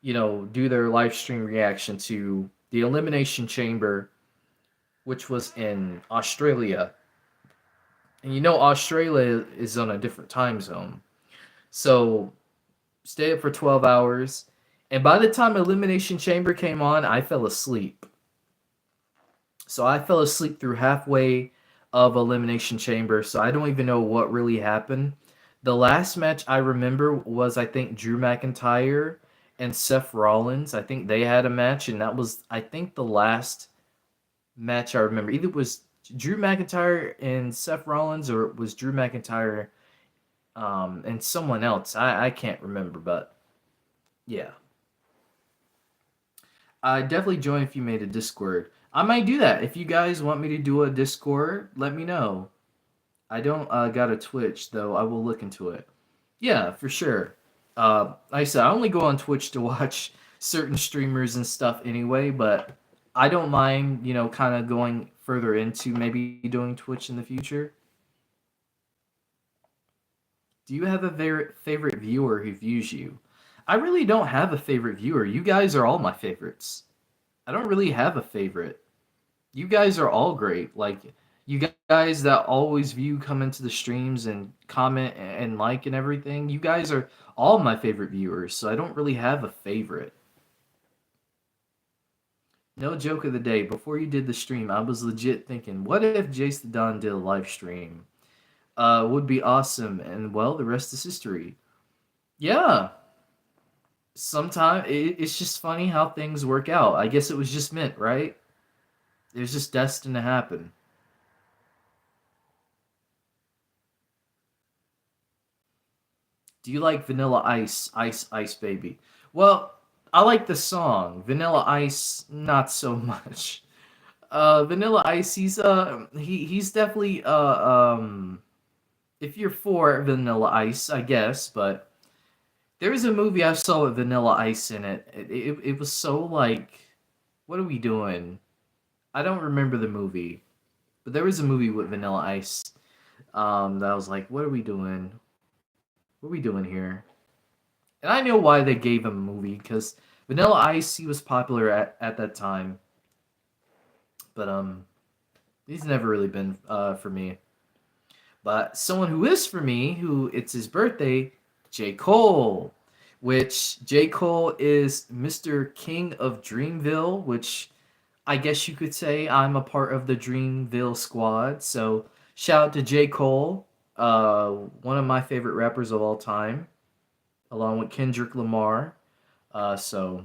do their live stream reaction to the Elimination Chamber, which was in Australia. And Australia is on a different time zone. So stay up for 12 hours. And by the time Elimination Chamber came on, I fell asleep. So I fell asleep through halfway of Elimination Chamber. So I don't even know what really happened. The last match I remember was, I think, Drew McIntyre and Seth Rollins. I think they had a match, and that was, I think, the last match I remember. Either it was Drew McIntyre and Seth Rollins, or it was Drew McIntyre and someone else. I can't remember, but yeah. Definitely join if you made a Discord. I might do that. If you guys want me to do a Discord, let me know. I don't got a Twitch, though. I will look into it. Yeah, for sure. Like I said, I only go on Twitch to watch certain streamers and stuff anyway, but I don't mind, kind of going further into maybe doing Twitch in the future. Do you have a favorite viewer who views you? I really don't have a favorite viewer. You guys are all my favorites. I don't really have a favorite. You guys are all great. Like, you guys that always view, come into the streams and comment and like and everything. You guys are all my favorite viewers, so I don't really have a favorite. No joke of the day. Before you did the stream, I was legit thinking, what if JaceTheDon did a live stream? Would be awesome. And well, the rest is history. Yeah. Sometimes it's just funny how things work out. I guess it was just meant, right? It was just destined to happen. Do you like Vanilla Ice, Ice Ice Baby? Well, I like the song. Vanilla Ice, not so much. Vanilla Ice, he's definitely if you're for Vanilla Ice, I guess, but there was a movie I saw with Vanilla Ice in it. It was so like, what are we doing? I don't remember the movie, but there was a movie with Vanilla Ice. That I was like, what are we doing? What are we doing here? And I know why they gave him a movie, because Vanilla Ice, he was popular at that time, but he's never really been for me. But someone who is for me, who it's his birthday, J. Cole. Which J. Cole is Mr. King of Dreamville, which I guess you could say I'm a part of the Dreamville squad. So shout out to J. Cole, one of my favorite rappers of all time, along with Kendrick Lamar. So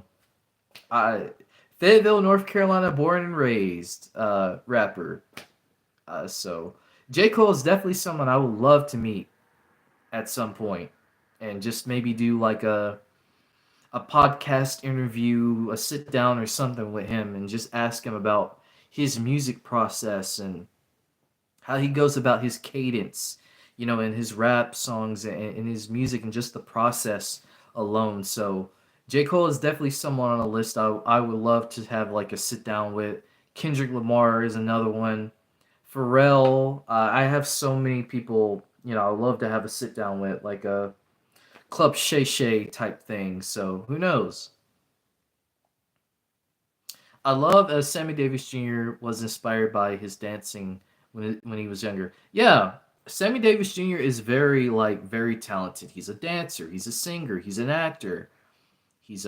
I Fayetteville, North Carolina, born and raised rapper. So J. Cole is definitely someone I would love to meet at some point, and just maybe do like a podcast interview, a sit down or something with him, and just ask him about his music process and how he goes about his cadence, in his rap songs and his music, and just the process alone. So J. Cole is definitely someone on the list I would love to have like a sit down with. Kendrick Lamar is another one. Pharrell, I have so many people, I would love to have a sit down with, like a Club Shay Shay type thing. So who knows? I love Sammy Davis Jr. was inspired by his dancing when he was younger. Yeah, Sammy Davis Jr. is very talented. He's a dancer. He's a singer. He's an actor. He's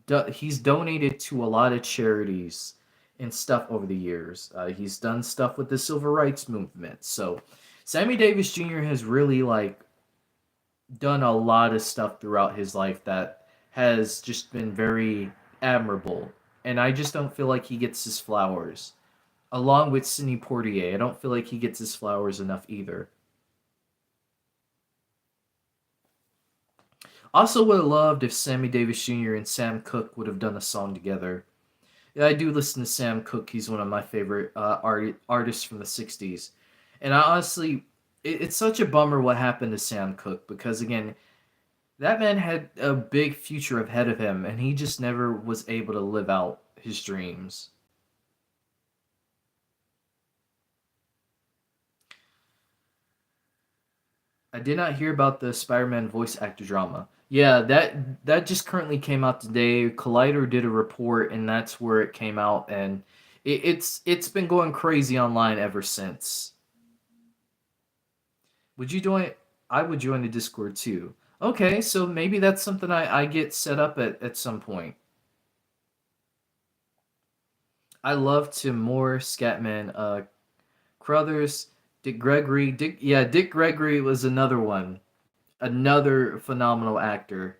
donated to a lot of charities and stuff over the years. He's done stuff with the civil rights movement. So Sammy Davis Jr. has really done a lot of stuff throughout his life that has just been very admirable. And I just don't feel like he gets his flowers. Along with Sidney Poitier, I don't feel like he gets his flowers enough either. Also, would have loved if Sammy Davis Jr. and Sam Cooke would have done a song together. Yeah, I do listen to Sam Cooke. He's one of my favorite artists from the 60s. And I honestly, it's such a bummer what happened to Sam Cooke, because, again, that man had a big future ahead of him, and he just never was able to live out his dreams. I did not hear about the Spider-Man voice actor drama. Yeah, that just currently came out today. Collider did a report, and that's where it came out, and it's been going crazy online ever since. Would you join? I would join the Discord too. Okay, so maybe that's something I get set up at some point. I love Tim Moore, Scatman, Crothers, Dick Gregory. Dick Gregory was another one, another phenomenal actor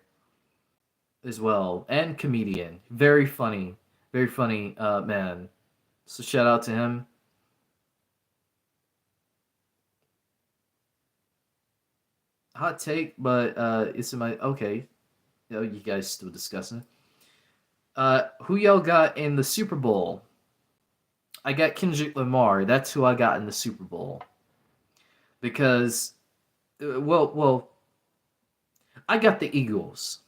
as well, and comedian. Very funny man. So shout out to him. Hot take, but it's in my okay. You guys still discussing? Who y'all got in the Super Bowl? I got Kendrick Lamar. That's who I got in the Super Bowl because, well, I got the Eagles.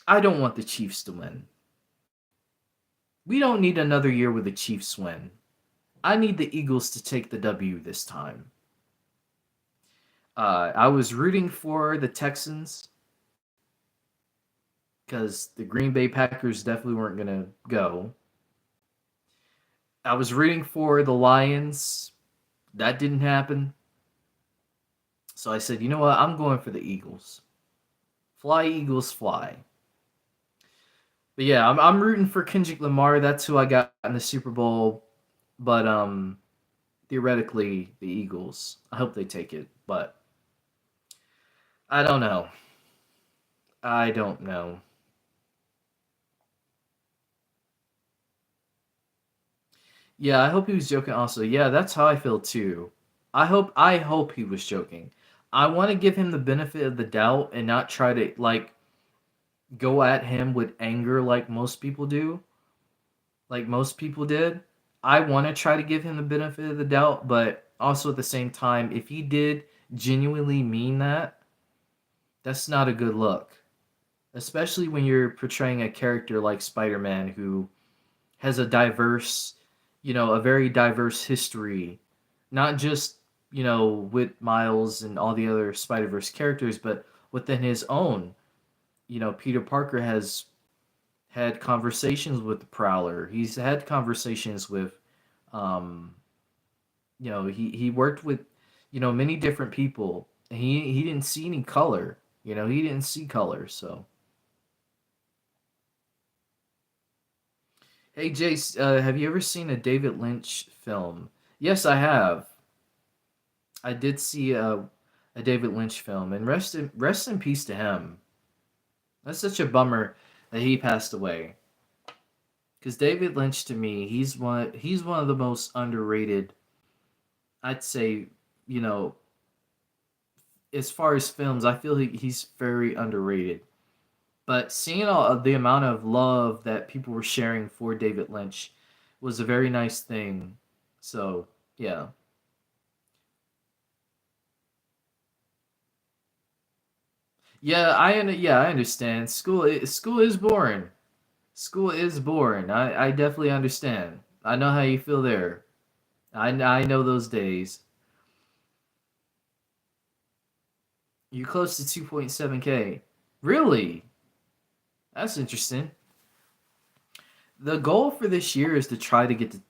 I don't want the Chiefs to win. We don't need another year where the Chiefs win. I need the Eagles to take the W this time. I was rooting for the Texans because the Green Bay Packers definitely weren't going to go. I was rooting for the Lions. That didn't happen. So I said, you know what? I'm going for the Eagles. Fly, Eagles, fly. But yeah, I'm rooting for Kendrick Lamar. That's who I got in the Super Bowl. But theoretically, the Eagles. I hope they take it. But I don't know. I don't know. Yeah, I hope he was joking also. Yeah, that's how I feel too. I hope he was joking. I want to give him the benefit of the doubt and not try to like go at him with anger like most people do, like most people did. I want to try to give him the benefit of the doubt, but also at the same time, if he did genuinely mean that, that's not a good look. Especially when you're portraying a character like Spider-Man who has a diverse, a very diverse history, not just, with Miles and all the other Spider-Verse characters, but within his own. Peter Parker has had conversations with the Prowler. He's had conversations with, um, he worked with, many different people. And he didn't see any color. He didn't see color. So, hey Jace, have you ever seen a David Lynch film? Yes, I have. I did see a David Lynch film, and rest in peace to him. That's such a bummer that he passed away. Because David Lynch, to me, he's one of the most underrated. I'd say, you know, as far as films, I feel he's very underrated. But seeing all of the amount of love that people were sharing for David Lynch was a very nice thing. So yeah, yeah, I understand. School is boring. School is boring. I definitely understand. I know how you feel there. I know those days. You're close to 2.7K. Really? That's interesting. The goal for this year is to try to get to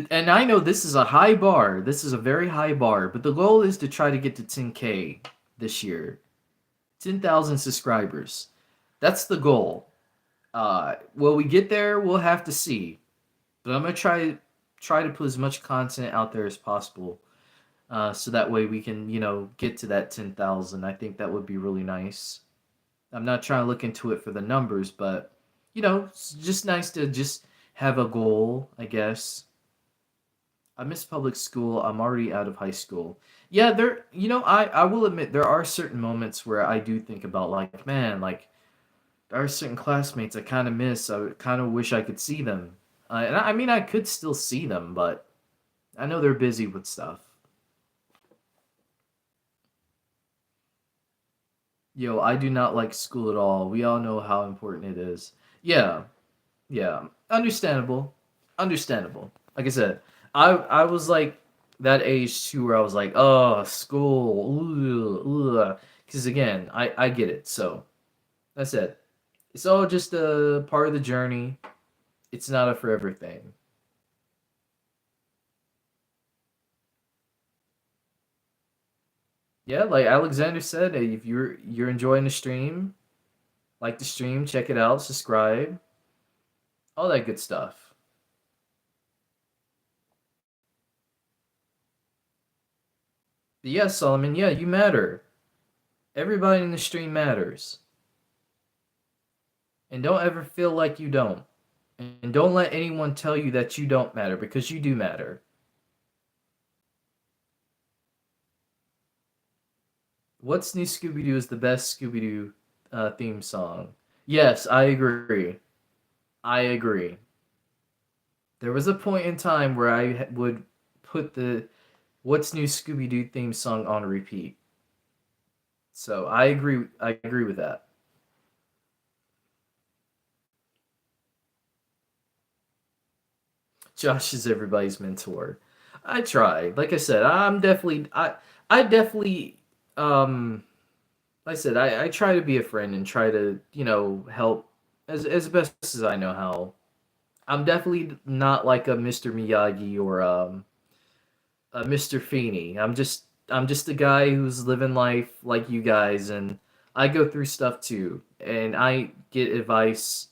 and I know this is a high bar. This is a very high bar, but the goal is to try to get to 10K this year. 10,000 subscribers. That's the goal. Will we get there? We'll have to see. But I'm gonna try to put as much content out there as possible, so that way we can get to that 10,000. I think that would be really nice. I'm not trying to look into it for the numbers, but it's just nice to just have a goal, I guess. I miss public school. I'm already out of high school. Yeah, I will admit there are certain moments where I do think about like, man, like there are certain classmates I kind of miss. I kind of wish I could see them. And I mean, I could still see them, but I know they're busy with stuff. Yo, I do not like school at all. We all know how important it is. Yeah, yeah, understandable, understandable. Like I said, I was like that age too where I was like, oh, school, because again, I get it. So that's it. It's all just a part of the journey. It's not a forever thing. Yeah, like Alexander said, if you're enjoying the stream, like the stream, check it out, subscribe, all that good stuff. But yeah, Solomon, yeah, you matter. Everybody in the stream matters. And don't ever feel like you don't. And don't let anyone tell you that you don't matter because you do matter. What's New Scooby Doo is the best Scooby Doo theme song. Yes, I agree. I agree. There was a point in time where I would put the What's New Scooby Doo theme song on repeat. So I agree. I agree with that. Josh is everybody's mentor. I try. Like I said, I definitely like I said, I try to be a friend and try to, help as best as I know how. I'm definitely not like a Mr. Miyagi or a Mr. Feeney. I'm just a guy who's living life like you guys, and I go through stuff too, and I get advice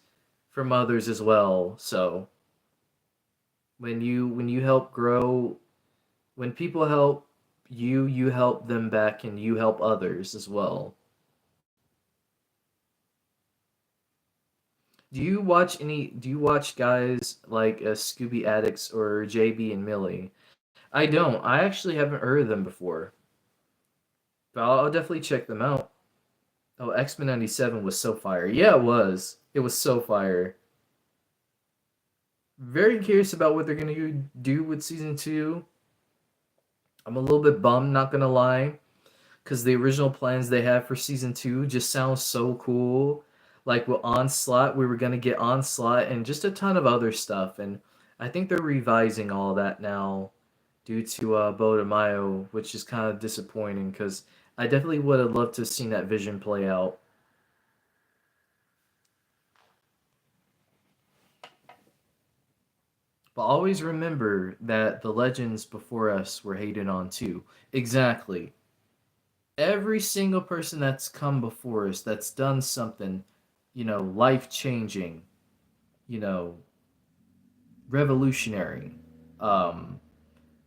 from others as well. So when you help grow, when people help you, you help them back, and you help others as well. Do you watch guys like Scooby Addicts or JB and Millie? I don't. I actually haven't heard of them before, but I'll definitely check them out. Oh, X-Men 97 was so fire. Yeah, it was. It was so fire. Very curious about what they're gonna do with season two. I'm a little bit bummed, not gonna lie, because the original plans they had for season two just sounds so cool. Like with Onslaught, we were gonna get Onslaught and just a ton of other stuff, and I think they're revising all that now due to Bo de Mayo, which is kind of disappointing because I definitely would have loved to have seen that vision play out. But always remember that the legends before us were hated on too. Exactly. Every single person that's come before us that's done something, life changing, you know, revolutionary, um,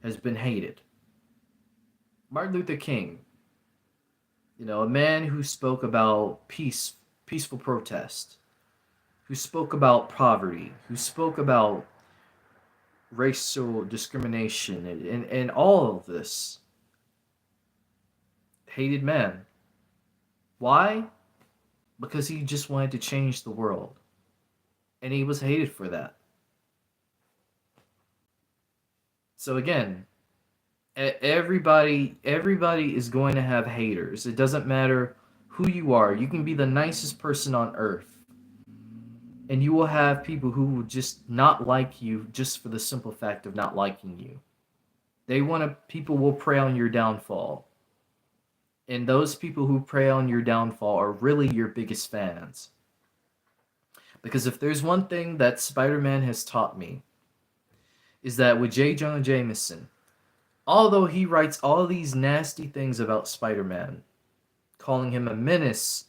has been hated. Martin Luther King, a man who spoke about peaceful protest, who spoke about poverty, who spoke about racial discrimination and all of this, hated man. Why? Because he just wanted to change the world. And he was hated for that. So again, everybody is going to have haters. It doesn't matter who you are. You can be the nicest person on earth, and you will have people who will just not like you just for the simple fact of not liking you. People will prey on your downfall. And those people who prey on your downfall are really your biggest fans. Because if there's one thing that Spider-Man has taught me, is that with J. Jonah Jameson, although he writes all these nasty things about Spider-Man, calling him a menace,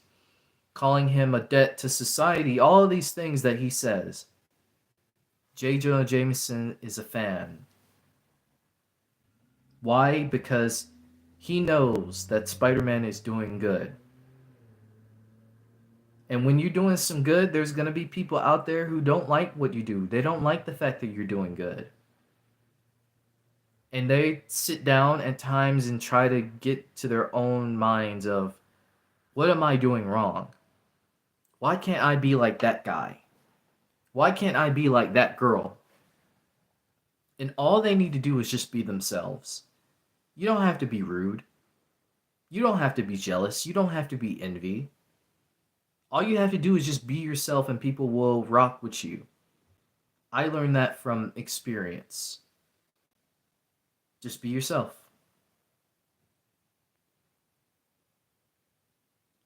calling him a debt to society, all of these things that he says, J. Jonah Jameson is a fan. Why? Because he knows that Spider-Man is doing good. And when you're doing some good, there's going to be people out there who don't like what you do. They don't like the fact that you're doing good. And they sit down at times and try to get to their own minds of, what am I doing wrong? Why can't I be like that guy? Why can't I be like that girl? And all they need to do is just be themselves. You don't have to be rude. You don't have to be jealous. You don't have to be envy. All you have to do is just be yourself and people will rock with you. I learned that from experience. Just be yourself.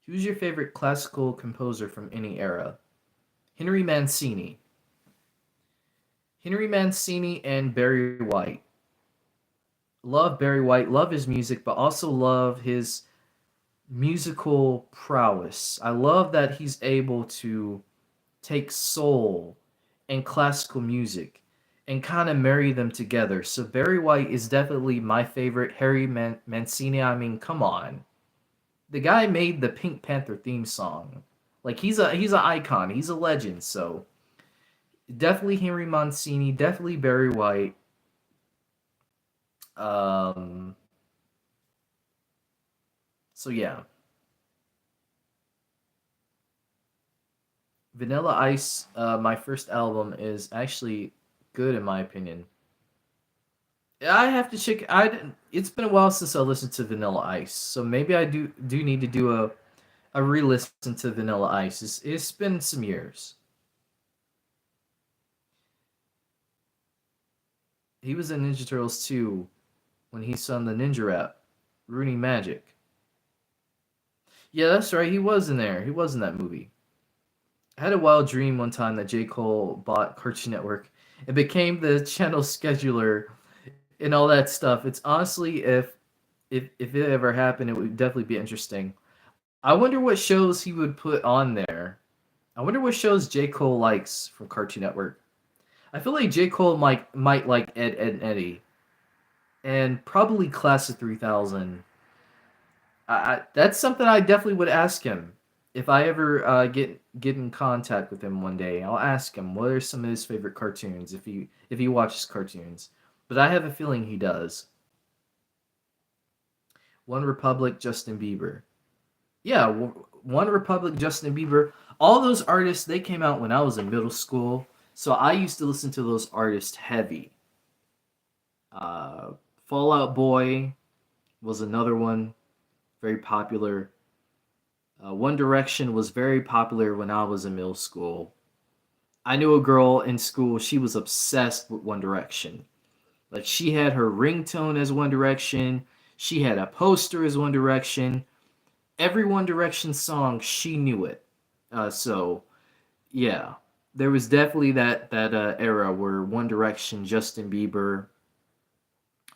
Who's your favorite classical composer from any era? Henry Mancini. Henry Mancini and Barry White. Love Barry White, love his music, but also love his musical prowess. I love that he's able to take soul and classical music and kind of marry them together. So Barry White is definitely my favorite. Mancini, I mean, come on. The guy made the Pink Panther theme song. Like he's an icon. He's a legend. So definitely Henry Mancini, definitely Barry White. Um so yeah. Vanilla Ice, my first album is actually good in my opinion. I have to check. It's been a while since I listened to Vanilla Ice, so maybe I do need to do a re-listen to Vanilla Ice. It's been some years. He was in Ninja Turtles 2 when he sung the ninja rap, Rooney Magic. Yeah, that's right. He was in there. He was in that movie. I had a wild dream one time that J. Cole bought Cartoon Network and became the channel scheduler and all that stuff. It's honestly, if it ever happened, it would definitely be interesting. I wonder what shows he would put on there. I wonder what shows J. Cole likes from Cartoon Network. I feel like J. Cole might like Ed and Eddie, and probably Class of 3000. That's something I definitely would ask him if I ever get in contact with him one day. I'll ask him what are some of his favorite cartoons if he watches cartoons. But I have a feeling he does. One Republic, Justin Bieber. Yeah, One Republic, Justin Bieber. All those artists they came out when I was in middle school, so I used to listen to those artists heavy. Uh, Fallout Boy was another one, very popular. One Direction was very popular when I was in middle school. I knew a girl in school, she was obsessed with One Direction. Like she had her ringtone as One Direction, she had a poster as One Direction. Every One Direction song, she knew it. So yeah, there was definitely that era where One Direction, Justin Bieber,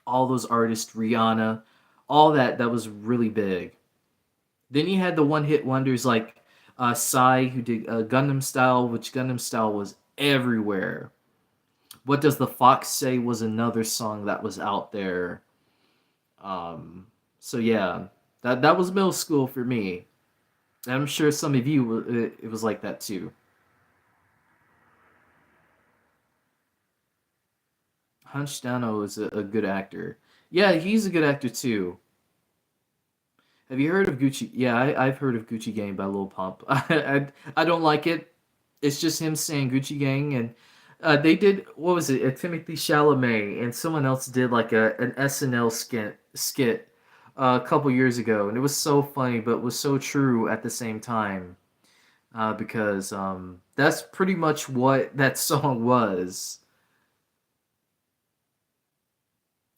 all those artists, Rihanna, all that was really big. Then you had the one hit wonders like Psy, who did Gundam Style, which Gundam Style was everywhere. What Does the Fox Say was another song that was out there. Um, so yeah, that was middle school for me. And I'm sure some of you it was like that too. Hunch Dano is a good actor. Yeah, he's a good actor too. Have you heard of Gucci? Yeah, I've heard of Gucci Gang by Lil Pump. I don't like it. It's just him saying Gucci Gang, and they did what was it? A Timothy Chalamet and someone else did like an SNL skit a couple years ago, and it was so funny, but was so true at the same time because that's pretty much what that song was.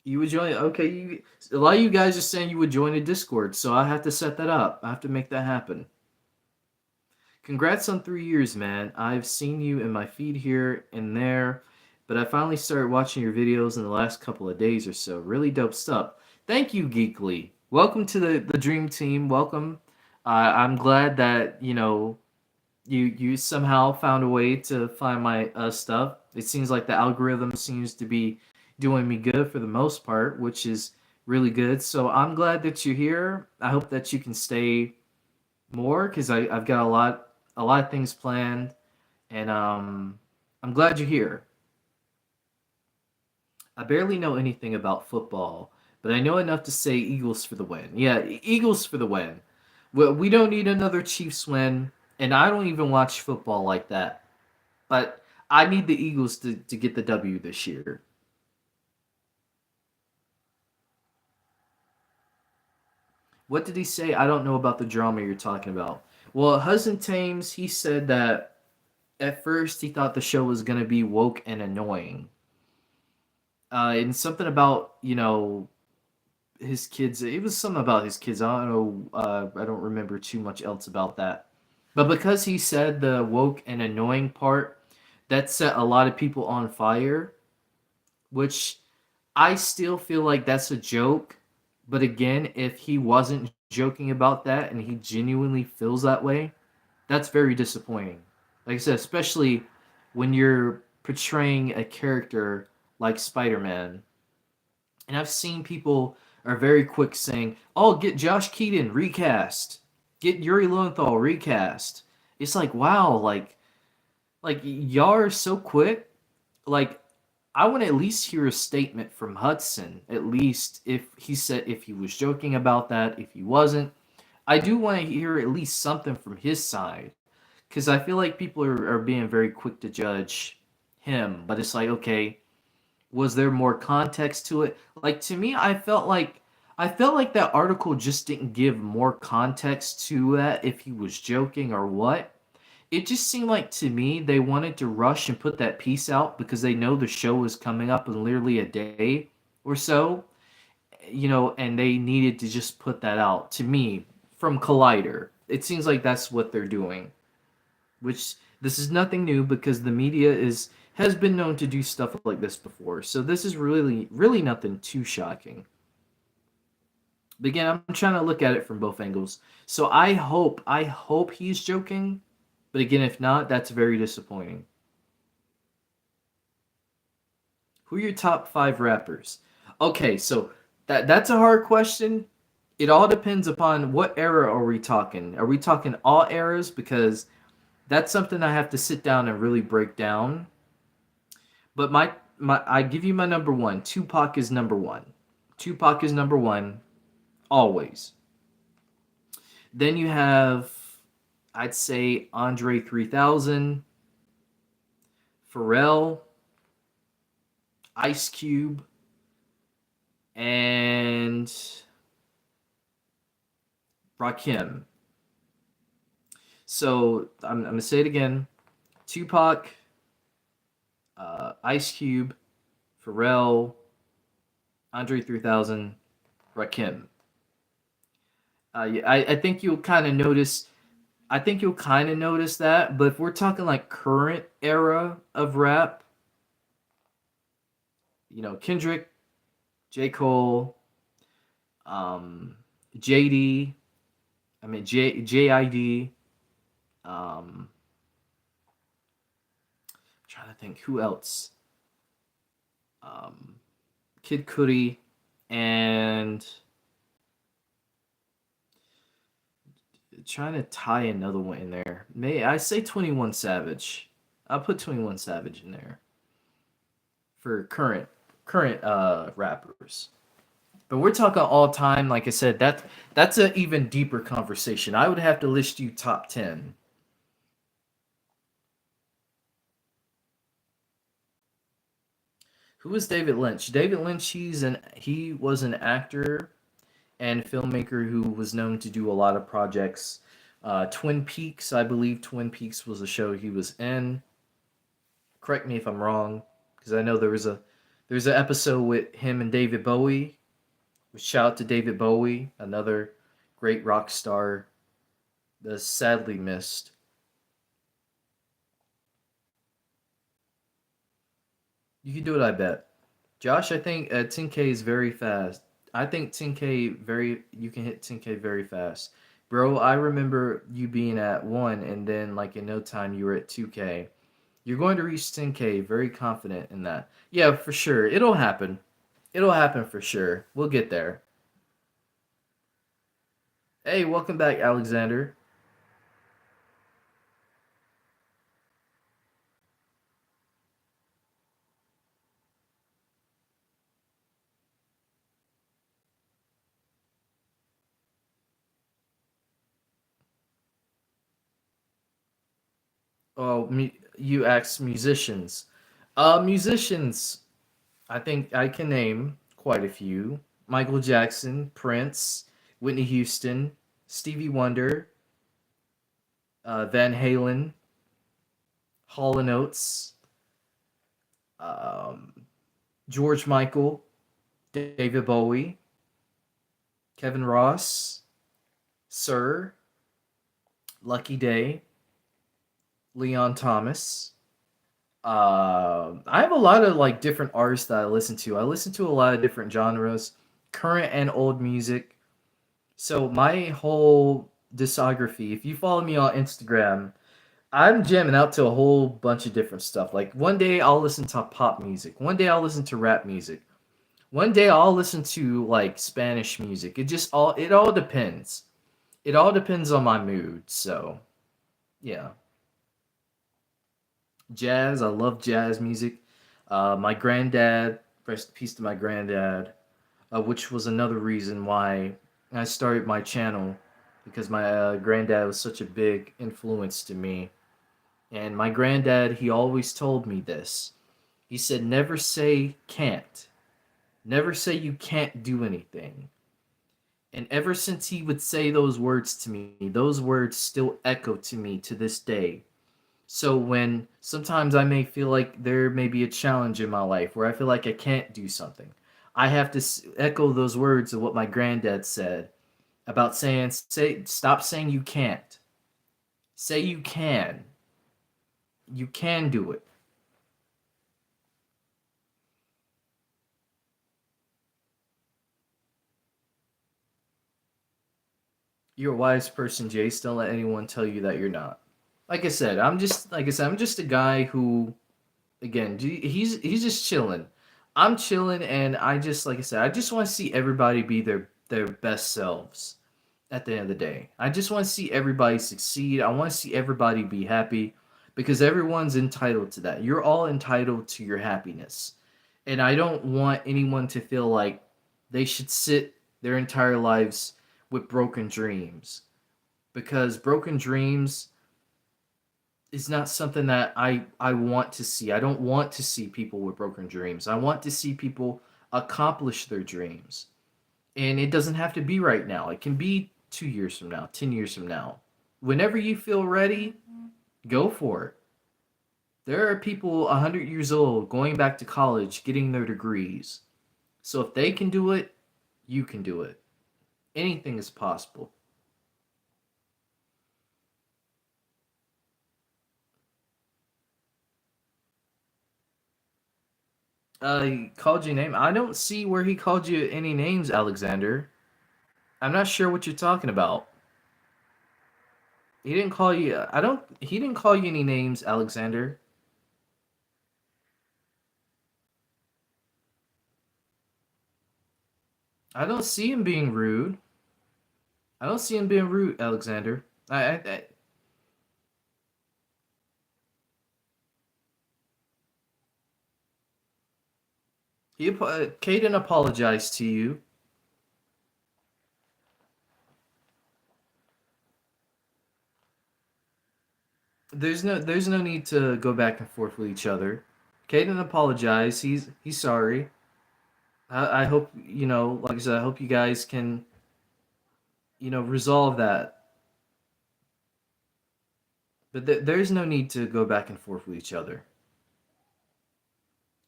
You would join? Okay, a lot of you guys are saying you would join a Discord, so I have to set that up. I have to make that happen. Congrats on 3 years, man. I've seen you in my feed here and there, but I finally started watching your videos in the last couple of days or so. Really dope stuff. Thank you, Geekly. Welcome to the Dream Team. Welcome. I'm glad that you somehow found a way to find my stuff. It seems like the algorithm seems to be doing me good for the most part, which is really good. So I'm glad that you're here. I hope that you can stay more because I've got a lot of things planned, and I'm glad you're here. I barely know anything about football, but I know enough to say Eagles for the win. Yeah, Eagles for the win. Well, we don't need another Chiefs win, and I don't even watch football like that. But I need the Eagles to get the W this year. What did he say? I don't know about the drama you're talking about. Well, Hudson Tames, he said that at first he thought the show was going to be woke and annoying. And something about his kids. It was something about his kids. I don't know. I don't remember too much else about that. But because he said the woke and annoying part, that set a lot of people on fire. Which I still feel like that's a joke. But again, if he wasn't joking about that and he genuinely feels that way, that's very disappointing. Like I said, especially when you're portraying a character like Spider-Man. And I've seen people are very quick saying, "Oh, get Josh Keaton recast. Get Yuri Lowenthal recast." It's like, wow, like y'all are so quick. Like I want to at least hear a statement from Hudson. At least if he said if he was joking about that, if he wasn't. I do want to hear at least something from his side because I feel like people are being very quick to judge him. But it's like, okay, was there more context to it? Like to me, I felt like that article just didn't give more context to that if he was joking or what. It just seemed like to me they wanted to rush and put that piece out because they know the show was coming up in literally a day or so, and they needed to just put that out to me from Collider. It seems like that's what they're doing, which this is nothing new because the media is has been known to do stuff like this before. So this is really nothing too shocking. But again, I'm trying to look at it from both angles. So I hope he's joking, but again, if not, that's very disappointing. Who are your top 5 rappers? Okay, so that's a hard question. It all depends upon what era are we talking. Are we talking all eras? Because that's something I have to sit down and really break down. But my I give you my number one. Tupac is number one. Tupac is number one always. Then you have, I'd say, Andre 3000, Pharrell, Ice Cube, and Rakim. So I'm gonna say it again: Tupac, Ice Cube, Pharrell, Andre 3000, Rakim. Yeah, I think you'll kind of notice. I think you'll kind of notice that. But if we're talking like current era of rap, Kendrick, J. Cole, um, JD, I mean JID, trying to think who else, um, Kid Cudi, and trying to tie another one in there. May I say 21 Savage? I'll put 21 Savage in there for current rappers. But we're talking all time. Like I said, that's an even deeper conversation. I would have to list you top 10. Who is David Lynch? David Lynch, he was an actor and filmmaker who was known to do a lot of projects. Twin Peaks, I believe Twin Peaks was a show he was in. Correct me if I'm wrong, because I know there's an episode with him and David Bowie. Shout out to David Bowie, another great rock star that's sadly missed. You can do it, I bet. Josh, I think 10K is very fast. I think 10K you can hit 10K very fast. Bro, I remember you being at 1 and then like in no time you were at 2K. You're going to reach 10K, very confident in that. Yeah, for sure. It'll happen. It'll happen for sure. We'll get there. Hey, welcome back, Alexander. Oh, you asked musicians. Musicians, I think I can name quite a few. Michael Jackson, Prince, Whitney Houston, Stevie Wonder, Van Halen, Hall and Oates, um, George Michael, David Bowie, Kevin Ross, Sir, Lucky Day, Leon Thomas. I have a lot of like different artists that I listen to. I listen to a lot of different genres, current and old music. So my whole discography, if you follow me on Instagram, I'm jamming out to a whole bunch of different stuff. Like one day I'll listen to pop music. One day I'll listen to rap music. One day I'll listen to like Spanish music. It all depends. It all depends on my mood. So, yeah. Jazz, I love jazz music. My granddad, rest in peace to my granddad, which was another reason why I started my channel because my granddad was such a big influence to me. And my granddad, he always told me this. He said, never say can't. Never say you can't do anything. And ever since he would say those words to me, those words still echo to me to this day. So when sometimes I may feel like there may be a challenge in my life where I feel like I can't do something, I have to echo those words of what my granddad said about say stop saying you can't. Say you can. You can do it. You're a wise person, Jace. Don't let anyone tell you that you're not. I'm just a guy who, again, he's just chilling. I'm chilling, and I just want to see everybody be their best selves. At the end of the day, I just want to see everybody succeed. I want to see everybody be happy because everyone's entitled to that. You're all entitled to your happiness, and I don't want anyone to feel like they should sit their entire lives with broken dreams because broken dreams is not something that I want to see. I don't want to see people with broken dreams. I want to see people accomplish their dreams. And it doesn't have to be right now. It can be 2 years from now, 10 years from now. Whenever you feel ready, go for it. There are people 100 years old going back to college getting their degrees. So if they can do it, you can do it. Anything is possible. He called you a name. I don't see where he called you any names, Alexander. I'm not sure what you're talking about. He didn't call you. I don't. He didn't call you any names, Alexander. I don't see him being rude. I don't see him being rude, Alexander. Caden apologized to you. There's no need to go back and forth with each other. Caden apologized. He's sorry. I hope like I said, I hope you guys can resolve that. But there's no need to go back and forth with each other.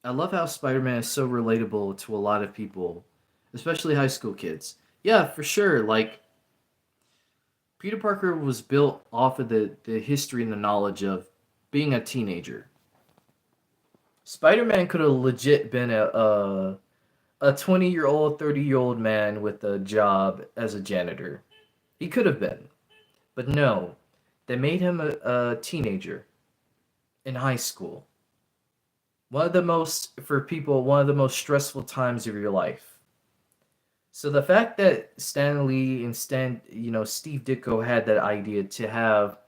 I love how Spider-Man is so relatable to a lot of people, especially high school kids. Yeah, for sure. Like Peter Parker was built off of the history and the knowledge of being a teenager. Spider-Man could have legit been a 20-year-old, 30-year-old man with a job as a janitor. He could have been. But no, they made him a teenager in high school. One of the most stressful times of your life. So the fact that Stan Lee and Steve Ditko had that idea to have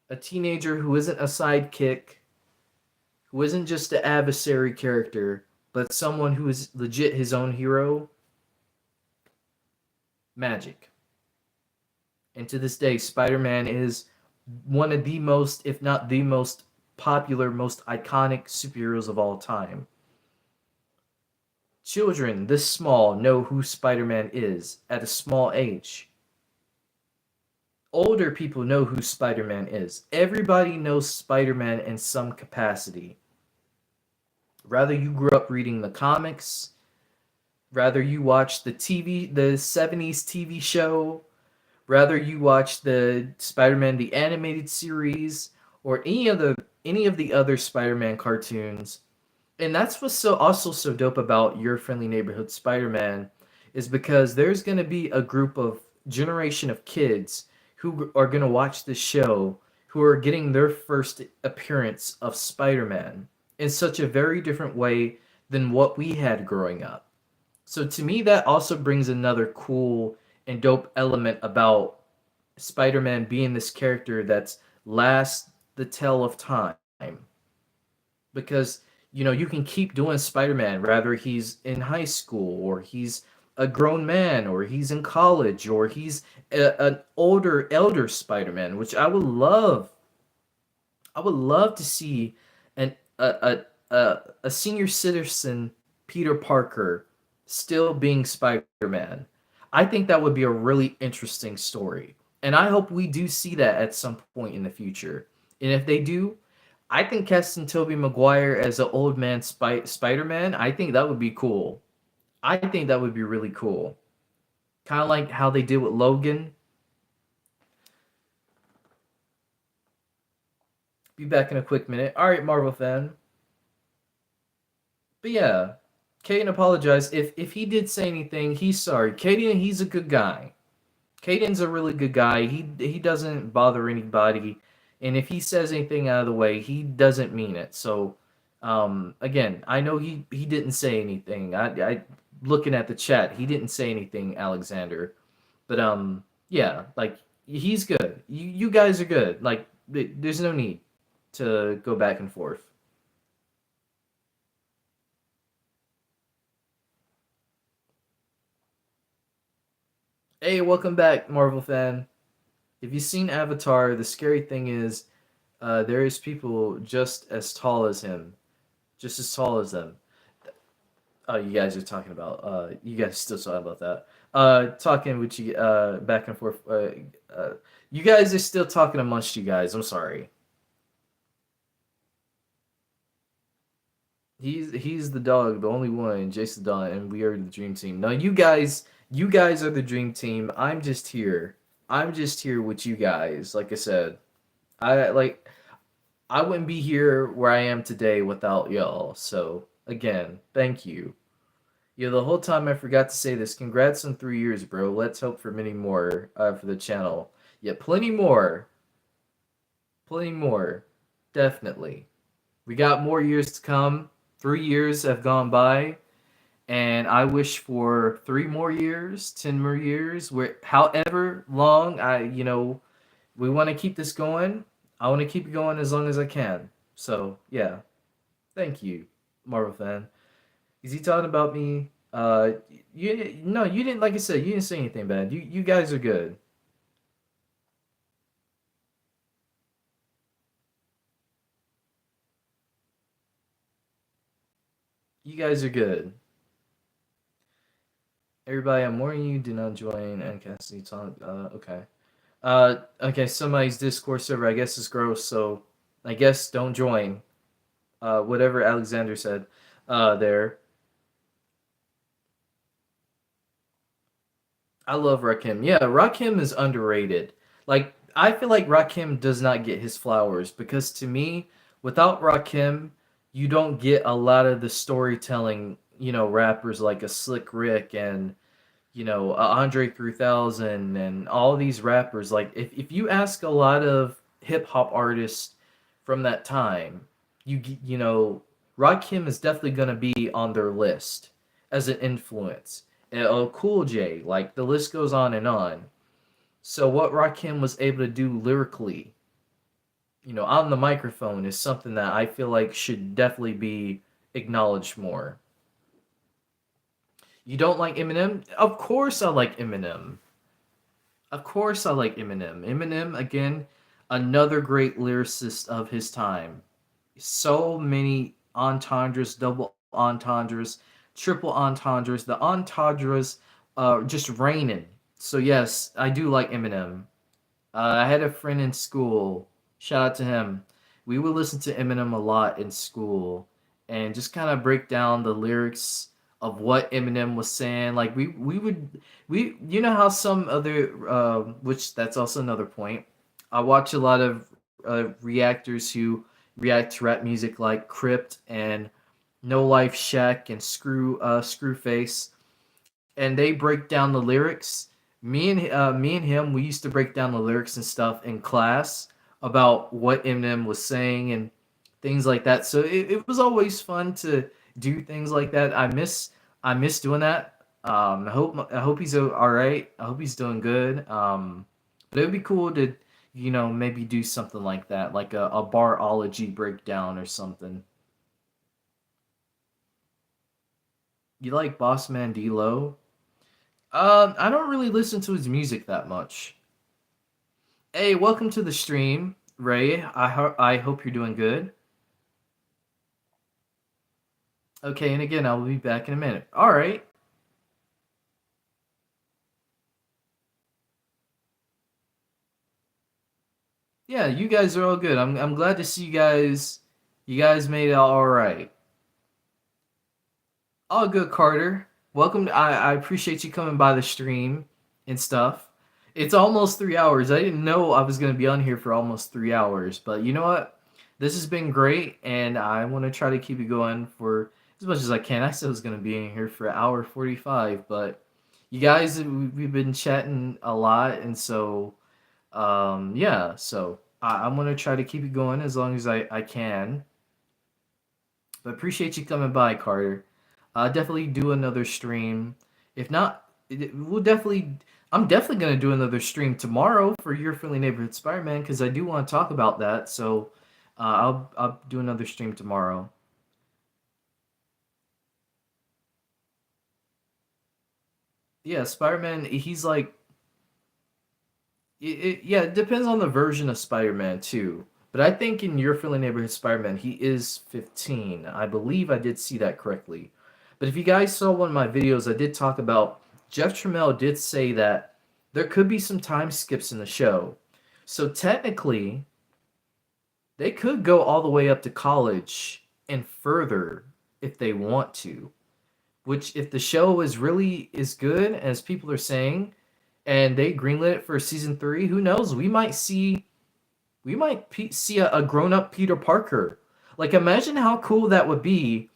a teenager who isn't a sidekick, who isn't just an adversary character, but someone who is legit his own hero, magic. And to this day, Spider-Man is one of the most, if not the most popular, most iconic superheroes of all time. Children this small know who Spider-Man is at a small age. Older people know who Spider-Man is. Everybody knows Spider-Man in some capacity. Rather you grew up reading the comics, rather you watch the 70s TV show, rather you watch the Spider-Man the animated series or any of the other Spider-Man cartoons. And that's what's so also so dope about Your Friendly Neighborhood Spider-Man is because there's going to be a group of generation of kids who are going to watch this show who are getting their first appearance of Spider-Man in such a very different way than what we had growing up. So to me that also brings another cool and dope element about Spider-Man being this character that's last the tell of time because you can keep doing Spider-Man whether he's in high school or he's a grown man or he's in college or he's an older elder Spider-Man, which I would love to see an a senior citizen Peter Parker still being Spider-Man. I think that would be a really interesting story. And I hope we do see that at some point in the future. And if they do, I think casting Tobey Maguire as an old man Spider-Man, I think that would be cool. I think that would be really cool. Kind of like how they did with Logan. Be back in a quick minute. All right, Marvel fan. But yeah, Caden apologized. If he did say anything, he's sorry. Caden, he's a good guy. Caden's a really good guy. He doesn't bother anybody, and if he says anything out of the way, he doesn't mean it. So, again, I know he didn't say anything. I looking at the chat, he didn't say anything, Alexander. But yeah, like he's good. You guys are good. Like there's no need to go back and forth. Hey, welcome back, Marvel fan. If you've seen Avatar, the scary thing is, there is people just as tall as him, just as tall as them. Oh, you guys are talking about. You guys still talking about that. Talking with you. Back and forth. You guys are still talking amongst you guys. I'm sorry. He's the dog, the only one, JaceTheDon, and we are the dream team. No, you guys are the dream team. I'm just here. I'm just here with you guys. Like I said, I wouldn't be here where I am today without y'all. So again, thank you. Yeah, the whole time I forgot to say this. Congrats on 3 years, bro. Let's hope for many more for the channel. Yeah, plenty more. Plenty more. Definitely. We got more years to come. 3 years have gone by, and I wish for 3 more years, 10 more years, where however long we want to keep this going. I want to keep it going as long as I can. So yeah, thank you, Marvel fan. Is he talking about me? You no, you didn't. Like I said, you didn't say anything bad. You guys are good. You guys are good. Everybody, I'm warning you. Do not join and Cassidy talk. Okay. Okay. Somebody's Discord server, I guess, is gross. So I guess don't join. Whatever Alexander said. There. I love Rakim. Yeah, Rakim is underrated. Like I feel like Rakim does not get his flowers because to me, without Rakim, you don't get a lot of the storytelling. Rappers like a Slick Rick and Andre 3000 and all these rappers. Like if you ask a lot of hip hop artists from that time, you know Rakim is definitely gonna be on their list as an influence. Cool J, like the list goes on and on. So what Rakim was able to do lyrically, on the microphone is something that I feel like should definitely be acknowledged more. You don't like Eminem? Of course I like Eminem. Of course I like Eminem. Eminem, again, another great lyricist of his time. So many entendres, double entendres, triple entendres. The entendres just raining. So yes, I do like Eminem. I had a friend in school. Shout out to him. We would listen to Eminem a lot in school, and just kind of break down the lyrics of what Eminem was saying. Like we you know how some other which that's also another point. I watch a lot of reactors who react to rap music like Crypt and No Life Shack and Screwface, and they break down the lyrics. Me and him, we used to break down the lyrics and stuff in class about what Eminem was saying and things like that. So it was always fun to do things like that. I miss doing that. I hope he's all right. I hope he's doing good. But it would be cool to maybe do something like that, like a barology breakdown or something. You like Boss Man D-Lo? I don't really listen to his music that much. Hey, welcome to the stream, Ray. I hope you're doing good. Okay, and again, I will be back in a minute. All right. Yeah, you guys are all good. I'm glad to see you guys. You guys made it all right. All good, Carter. Welcome. I appreciate you coming by the stream and stuff. It's almost 3 hours. I didn't know I was gonna be on here for almost 3 hours, but you know what? This has been great, and I want to try to keep it going for as much as I can. I said I was gonna be in here for an hour 45, but you guys, we've been chatting a lot, and so yeah. So I'm gonna try to keep it going as long as I can. But appreciate you coming by, Carter. Definitely do another stream. If not, we'll definitely. I'm definitely gonna do another stream tomorrow for your friendly neighborhood Spider-Man because I do want to talk about that. So, I'll do another stream tomorrow. Yeah, Spider-Man. He's like yeah, it depends on the version of Spider-Man too. But I think in your friendly neighborhood Spider-Man, he is 15. I believe I did see that correctly. But if you guys saw one of my videos, I did talk about Jeff Trammell did say that there could be some time skips in the show. So technically, they could go all the way up to college and further if they want to. Which if the show is really as good as people are saying, and they greenlit it for season 3, who knows? We might see a grown up Peter Parker. Like, imagine how cool that would be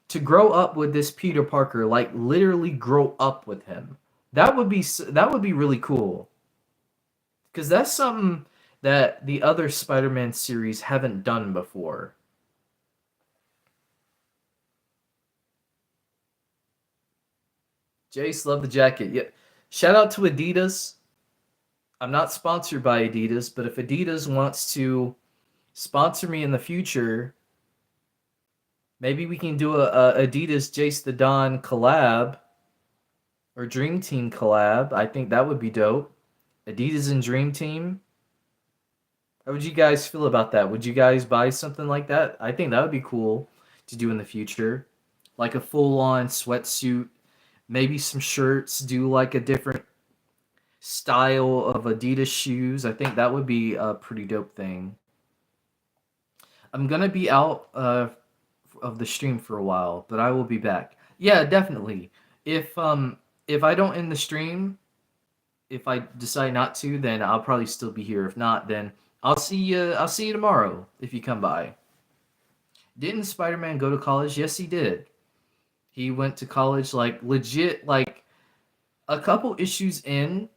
to grow up with this Peter Parker, like literally grow up with him. That would be really cool because that's something that the other Spider-Man series haven't done before. Jace, love the jacket. Yeah, shout out to Adidas. I'm not sponsored by Adidas, but if Adidas wants to sponsor me in the future, maybe we can do a Adidas JaceTheDon collab or Dream Team collab. I think that would be dope. Adidas and Dream Team. How would you guys feel about that? Would you guys buy something like that? I think that would be cool to do in the future. Like a full on sweatsuit, maybe some shirts, do like a different style of Adidas shoes. I think that would be a pretty dope thing. I'm gonna be out of the stream for a while, but I will be back. Yeah, definitely. If I don't end the stream, if I decide not to, then I'll probably still be here. If not, then I'll see you tomorrow if you come by. Didn't Spider-Man go to college? Yes, he did. He went to college like legit like a couple issues in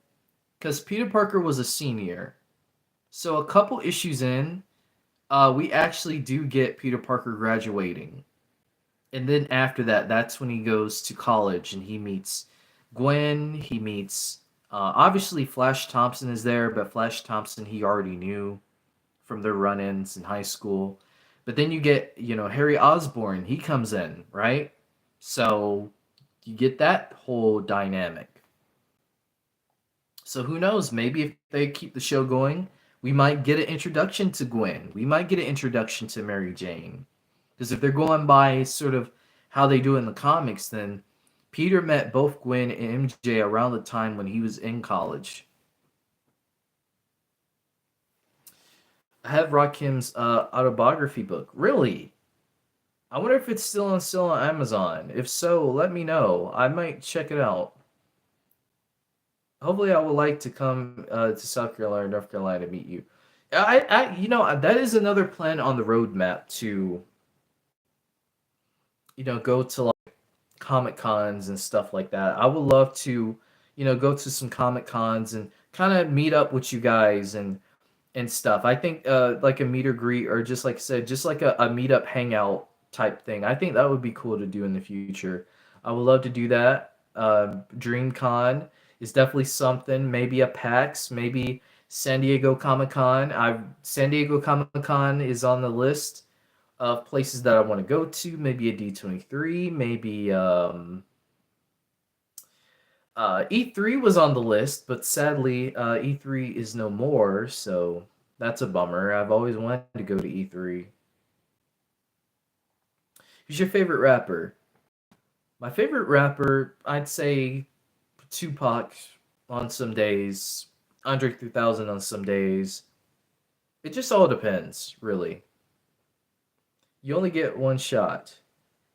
cuz Peter Parker was a senior. So a couple issues in, we actually do get Peter Parker graduating. And then after that, that's when he goes to college and he meets Gwen. He meets obviously Flash Thompson is there, but Flash Thompson he already knew from their run-ins in high school. But then you get Harry Osborn. He comes in, right? So you get that whole dynamic. So who knows? Maybe if they keep the show going, we might get an introduction to Gwen. We might get an introduction to Mary Jane. Because if they're going by sort of how they do it in the comics, then Peter met both Gwen and MJ around the time when he was in college. I have Rakim's autobiography book. Really? I wonder if it's still on Amazon. If so, let me know. I might check it out. Hopefully, I would like to come to South Carolina, North Carolina to meet you. That is another plan on the roadmap to, go to like Comic Cons and stuff like that. I would love to, go to some Comic Cons and kind of meet up with you guys and stuff. I think like a meet or greet, or just like I said, just like a meetup hangout type thing. I think that would be cool to do in the future. I would love to do that. DreamCon is definitely something. Maybe a PAX, maybe San Diego Comic Con. I San Diego Comic Con is on the list of places that I want to go to. Maybe a D23. Maybe E3 was on the list, but sadly, E3 is no more, so that's a bummer. I've always wanted to go to E3. Who's your favorite rapper? My favorite rapper, I'd say Tupac on some days, Andre 3000 on some days. It just all depends, really. You only get one shot.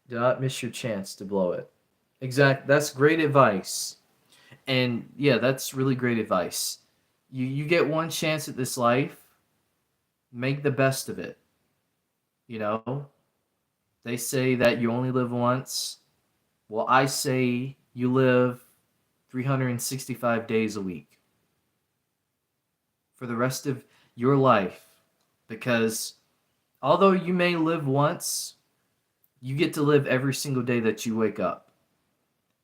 Do not miss your chance to blow it. Exact. That's great advice. And yeah, that's really great advice. You get one chance at this life, make the best of it. You know, they say that you only live once. Well, I say you live 365 days a week for the rest of your life, because although you may live once, you get to live every single day that you wake up.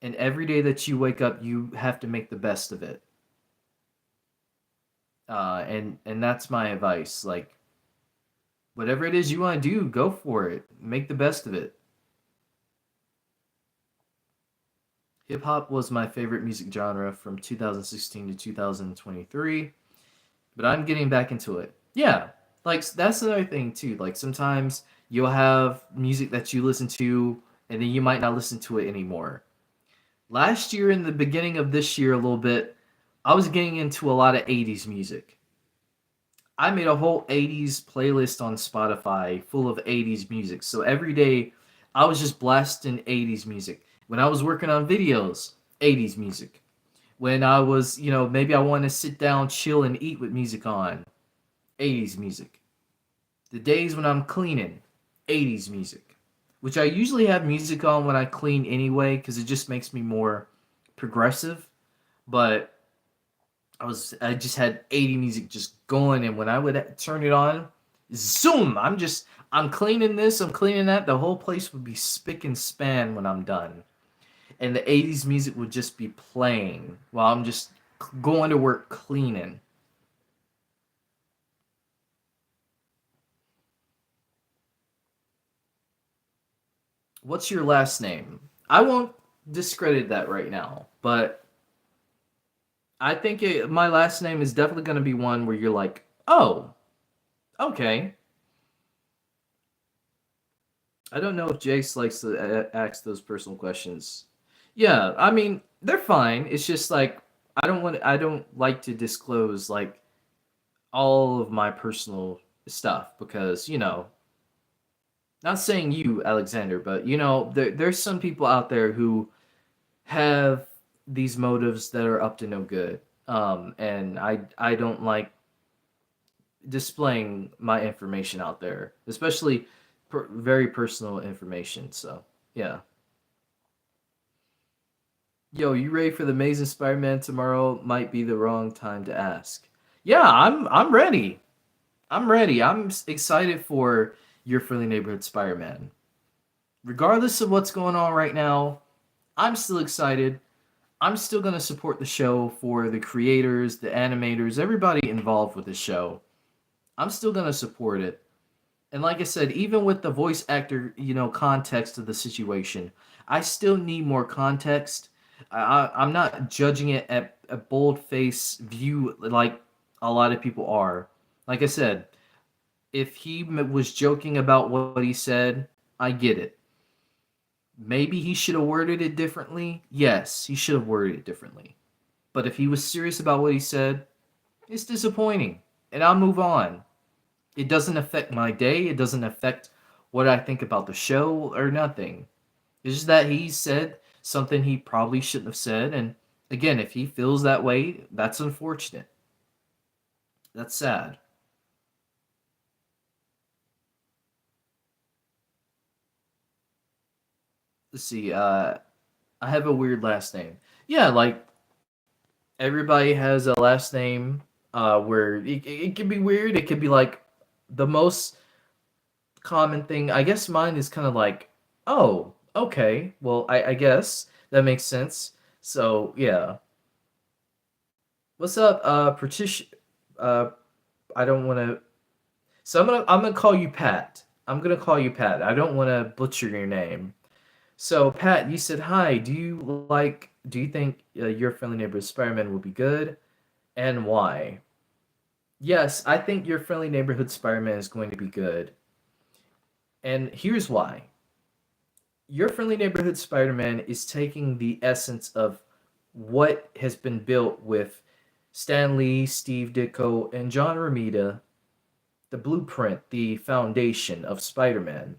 And every day that you wake up, you have to make the best of it. And that's my advice. Like, whatever it is you want to do, go for it. Make the best of it. Hip hop was my favorite music genre from 2016 to 2023, but I'm getting back into it. Yeah, like that's another thing too. Like sometimes you'll have music that you listen to, and then you might not listen to it anymore. Last year, in the beginning of this year, a little bit, I was getting into a lot of 80s music. I made a whole 80s playlist on Spotify full of 80s music. So every day I was just blasting 80s music. When I was working on videos, 80s music. When I was, maybe I want to sit down, chill, and eat with music on, 80s music. The days when I'm cleaning, 80s music. Which I usually have music on when I clean anyway, because it just makes me more progressive. But I just had 80 music just going, and when I would turn it on, zoom! I'm cleaning this, I'm cleaning that. The whole place would be spick and span when I'm done, and the 80s music would just be playing while I'm just going to work cleaning. What's your last name? I won't discredit that right now, but I think my last name is definitely going to be one where you're like, oh, okay. I don't know if Jace likes to ask those personal questions. Yeah, I mean, they're fine. It's just like I don't like to disclose like all of my personal stuff because, not saying you, Alexander, but there's some people out there who have these motives that are up to no good. And I don't like displaying my information out there, especially very personal information. So yeah. Yo, you ready for the Amazing Spider-Man tomorrow? Might be the wrong time to ask. Yeah, I'm ready. I'm ready. Excited for your friendly neighborhood Spider-Man. Regardless of what's going on right now, I'm still excited. I'm still going to support the show for the creators, the animators, everybody involved with the show. I'm still going to support it. And like I said, even with the voice actor, context of the situation, I still need more context. I'm not judging it at a bold face view like a lot of people are. Like I said, if he was joking about what he said, I get it. Maybe he should have worded it differently. Yes, he should have worded it differently. But if he was serious about what he said, it's disappointing. And I'll move on. It doesn't affect my day. It doesn't affect what I think about the show or nothing. It's just that he said something he probably shouldn't have said, and again, if he feels that way, that's unfortunate. That's sad. Let's see. I have a weird last name. Yeah, like everybody has a last name where it can be weird. It could be like the most common thing. I guess mine is kind of like, oh, okay. Well, I guess that makes sense. So yeah. What's up, Patricia? Uh, I don't want to. So I'm gonna call you Pat. I'm gonna call you Pat. I don't want to butcher your name. So Pat, you said hi. Do you think your friendly neighborhood Spider-Man will be good, and why? Yes, I think your friendly neighborhood Spider-Man is going to be good, and here's why. Your friendly neighborhood Spider-Man is taking the essence of what has been built with Stan Lee, Steve Ditko, and John Romita, the blueprint, the foundation of Spider-Man,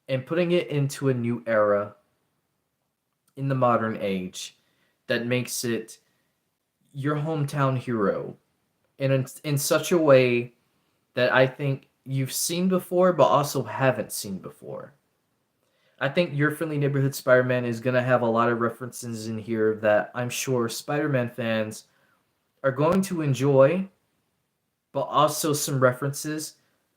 and putting it into a new era in the modern age that makes it your hometown hero in such a way that I think you've seen before but also haven't seen before. I think Your Friendly Neighborhood Spider-Man is going to have a lot of references in here that I'm sure Spider-Man fans are going to enjoy, but also some references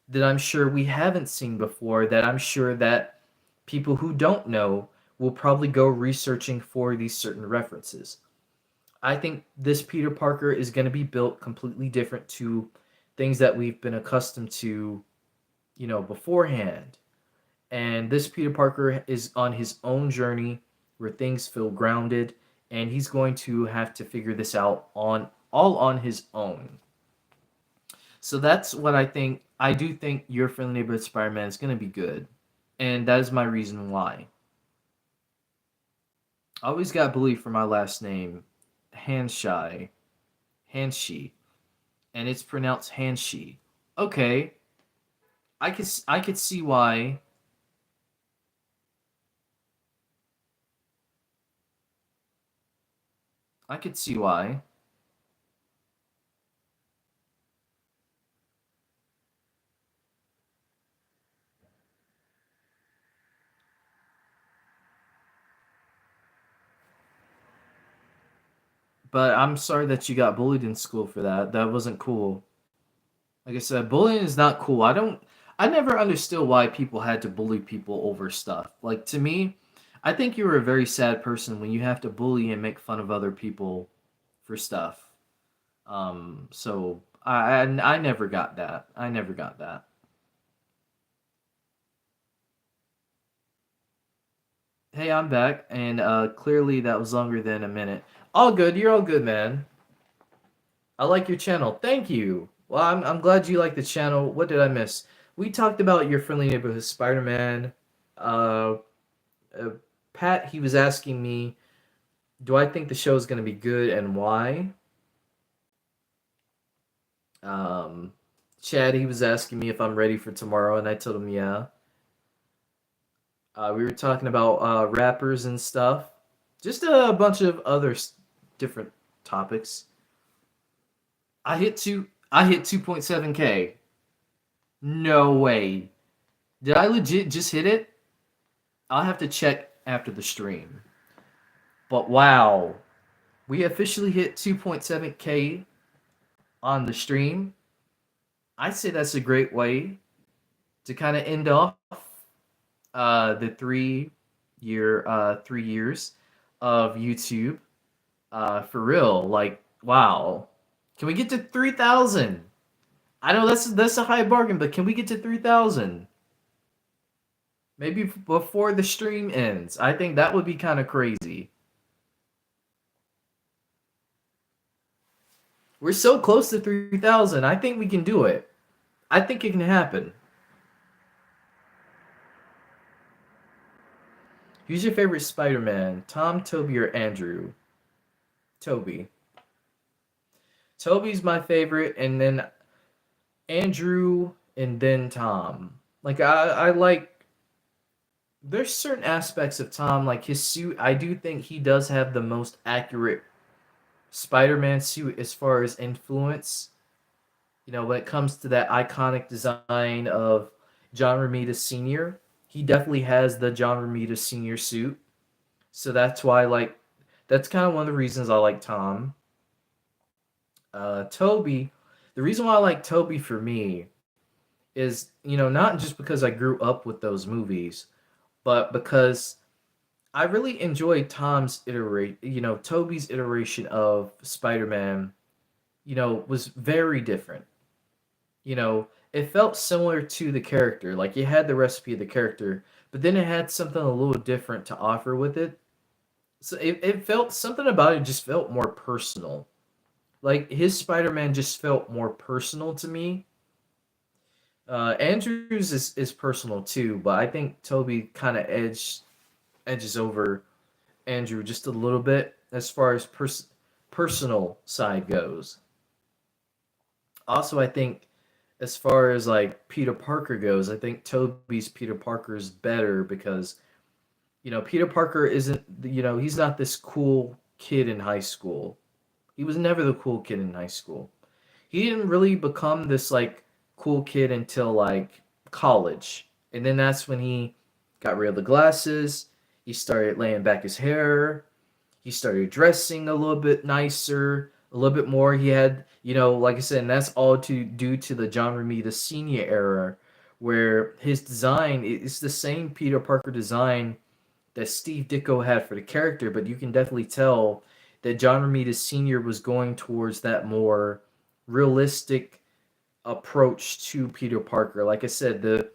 that I'm sure we haven't seen before that I'm sure that people who don't know will probably go researching for these certain references. I think this Peter Parker is going to be built completely different to things that we've been accustomed to, beforehand. And this Peter Parker is on his own journey where things feel grounded, and he's going to have to figure this out on all on his own. So that's what I think. I do think Your Friendly Neighborhood Spider-Man is going to be good, and that is my reason why. I always got bullied for my last name, Hanshai, Hanshi, and it's pronounced Hanshi. Okay, I could see why. I could see why. But I'm sorry that you got bullied in school for that. That wasn't cool. Like I said, bullying is not cool. I never understood why people had to bully people over stuff. Like to me, I think you're a very sad person when you have to bully and make fun of other people for stuff. So I never got that. I never got that. Hey, I'm back, and clearly that was longer than a minute. All good. You're all good, man. I like your channel. Thank you. Well, I'm glad you like the channel. What did I miss? We talked about Your Friendly Neighborhood Spider-Man. Uh, uh, Pat, he was asking me, do I think the show is going to be good and why? Um, Chad, he was asking me if I'm ready for tomorrow, and I told him yeah. We were talking about rappers and stuff. Just a bunch of other different topics. I hit 2.7K. No way. Did I legit just hit it? I'll have to check after the stream. But wow, we officially hit 2.7K on the stream. I say that's a great way to kind of end off the 3 years of YouTube. For real, like wow. Can we get to 3,000? I know that's a high bargain, but can we get to 3,000? Maybe before the stream ends. I think that would be kind of crazy. We're so close to 3,000. I think we can do it. I think it can happen. Who's your favorite Spider-Man? Tom, Toby, or Andrew? Toby. Toby's my favorite, and then Andrew, and then Tom. Like I like There's certain aspects of Tom, like his suit. I do think he does have the most accurate Spider-Man suit as far as influence. When it comes to that iconic design of John Romita Sr., he definitely has the John Romita Sr. suit. So that's why, like, that's kind of one of the reasons I like Tom. Toby, the reason why I like Toby for me is, not just because I grew up with those movies, but because I really enjoyed Toby's iteration of Spider-Man, was very different. It felt similar to the character. Like it had the recipe of the character, but then it had something a little different to offer with it. So it felt something about it just felt more personal. Like his Spider-Man just felt more personal to me. Andrews is personal too, but I think Toby kind of edges over Andrew just a little bit as far as personal side goes. Also, I think as far as like Peter Parker goes, I think Toby's Peter Parker is better because Peter Parker isn't he's not this cool kid in high school. He was never the cool kid in high school. He didn't really become this like cool kid until like college. And then that's when he got rid of the glasses, he started laying back his hair, he started dressing a little bit nicer, a little bit more. He had, like I said, and that's all to due to the John Romita Senior era, where his design is the same Peter Parker design that Steve Ditko had for the character, but you can definitely tell that John Romita Sr. was going towards that more realistic approach to Peter Parker. Like I said, the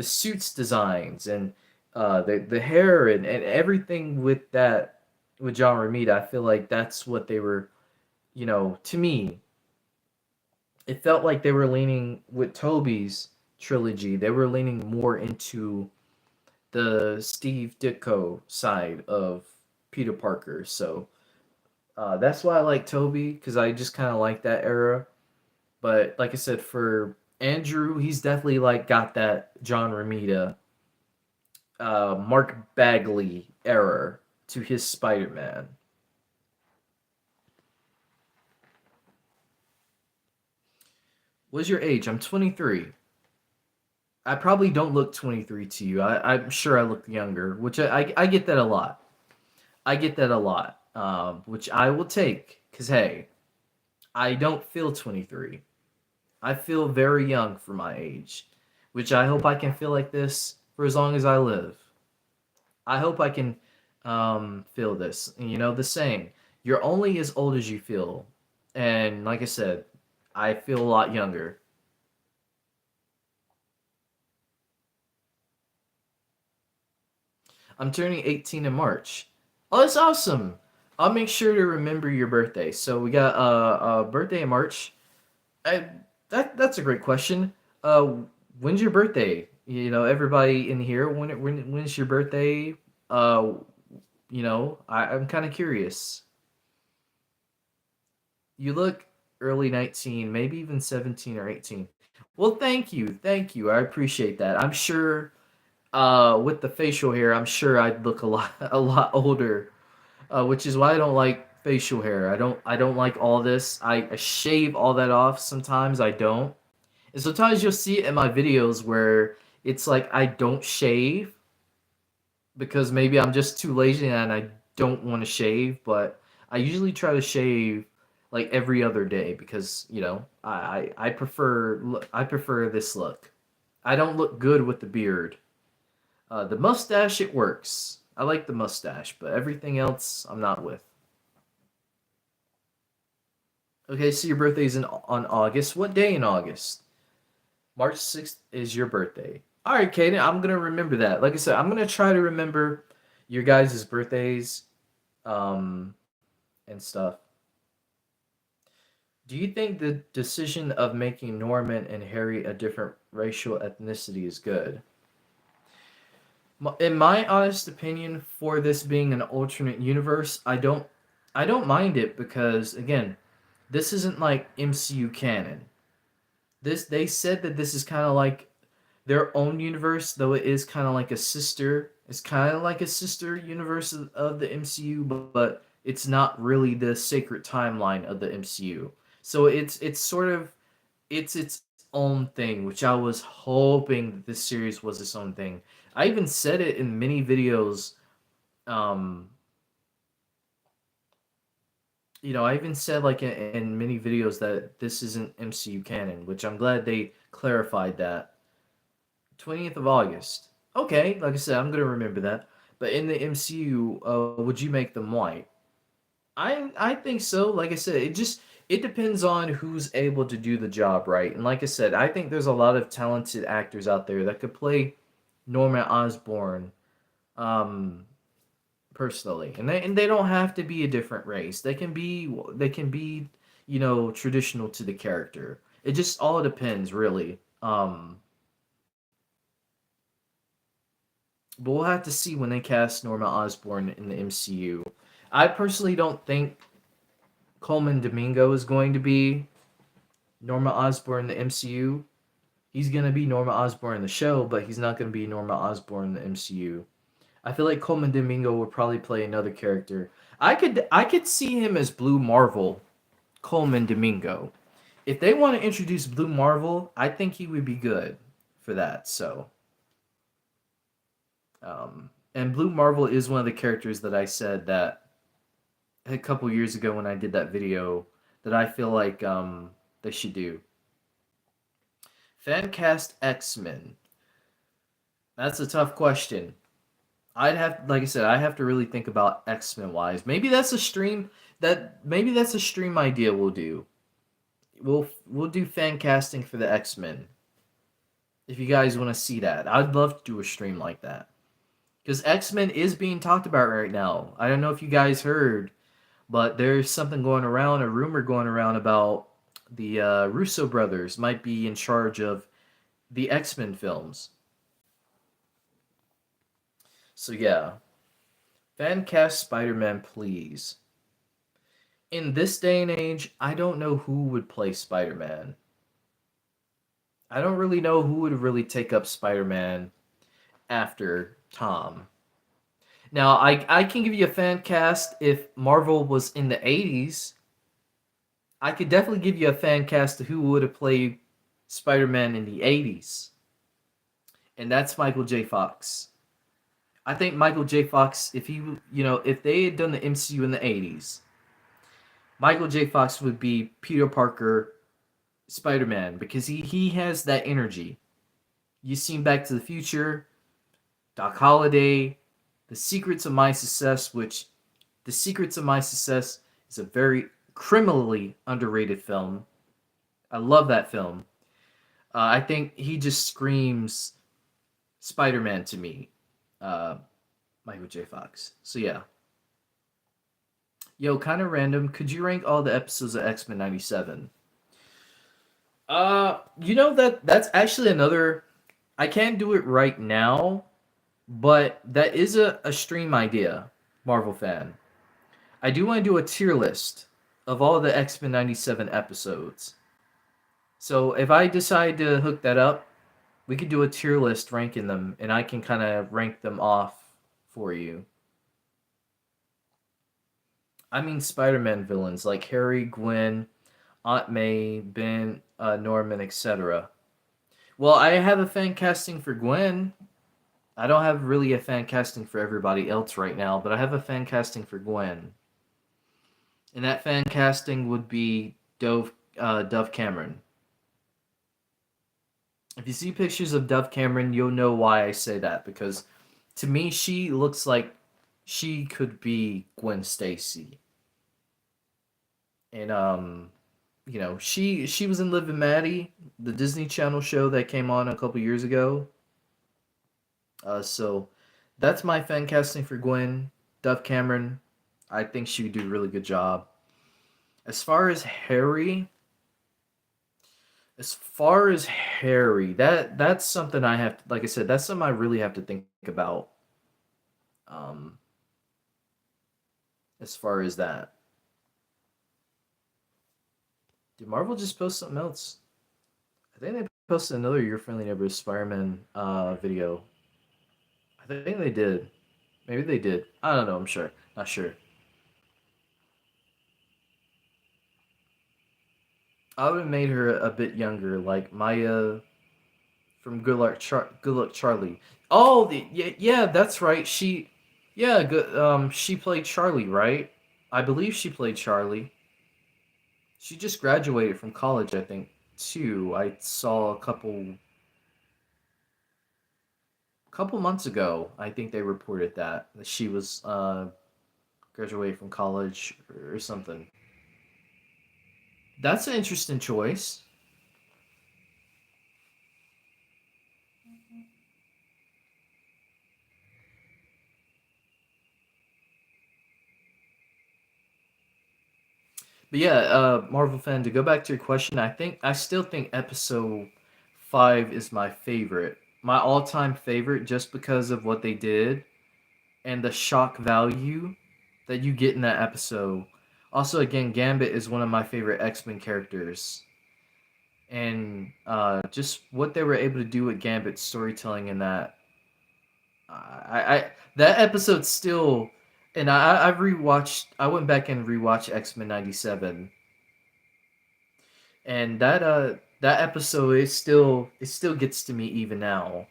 suits designs and the hair and everything with that with John Romita, I feel like that's what they were. To me, it felt like they were leaning with Toby's trilogy. They were leaning more into the Steve Ditko side of Peter Parker. So that's why I like Toby because I just kind of like that era. But like I said, for Andrew, he's definitely like got that John Romita, Mark Bagley era to his Spider Man. What's your age? I'm 23. I probably don't look 23 to you. I'm sure I look younger, which I get that a lot. I get that a lot, which I will take because, hey, I don't feel 23. I feel very young for my age, which I hope I can feel like this for as long as I live. I hope I can feel this. The saying, you're only as old as you feel. And like I said, I feel a lot younger. I'm turning 18 in March. Oh, that's awesome. I'll make sure to remember your birthday. So we got a birthday in March. I, that's a great question. When's your birthday? Everybody in here, when's your birthday? Uh, I'm kind of curious. You look early 19, maybe even 17 or 18. Well, thank you. I appreciate that. I'm sure, with the facial hair, I'm sure I'd look a lot older, which is why I don't like facial hair. I don't like all this. I shave all that off. Sometimes I don't, and sometimes you'll see it in my videos where it's like I don't shave because maybe I'm just too lazy and I don't want to shave. But I usually try to shave like every other day because I prefer this look. I don't look good with the beard. The mustache, it works. I like the mustache, but everything else I'm not with. Okay, so your birthday's on August. What day in August? March 6th is your birthday. All right, Kaden, I'm going to remember that. Like I said, I'm going to try to remember your guys' birthdays um, and stuff. Do you think the decision of making Norman and Harry a different racial ethnicity is good? In my honest opinion, for this being an alternate universe, I don't mind it because again, this isn't like MCU canon. This they said that this is kind of like their own universe, though it is kind of like a sister It's kind of like a sister universe of the MCU, but it's not really the sacred timeline of the MCU. So it's sort of its own thing, which I was hoping that this series was its own thing. I even said it in many videos. Um, I even said like in many videos that this isn't MCU canon, which I'm glad they clarified that. 20th of August. Okay, like I said, I'm gonna remember that. But in the MCU, would you make them white? I think so. Like I said, it depends on who's able to do the job right. And like I said, I think there's a lot of talented actors out there that could play Norman Osborn um personally. And they don't have to be a different race. They can be, traditional to the character. It just all depends really. But we'll have to see when they cast Norman Osborn in the MCU. I personally don't think Coleman Domingo is going to be Norma Osborn in the MCU. He's gonna be Norma Osborn in the show, but he's not gonna be Norma Osborn in the MCU. I feel like Coleman Domingo will probably play another character. I could see him as Blue Marvel, Coleman Domingo. If they want to introduce Blue Marvel, I think he would be good for that. So, and Blue Marvel is one of the characters that I said that a couple years ago when I did that video that I feel like they should do. Fan cast X Men. That's a tough question. Like I said, I have to really think about X Men wise. Maybe that's a stream idea we'll do. We'll do fan casting for the X Men. If you guys want to see that, I'd love to do a stream like that because X Men is being talked about right now. I don't know if you guys heard, but there's something going around, a rumor going around about the Russo brothers might be in charge of the X Men films. So yeah, fan cast Spider Man, please. In this day and age, I don't know who would play Spider Man. I don't really know who would really take up Spider Man after Tom. Now, I can give you a fan cast if Marvel was in the 80s. I could definitely give you a fan cast of who would have played Spider Man in the 80s. And that's Michael J. Fox. I think Michael J. Fox, if they had done the MCU in the 80s, Michael J. Fox would be Peter Parker, Spider Man, because he has that energy. You seen Back to the Future, Doc Holliday, The Secrets of My Success, which The Secrets of My Success is a very criminally underrated film. I love that film. I think he just screams Spider Man to me, uh, Michael J. Fox. So yeah. Yo, kind of random. Could you rank all the episodes of X Men '97? That's actually another. I can't do it right now, but that is a stream idea, Marvel fan. I do want to do a tier list of all the X Men '97 episodes. So if I decide to hook that up, we could do a tier list ranking them, and I can kind of rank them off for you. I mean, Spider-Man villains like Harry, Gwen, Aunt May, Ben, Norman, etc. Well, I have a fan casting for Gwen. I don't have really a fan casting for everybody else right now, but I have a fan casting for Gwen. And that fan casting would be Dove Cameron. If you see pictures of Dove Cameron, you'll know why I say that, because to me, she looks like she could be Gwen Stacy. And she was in Liv and Maddie, the Disney Channel show that came on a couple years ago. So that's my fan casting for Gwen. Dove Cameron, I think she would do a really good job. As far as Harry, that's something I have to, like I said, that's something I really have to think about. Um, as far as that, did Marvel just post something else? I think they posted another Your Friendly Neighborhood Spider-Man video. I think they did. Maybe they did. I don't know. I'm sure. Not sure. I would have made her a bit younger, like Maya from Good Luck Charlie. Oh, yeah, yeah, that's right. Yeah, good. She played Charlie, right? I believe she played Charlie. She just graduated from college, I think, too. I saw a couple months ago. I think they reported that she was graduated from college or something. That's an interesting choice. But yeah, Marvel fan. To go back to your question, I still think Episode 5 is my favorite, my all-time favorite, just because of what they did and the shock value that you get in that episode. Also, again, Gambit is one of my favorite X-Men characters, and just what they were able to do with Gambit's storytelling in that. I that episode still, and I've rewatched. I went back and rewatched X-Men '97, and that episode is still, it still gets to me even now.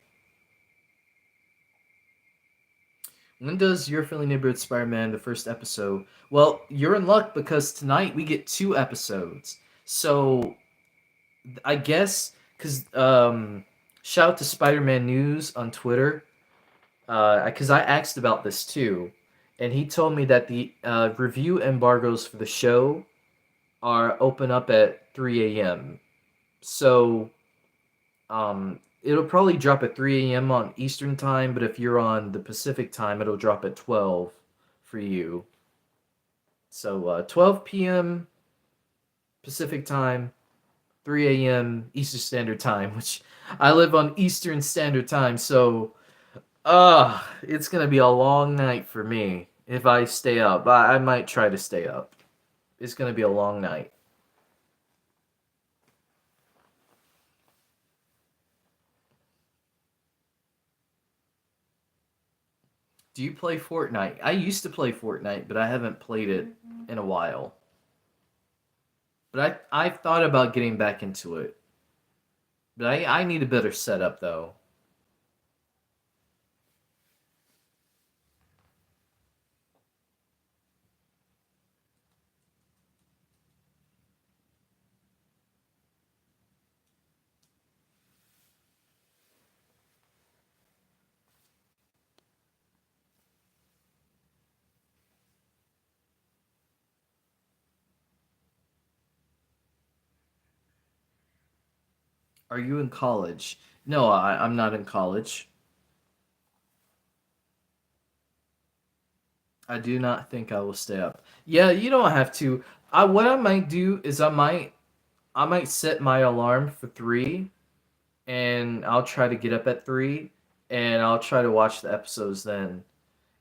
When does Your Friendly Neighborhood Spider-Man, the first episode? Well, you're in luck because tonight we get two episodes. So I guess because shout out to Spider-Man News on Twitter, because I asked about this too, and he told me that the review embargoes for the show are open up at 3 a.m. So it'll probably drop at 3 a.m. on Eastern time, but if you're on the Pacific time, it'll drop at 12 for you. So 12 p.m. Pacific time, 3 a.m. Eastern Standard Time, which I live on Eastern Standard Time, so it's gonna be a long night for me if I stay up. I might try to stay up. It's gonna be a long night. Do you play Fortnite? I used to play Fortnite, but I haven't played it in a while. But I've thought about getting back into it. But I need a better setup though. Are you in college? No, I'm not in college. I do not think I will stay up. Yeah, you don't have to. What I might do is I might set my alarm for 3, and I'll try to get up at 3, and I'll try to watch the episodes then.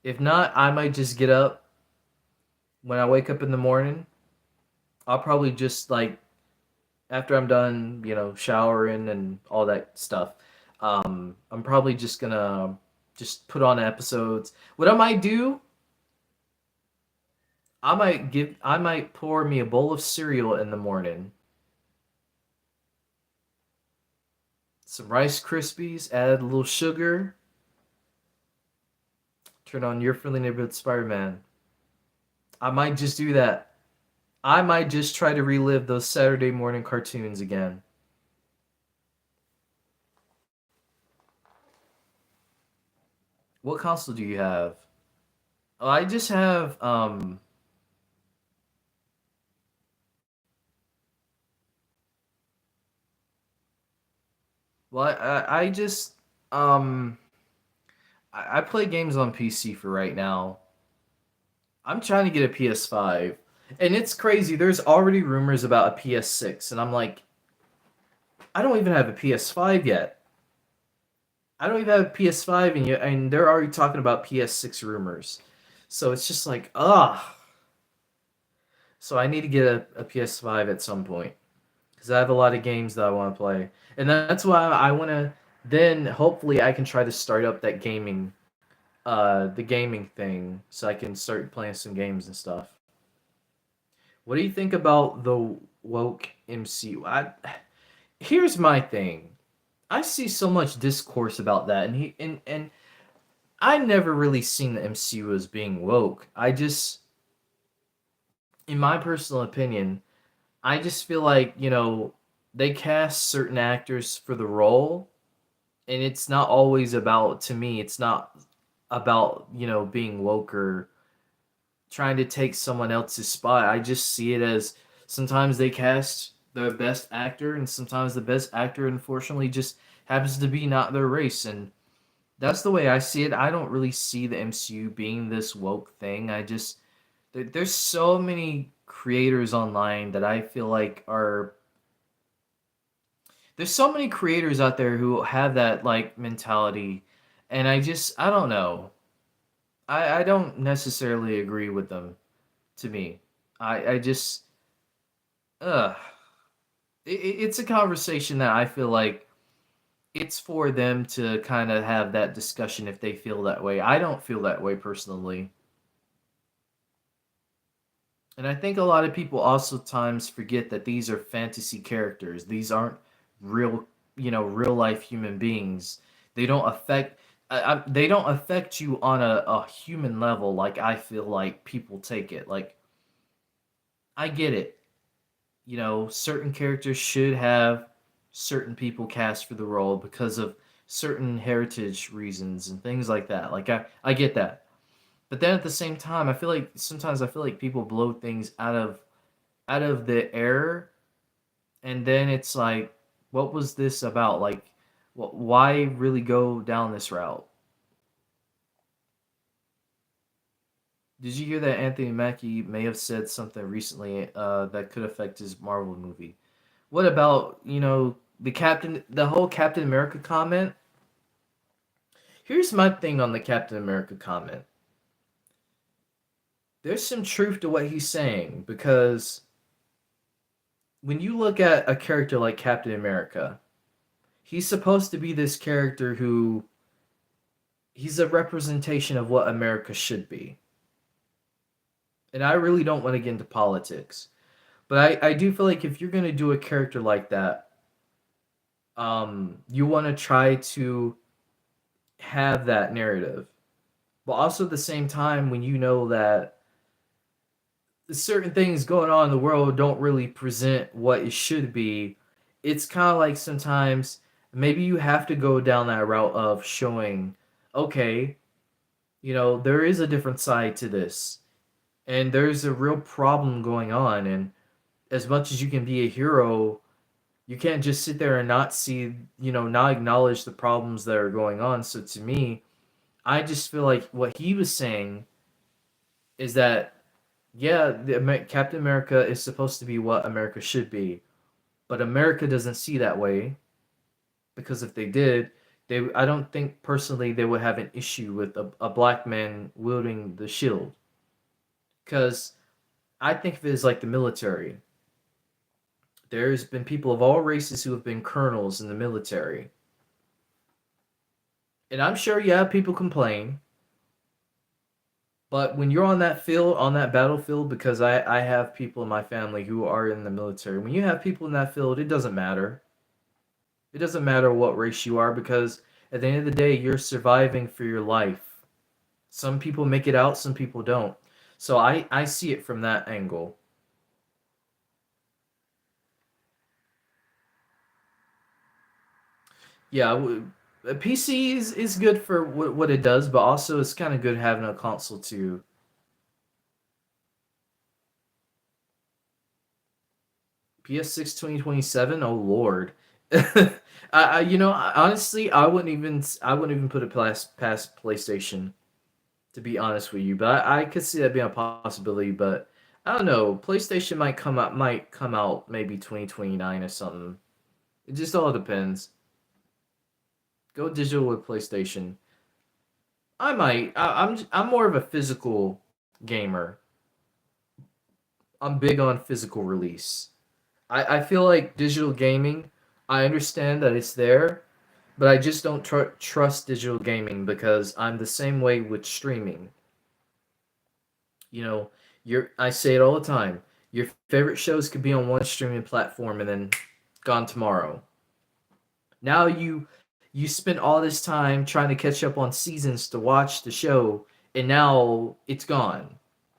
If not, I might just get up when I wake up in the morning. I'll probably just like, after I'm done, showering and all that stuff. I'm probably just gonna just put on episodes. What I might do, I might pour me a bowl of cereal in the morning, some Rice Krispies, add a little sugar, turn on Your Friendly Neighborhood Spider-Man. I might just do that. I might just try to relive those Saturday morning cartoons again. What console do you have? Oh, I just have well, I just um I play games on PC for right now. I'm trying to get a PS5. And it's crazy. There's already rumors about a PS6, and I'm like, I don't even have a PS5 yet. I don't even have a PS5, and they're already talking about PS6 rumors. So it's just like, So I need to get a PS5 at some point because I have a lot of games that I want to play, and that's why I want to. Then hopefully I can try to start up that gaming. the gaming thing so I can start playing some games and stuff. What do you think about the woke MCU? Here's my thing. I see so much discourse about that, and I never really seen the MCU as being woke. I just, in my personal opinion, I just feel like they cast certain actors for the role, and it's not always about. To me, it's not about being woke or trying to take someone else's spot. I just see it as sometimes they cast the best actor, and sometimes the best actor, unfortunately, just happens to be not their race. And that's the way I see it. I don't really see the MCU being this woke thing. I just there's so many creators online that I feel like are there's so many creators out there who have that like mentality, and I don't know. I don't necessarily agree with them. To me, I just ugh. It's a conversation that I feel like it's for them to kind of have that discussion if they feel that way. I don't feel that way personally. And I think a lot of people also times forget that these are fantasy characters. These aren't real, real life human beings. They don't affect they don't affect you on a human level like I feel like people take it. Like I get it. Certain characters should have certain people cast for the role because of certain heritage reasons and things like that. Like I get that. But then at the same time, I feel like people blow things out of the air, and then it's like, what was this about? Like, why really go down this route? Did you hear that Anthony Mackie may have said something recently that could affect his Marvel movie? What about the whole Captain America comment? Here's my thing on the Captain America comment. There's some truth to what he's saying because when you look at a character like Captain America, he's supposed to be this character who he's a representation of what America should be. And I really don't want to get into politics, but I do feel like if you're going to do a character like that, you want to try to have that narrative. But also at the same time, when you know that certain things going on in the world don't really present what it should be, it's kind of like sometimes maybe you have to go down that route of showing, okay, there is a different side to this, and there's a real problem going on. And as much as you can be a hero, you can't just sit there and not see, not acknowledge the problems that are going on. So to me, I just feel like what he was saying is that yeah, Captain America is supposed to be what America should be, but America doesn't see that way because if they did, I don't think personally they would have an issue with a black man wielding the shield. Because I think of it as like the military. There's been people of all races who have been colonels in the military. And I'm sure, yeah, people complain. But when you're on that field, on that battlefield, because I have people in my family who are in the military, when you have people in that field, it doesn't matter. It doesn't matter what race you are because at the end of the day, you're surviving for your life. Some people make it out, some people don't. So I see it from that angle. Yeah, a PC is good for what it does, but also it's kind of good having a console too. PS6 2027. Oh Lord. Honestly, I wouldn't even put it past PlayStation, to be honest with you. But I could see that being a possibility. But I don't know. PlayStation might come out maybe 2029 or something. It just all depends. Go digital with PlayStation. I might. I'm more of a physical gamer. I'm big on physical release. I feel like digital gaming. I understand that it's there, But I just don't trust digital gaming because I'm the same way with streaming. You know, I say it all the time. Your favorite shows could be on one streaming platform and then gone tomorrow. Now you spent all this time trying to catch up on seasons to watch the show, and now it's gone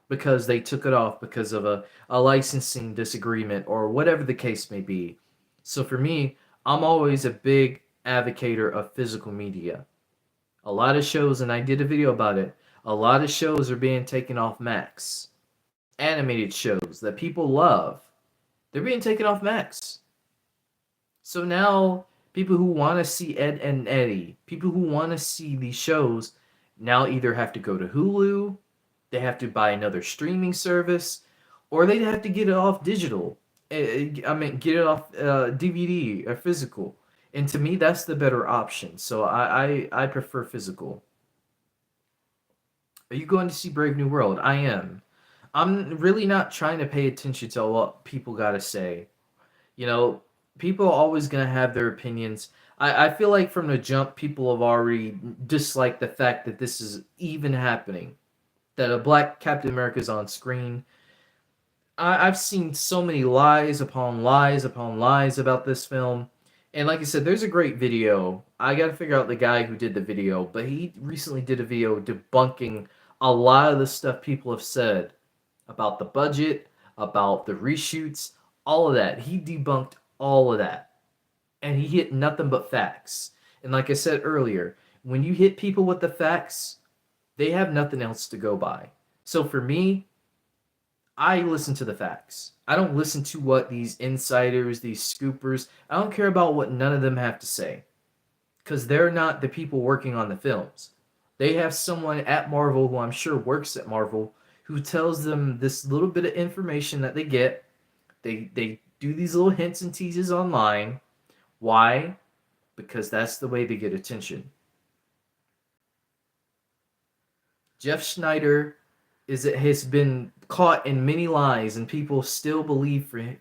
because they took it off because of a licensing disagreement or whatever the case may be. So for me, I'm always a big advocate of physical media. A lot of shows, and I did a video about it, a lot of shows are being taken off Max. Animated shows that people love, they're being taken off Max. So now people who want to see Ed and Eddie, people who want to see these shows, now either have to go to Hulu, they have to buy another streaming service, or they have to get it off digital. I mean, get it off DVD or physical. And to me, that's the better option. So I prefer physical. Are you going to see Brave New World? I am. I'm really not trying to pay attention to what people got to say. You know, people are always going to have their opinions. I feel like from the jump, people have already disliked the fact that this is even happening, that a black Captain America is on screen. I've seen so many lies upon lies upon lies about this film. And like I said, there's a great video. I got to figure out the guy who did the video, but he recently did a video debunking a lot of the stuff people have said about the budget, about the reshoots, all of that. He debunked all of that. And he hit nothing but facts. And like I said earlier, when you hit people with the facts, they have nothing else to go by. So for me, I listen to the facts. I don't listen to what these insiders, these scoopers, I don't care about what none of them have to say. Because they're not the people working on the films. They have someone at Marvel who I'm sure works at Marvel who tells them this little bit of information that they get. They do these little hints and teases online. Why? Because that's the way they get attention. Jeff Schneider has been caught in many lies, and people still believe for him.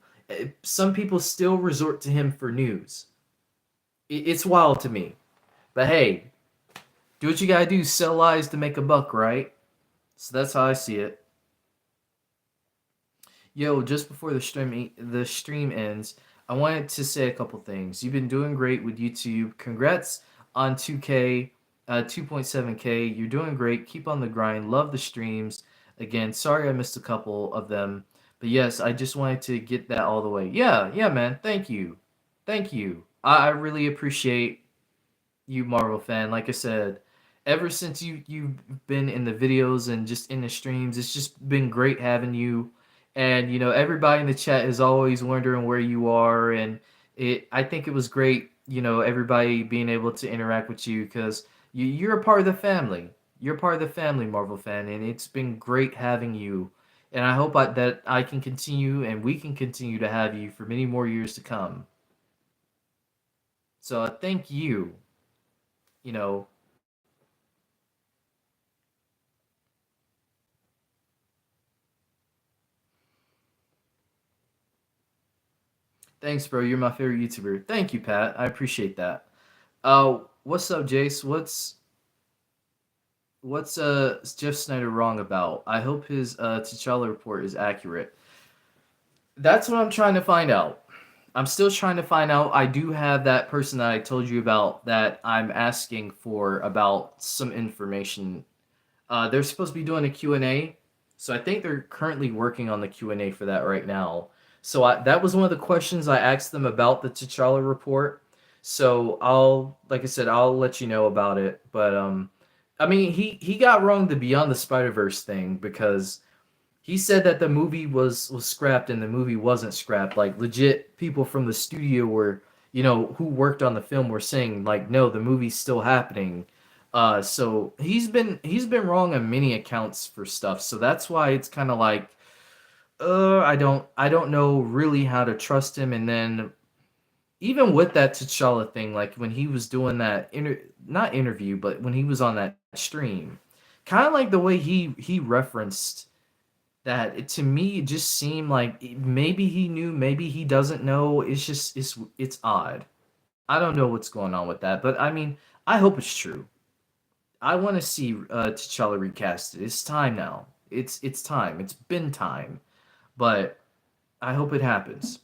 Some people still resort to him for news. It's wild to me. But hey, do what you gotta do. Sell lies to make a buck, right? So that's how I see it. Yo, just before the stream ends, I wanted to say a couple things. You've been doing great with YouTube. Congrats on 2K, 2.7K. You're doing great. Keep on the grind. Love the streams. Again, sorry I missed a couple of them, but yes, I just wanted to get that all the way. Yeah, yeah, man. Thank you, thank you. I really appreciate you, Marvel fan. Like I said, ever since you've been in the videos and just in the streams, it's just been great having you. And everybody in the chat is always wondering where you are, and I think it was great. Everybody being able to interact with you because you're a part of the family. You're part of the family, Marvel fan, and it's been great having you. And I hope that I can continue and we can continue to have you for many more years to come. So thank you. You know, Thanks, bro. You're my favorite YouTuber. Thank you, Pat. I appreciate that. What's up, Jace? What's Jeff Snyder wrong about? I hope his T'Challa report is accurate. That's what I'm trying to find out. I'm still trying to find out. I do have that person that I told you about that I'm asking for about some information. They're supposed to be doing a Q&A, so I think they're currently working on the Q&A for that right now. So that was one of the questions I asked them about the T'Challa report. So like I said, I'll let you know about it. But I mean, he got wrong the Beyond the Spider-Verse thing because he said that the movie was scrapped and the movie wasn't scrapped. Like legit people from the studio were, who worked on the film were saying like, no, the movie's still happening. So he's been wrong on many accounts for stuff. So that's why it's kind of like, I don't know really how to trust him. And then even with that T'Challa thing, like when he was doing that not interview, but when he was on that stream, kind of like the way he referenced that, to me it just seemed like maybe he knew, maybe he doesn't know. It's just it's odd. I don't know what's going on with that, but I mean, I hope it's true. I want to see T'Challa recasted. It's time now. It's time. It's been time. But I hope it happens.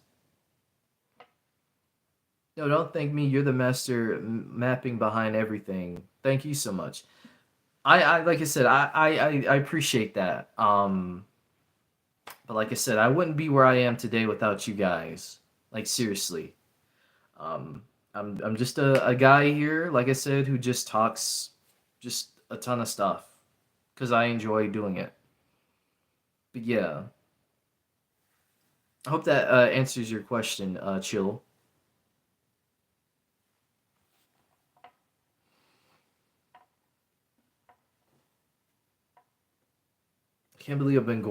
No, don't thank me. You're the master mapping behind everything. Thank you so much. I like I said, I appreciate that. But like I said, I wouldn't be where I am today without you guys. Like seriously. Um, I'm just a guy here, like I said, who just talks just a ton of stuff because I enjoy doing it. But yeah, I hope that answers your question, Chill. I can't believe I've been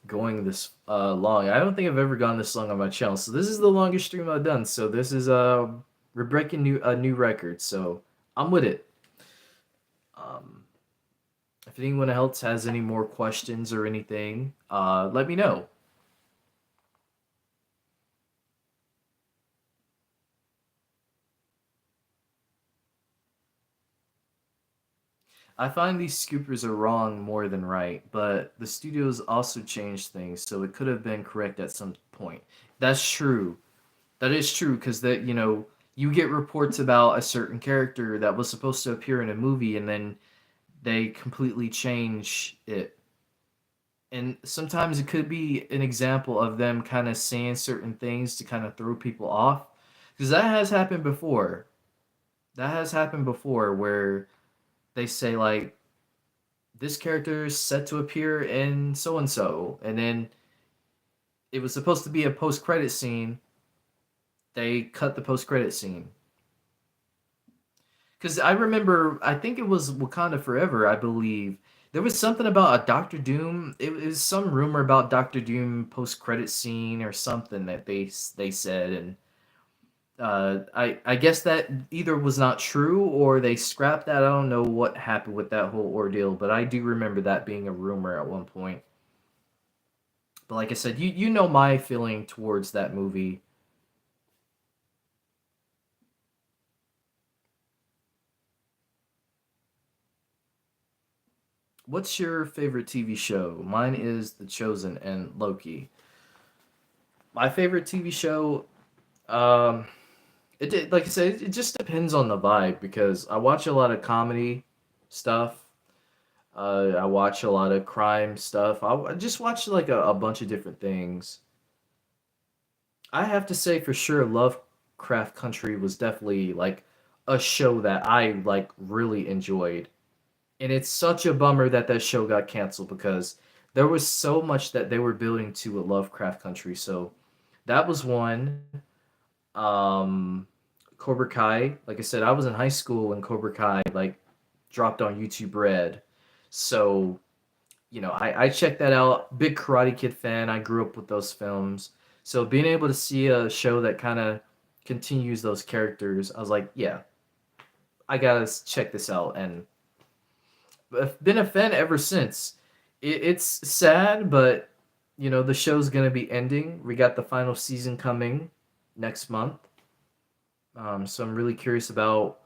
going this long. I don't think I've ever gone this long on my channel. So this is the longest stream I've done. So this is we're breaking new a new record. So I'm with it. Um, if anyone else has any more questions or anything, let me know. I find these scoopers are wrong more than right, but the studios also changed things, so it could have been correct at some point. That's true. That is true because that you get reports about a certain character that was supposed to appear in a movie, and then they completely change it. And sometimes it could be an example of them kind of saying certain things to kind of throw people off, because that has happened before. That has happened before where they say like this character is set to appear in so and so, and then it was supposed to be a post credit scene. They cut the post credit scene because I remember, I think it was Wakanda Forever, I believe. There was something about a Doctor Doom. It was some rumor about Doctor Doom post credit scene or something that they said, and I guess that either was not true or they scrapped that. I don't know what happened with that whole ordeal, but I do remember that being a rumor at one point. But like I said, you know my feeling towards that movie. What's your favorite TV show? Mine is The Chosen and Loki. My favorite TV show, um, like I said, it just depends on the vibe because I watch a lot of comedy stuff. I watch a lot of crime stuff. I just watch like a bunch of different things. I have to say for sure, Lovecraft Country was definitely like a show that I like really enjoyed. And it's such a bummer that that show got canceled because there was so much that they were building to a Lovecraft Country. So that was one. Um, Cobra Kai, like I said, I was in high school when Cobra Kai like dropped on YouTube Red. So I checked that out. Big Karate Kid fan. I grew up with those films. So being able to see a show that kind of continues those characters, I was like, yeah, I gotta check this out. And I've been a fan ever since. It's sad, but the show's gonna be ending. We got the final season coming next month. So I'm really curious about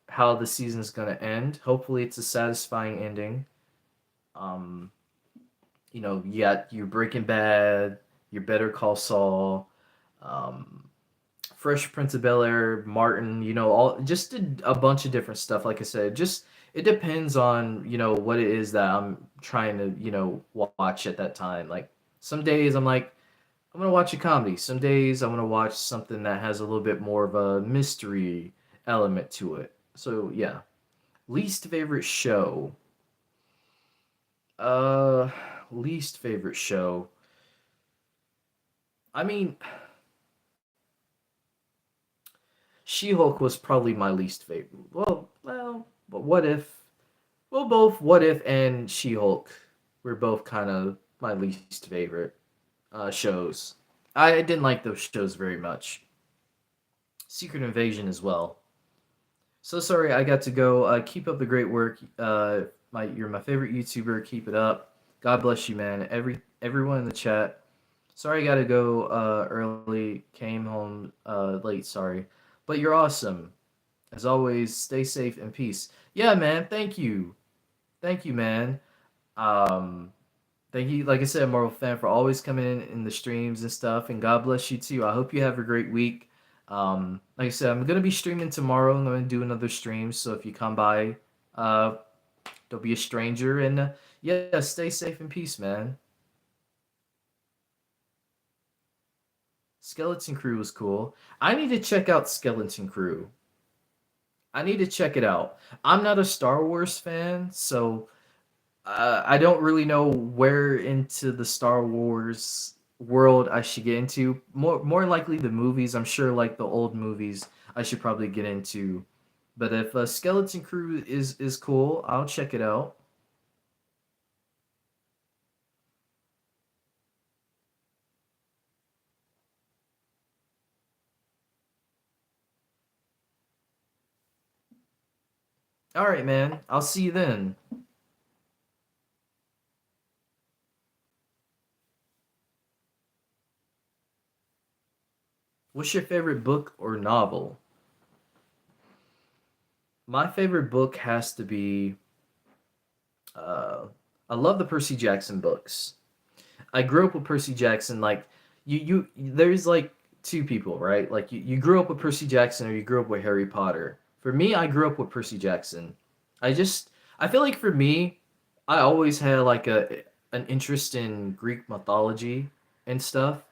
how the season's gonna end. Hopefully, it's a satisfying ending. Um, you got your Breaking Bad, your Better Call Saul, um, Fresh Prince of Bel Air, Martin. All just a bunch of different stuff. Like I said, just it depends on what it is that I'm trying to watch at that time. Like some days I'm like I'm gonna watch a comedy. Some days I'm gonna watch something that has a little bit more of a mystery element to it. So yeah, least favorite show. Uh, least favorite show. I mean, She-Hulk was probably my least favorite. But what if? Well, both What If and She-Hulk were both kind of my least favorite shows. I didn't like those shows very much. Secret Invasion as well. So sorry, I got to go. Keep up the great work. You're my favorite YouTuber. Keep it up. God bless you, man. Everyone in the chat. Sorry, I got to go early. Came home late. Sorry, But you're awesome. As always, stay safe and peace. Yeah, man. Thank you, man. Um, Thank you, like I said, Marvel fan, for always coming in the streams and stuff. And God bless you too. I hope you have a great week. Like I said, I'm gonna be streaming tomorrow. I'm gonna do another stream. So if you come by, uh, don't be a stranger. And yeah, stay safe and peace, man. Skeleton Crew was cool. I need to check out Skeleton Crew. I need to check it out. I'm not a Star Wars fan, so I don't really know where into the Star Wars world I should get into. More likely the movies. I'm sure like the old movies I should probably get into. But if Skeleton Crew is cool, I'll check it out. All right, man. I'll see you then. What's your favorite book or novel? My favorite book has to be. Uh, I love the Percy Jackson books. I grew up with Percy Jackson. Like there's like two people, right? Like you grew up with Percy Jackson or you grew up with Harry Potter. For me, I grew up with Percy Jackson. I just I feel like for me, I always had like a an interest in Greek mythology and stuff.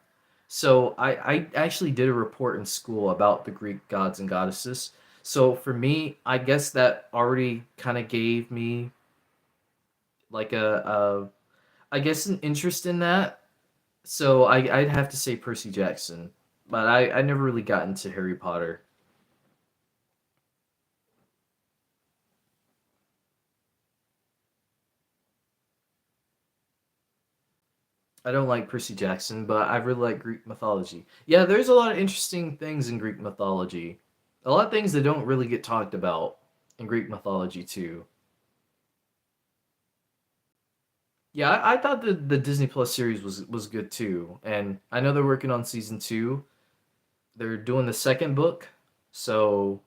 So I actually did a report in school about the Greek gods and goddesses. So for me, I guess that already kind of gave me like a I guess an interest in that. So I'd have to say Percy Jackson, but I never really got into Harry Potter. I don't like Percy Jackson, but I really like Greek mythology. Yeah, there's a lot of interesting things in Greek mythology. A lot of things that don't really get talked about in Greek mythology too. Yeah, I thought the Disney Plus series was good too, and I know they're working on season two. They're doing the second book, so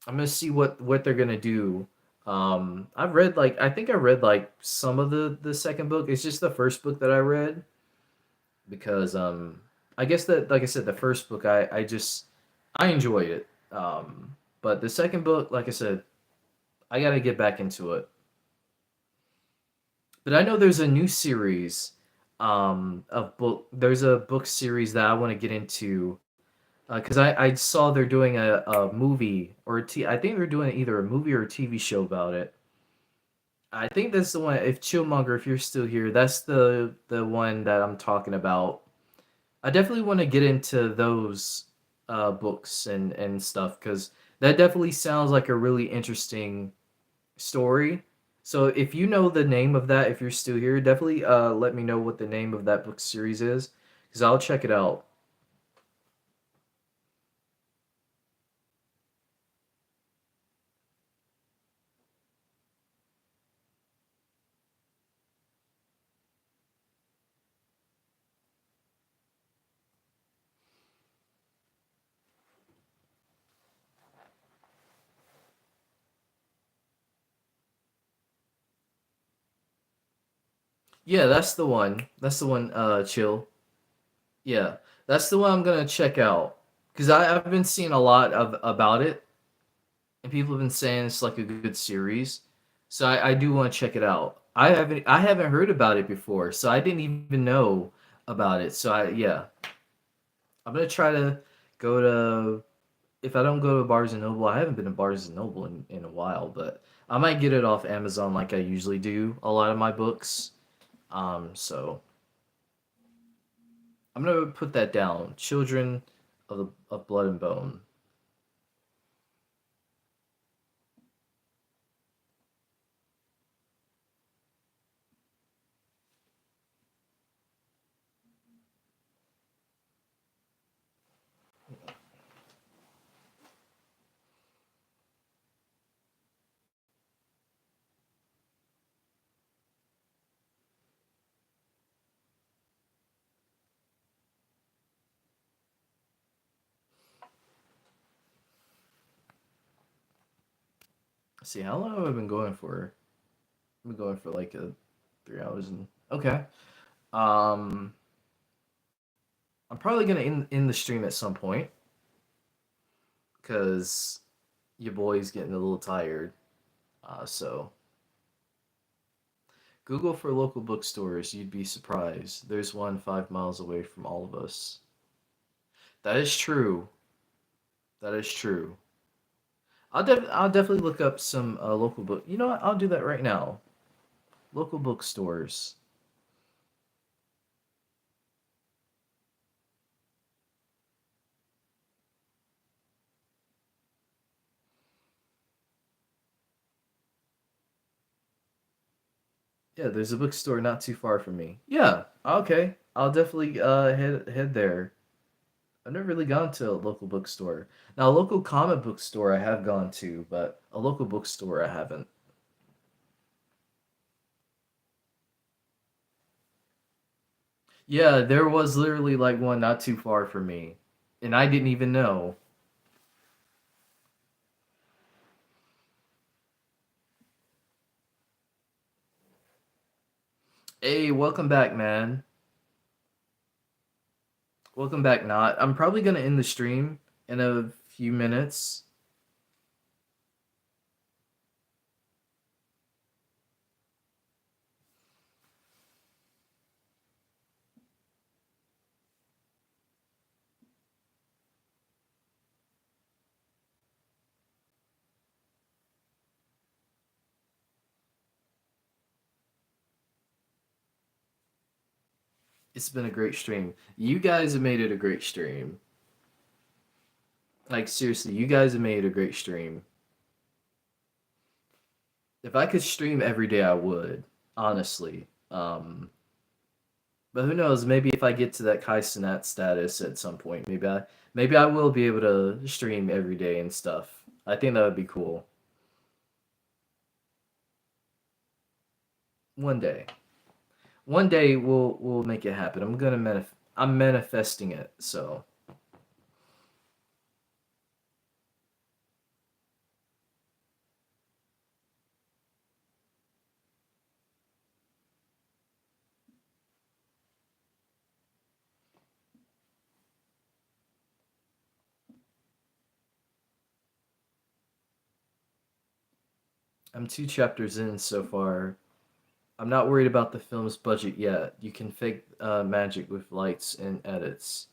I'm gonna see what they're gonna do. I've read like I think I read like some of the second book. It's just the first book that I read because I guess that like I said the first book I enjoyed it. But the second book, like I said, I gotta get back into it. But I know there's a new series of book. There's a book series that I want to get into because I saw they're doing a movie or I think they're doing either a movie or a TV show about it. I think that's the one. If Chillmonger, if you're still here, that's the one that I'm talking about. I definitely want to get into those books and stuff because that definitely sounds like a really interesting story. So if you know the name of that, if you're still here, definitely let me know what the name of that book series is because I'll check it out. Yeah, that's the one. That's the one. Chill. Yeah, that's the one I'm gonna check out because I've been seeing a lot of about it, and people have been saying it's like a good series. So I do want to check it out. I haven't heard about it before, so I didn't even know about it. So yeah, I'm gonna try to go to if I don't go to Barnes and Noble, I haven't been to Barnes and Noble in a while, but I might get it off Amazon like I usually do a lot of my books. So I'm gonna put that down. Children of Blood and Bone. See, how long have I been going for? I've been going for like 3 hours and okay. Um, I'm probably gonna end the stream at some point because your boy's getting a little tired. So Google for local bookstores. You'd be surprised. There's one 5 miles away from all of us. That is true. That is true. I'll definitely look up some local book. You know what? I'll do that right now. Local bookstores. Yeah, there's a bookstore not too far from me. Yeah, okay. I'll definitely head there. I've never really gone to a local bookstore. Now, a local comic book store I have gone to, but a local bookstore I haven't. Yeah, there was literally like one not too far from me, and I didn't even know. Hey, welcome back, man. Welcome back, Not. I'm probably gonna end the stream in a few minutes. It's been a great stream. You guys have made it a great stream. Like seriously, you guys have made it a great stream. If I could stream every day, I would. Honestly. But who knows? Maybe if I get to that Kai Cenat status at some point, maybe I will be able to stream every day and stuff. I think that would be cool. One day. One day we'll make it happen. I'm manifesting it, so I'm 2 chapters in so far. I'm not worried about the film's budget yet. You can fake magic with lights and edits.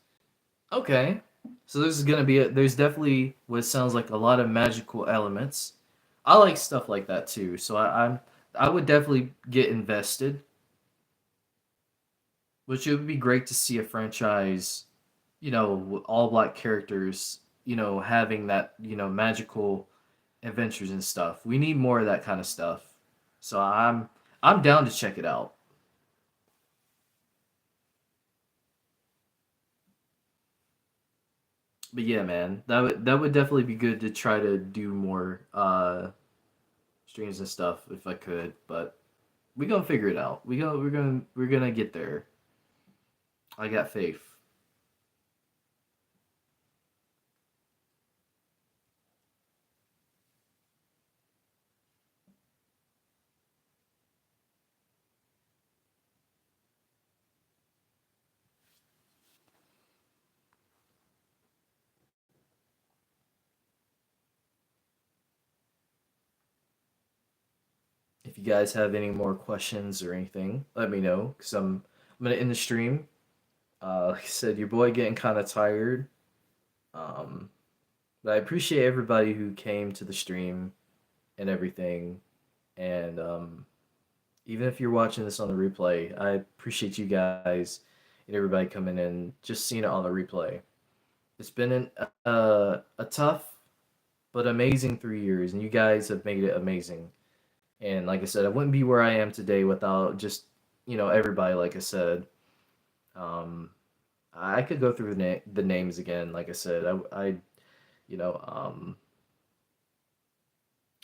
Okay. So there's definitely what sounds like a lot of magical elements. I like stuff like that too. So I would definitely get invested, which it would be great to see a franchise, with all black characters, having that, magical adventures and stuff. We need more of that kind of stuff. So I'm down to check it out. But yeah, man, that would definitely be good to try to do more streams and stuff if I could, but we gonna figure it out. We're gonna get there. I got faith. If you guys have any more questions or anything, let me know because I'm gonna end the stream. Like I said, your boy getting kind of tired. Um, but I appreciate everybody who came to the stream and everything. And even if you're watching this on the replay, I appreciate you guys and everybody coming in, just seeing it on the replay. It's been a tough but amazing 3 years, and you guys have made it amazing. And like I said, I wouldn't be where I am today without just everybody. Like I said, um, I could go through the names again. Like I said, I you know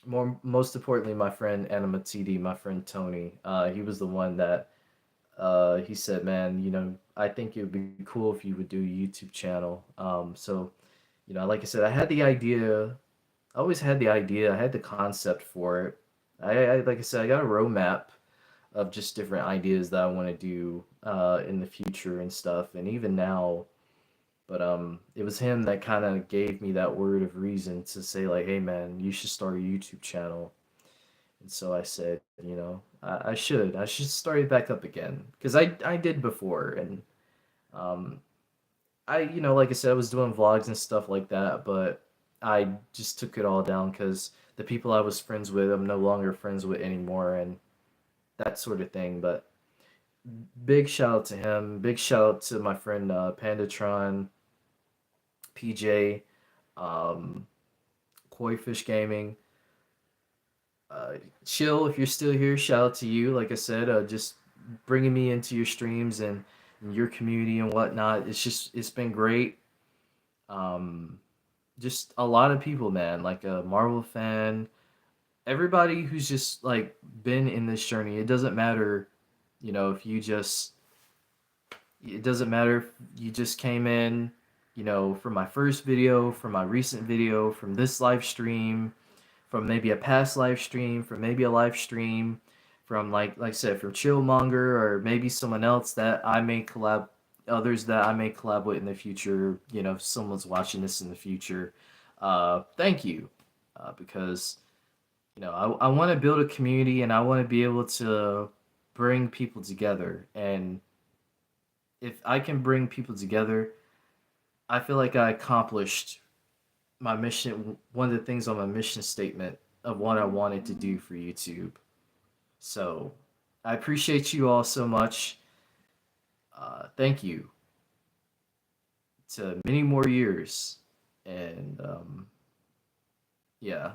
most importantly, my friend Anima TD, my friend Tony. He was the one that he said, "Man, I think it would be cool if you would do a YouTube channel." So like I said, I had the idea I always had the idea, I had the concept for it. Like I said, I got a roadmap of just different ideas that I want to do in the future and stuff, and even now. But it was him that kind of gave me that word of reason to say like, "Hey man, you should start a YouTube channel." And so I said, I should start it back up again because I did before, and um, like I said, I was doing vlogs and stuff like that, but I just took it all down because the people I was friends with, I'm no longer friends with anymore, and that sort of thing. But big shout out to him. Big shout out to my friend Pandatron, PJ, um, Koi Fish Gaming. Uh, Chill, if you're still here, shout out to you. Like I said, just bringing me into your streams and your community and whatnot. It's been great. Um, just a lot of people, man, like a Marvel fan, everybody who's just like been in this journey. It doesn't matter, if you just it doesn't matter if you just came in, from my first video, from my recent video, from this live stream, from maybe a past live stream, from maybe a live stream, from like I said, from Chillmonger or maybe someone else that I may collab, others that I may collab with in the future. If someone's watching this in the future, thank you, because I want to build a community and I want to be able to bring people together. And if I can bring people together, I feel like I accomplished my mission, one of the things on my mission statement of what I wanted to do for YouTube. So I appreciate you all so much. Thank you to many more years. And yeah,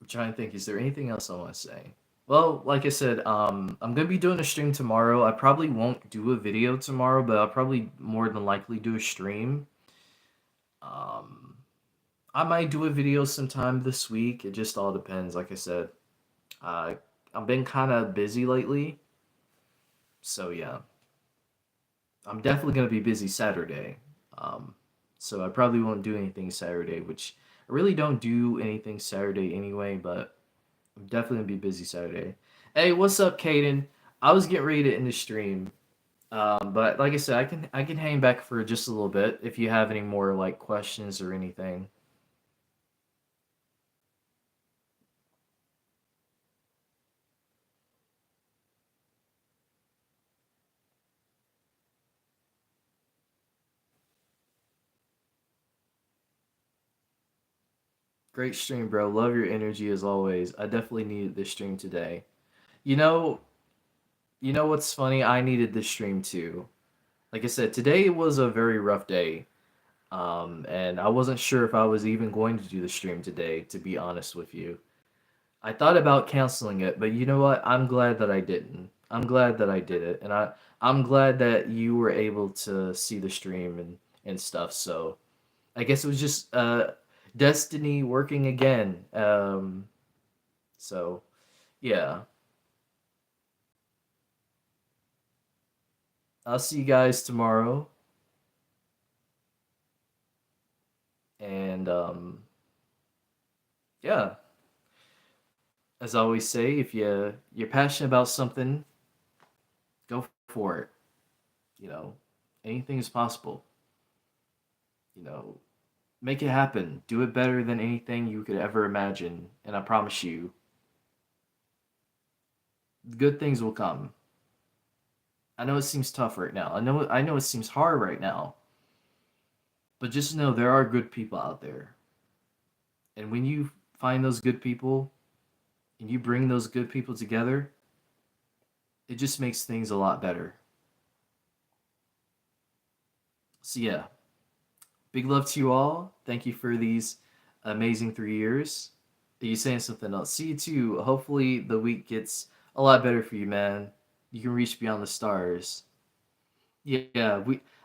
I'm trying to think, is there anything else I want to say? Well, like I said, I'm gonna be doing a stream tomorrow. I probably won't do a video tomorrow, but I'll probably more than likely do a stream. Um, I might do a video sometime this week. It just all depends. Like I said, uh, I've been kind of busy lately, so yeah, I'm definitely gonna be busy Saturday. Um, so I probably won't do anything Saturday, which I really don't do anything Saturday anyway. But I'm definitely gonna be busy Saturday. Hey, what's up, Caden? I was getting ready to end the stream, but like I said, I can hang back for just a little bit if you have any more like questions or anything. Great stream, bro. Love your energy as always. I definitely needed this stream today. You know, you know what's funny? I needed this stream too. Like I said, today was a very rough day. And I wasn't sure if I was even going to do the stream today, to be honest with you. I thought about canceling it, but you know what? I'm glad that I didn't. I'm glad that I did it, and I'm glad that you were able to see the stream and stuff. So I guess it was just destiny working again. So yeah, I'll see you guys tomorrow, and yeah, as I always say, if you're passionate about something, go for it. You know, anything is possible. You know, make it happen. Do it better than anything you could ever imagine, and I promise you, good things will come. I know it seems tough right now. I know it seems hard right now, but just know there are good people out there. And when you find those good people and you bring those good people together, it just makes things a lot better. So yeah, big love to you all. Thank you for these amazing 3 years. Are you saying something else? See you too. Hopefully the week gets a lot better for you, man. You can reach beyond the stars. Yeah,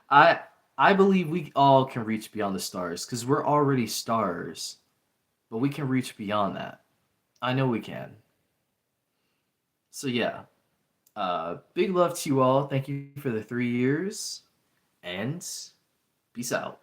I I believe we all can reach beyond the stars because we're already stars, but we can reach beyond that. I know we can. So yeah, Big love to you all. Thank you for the 3 years, and peace out.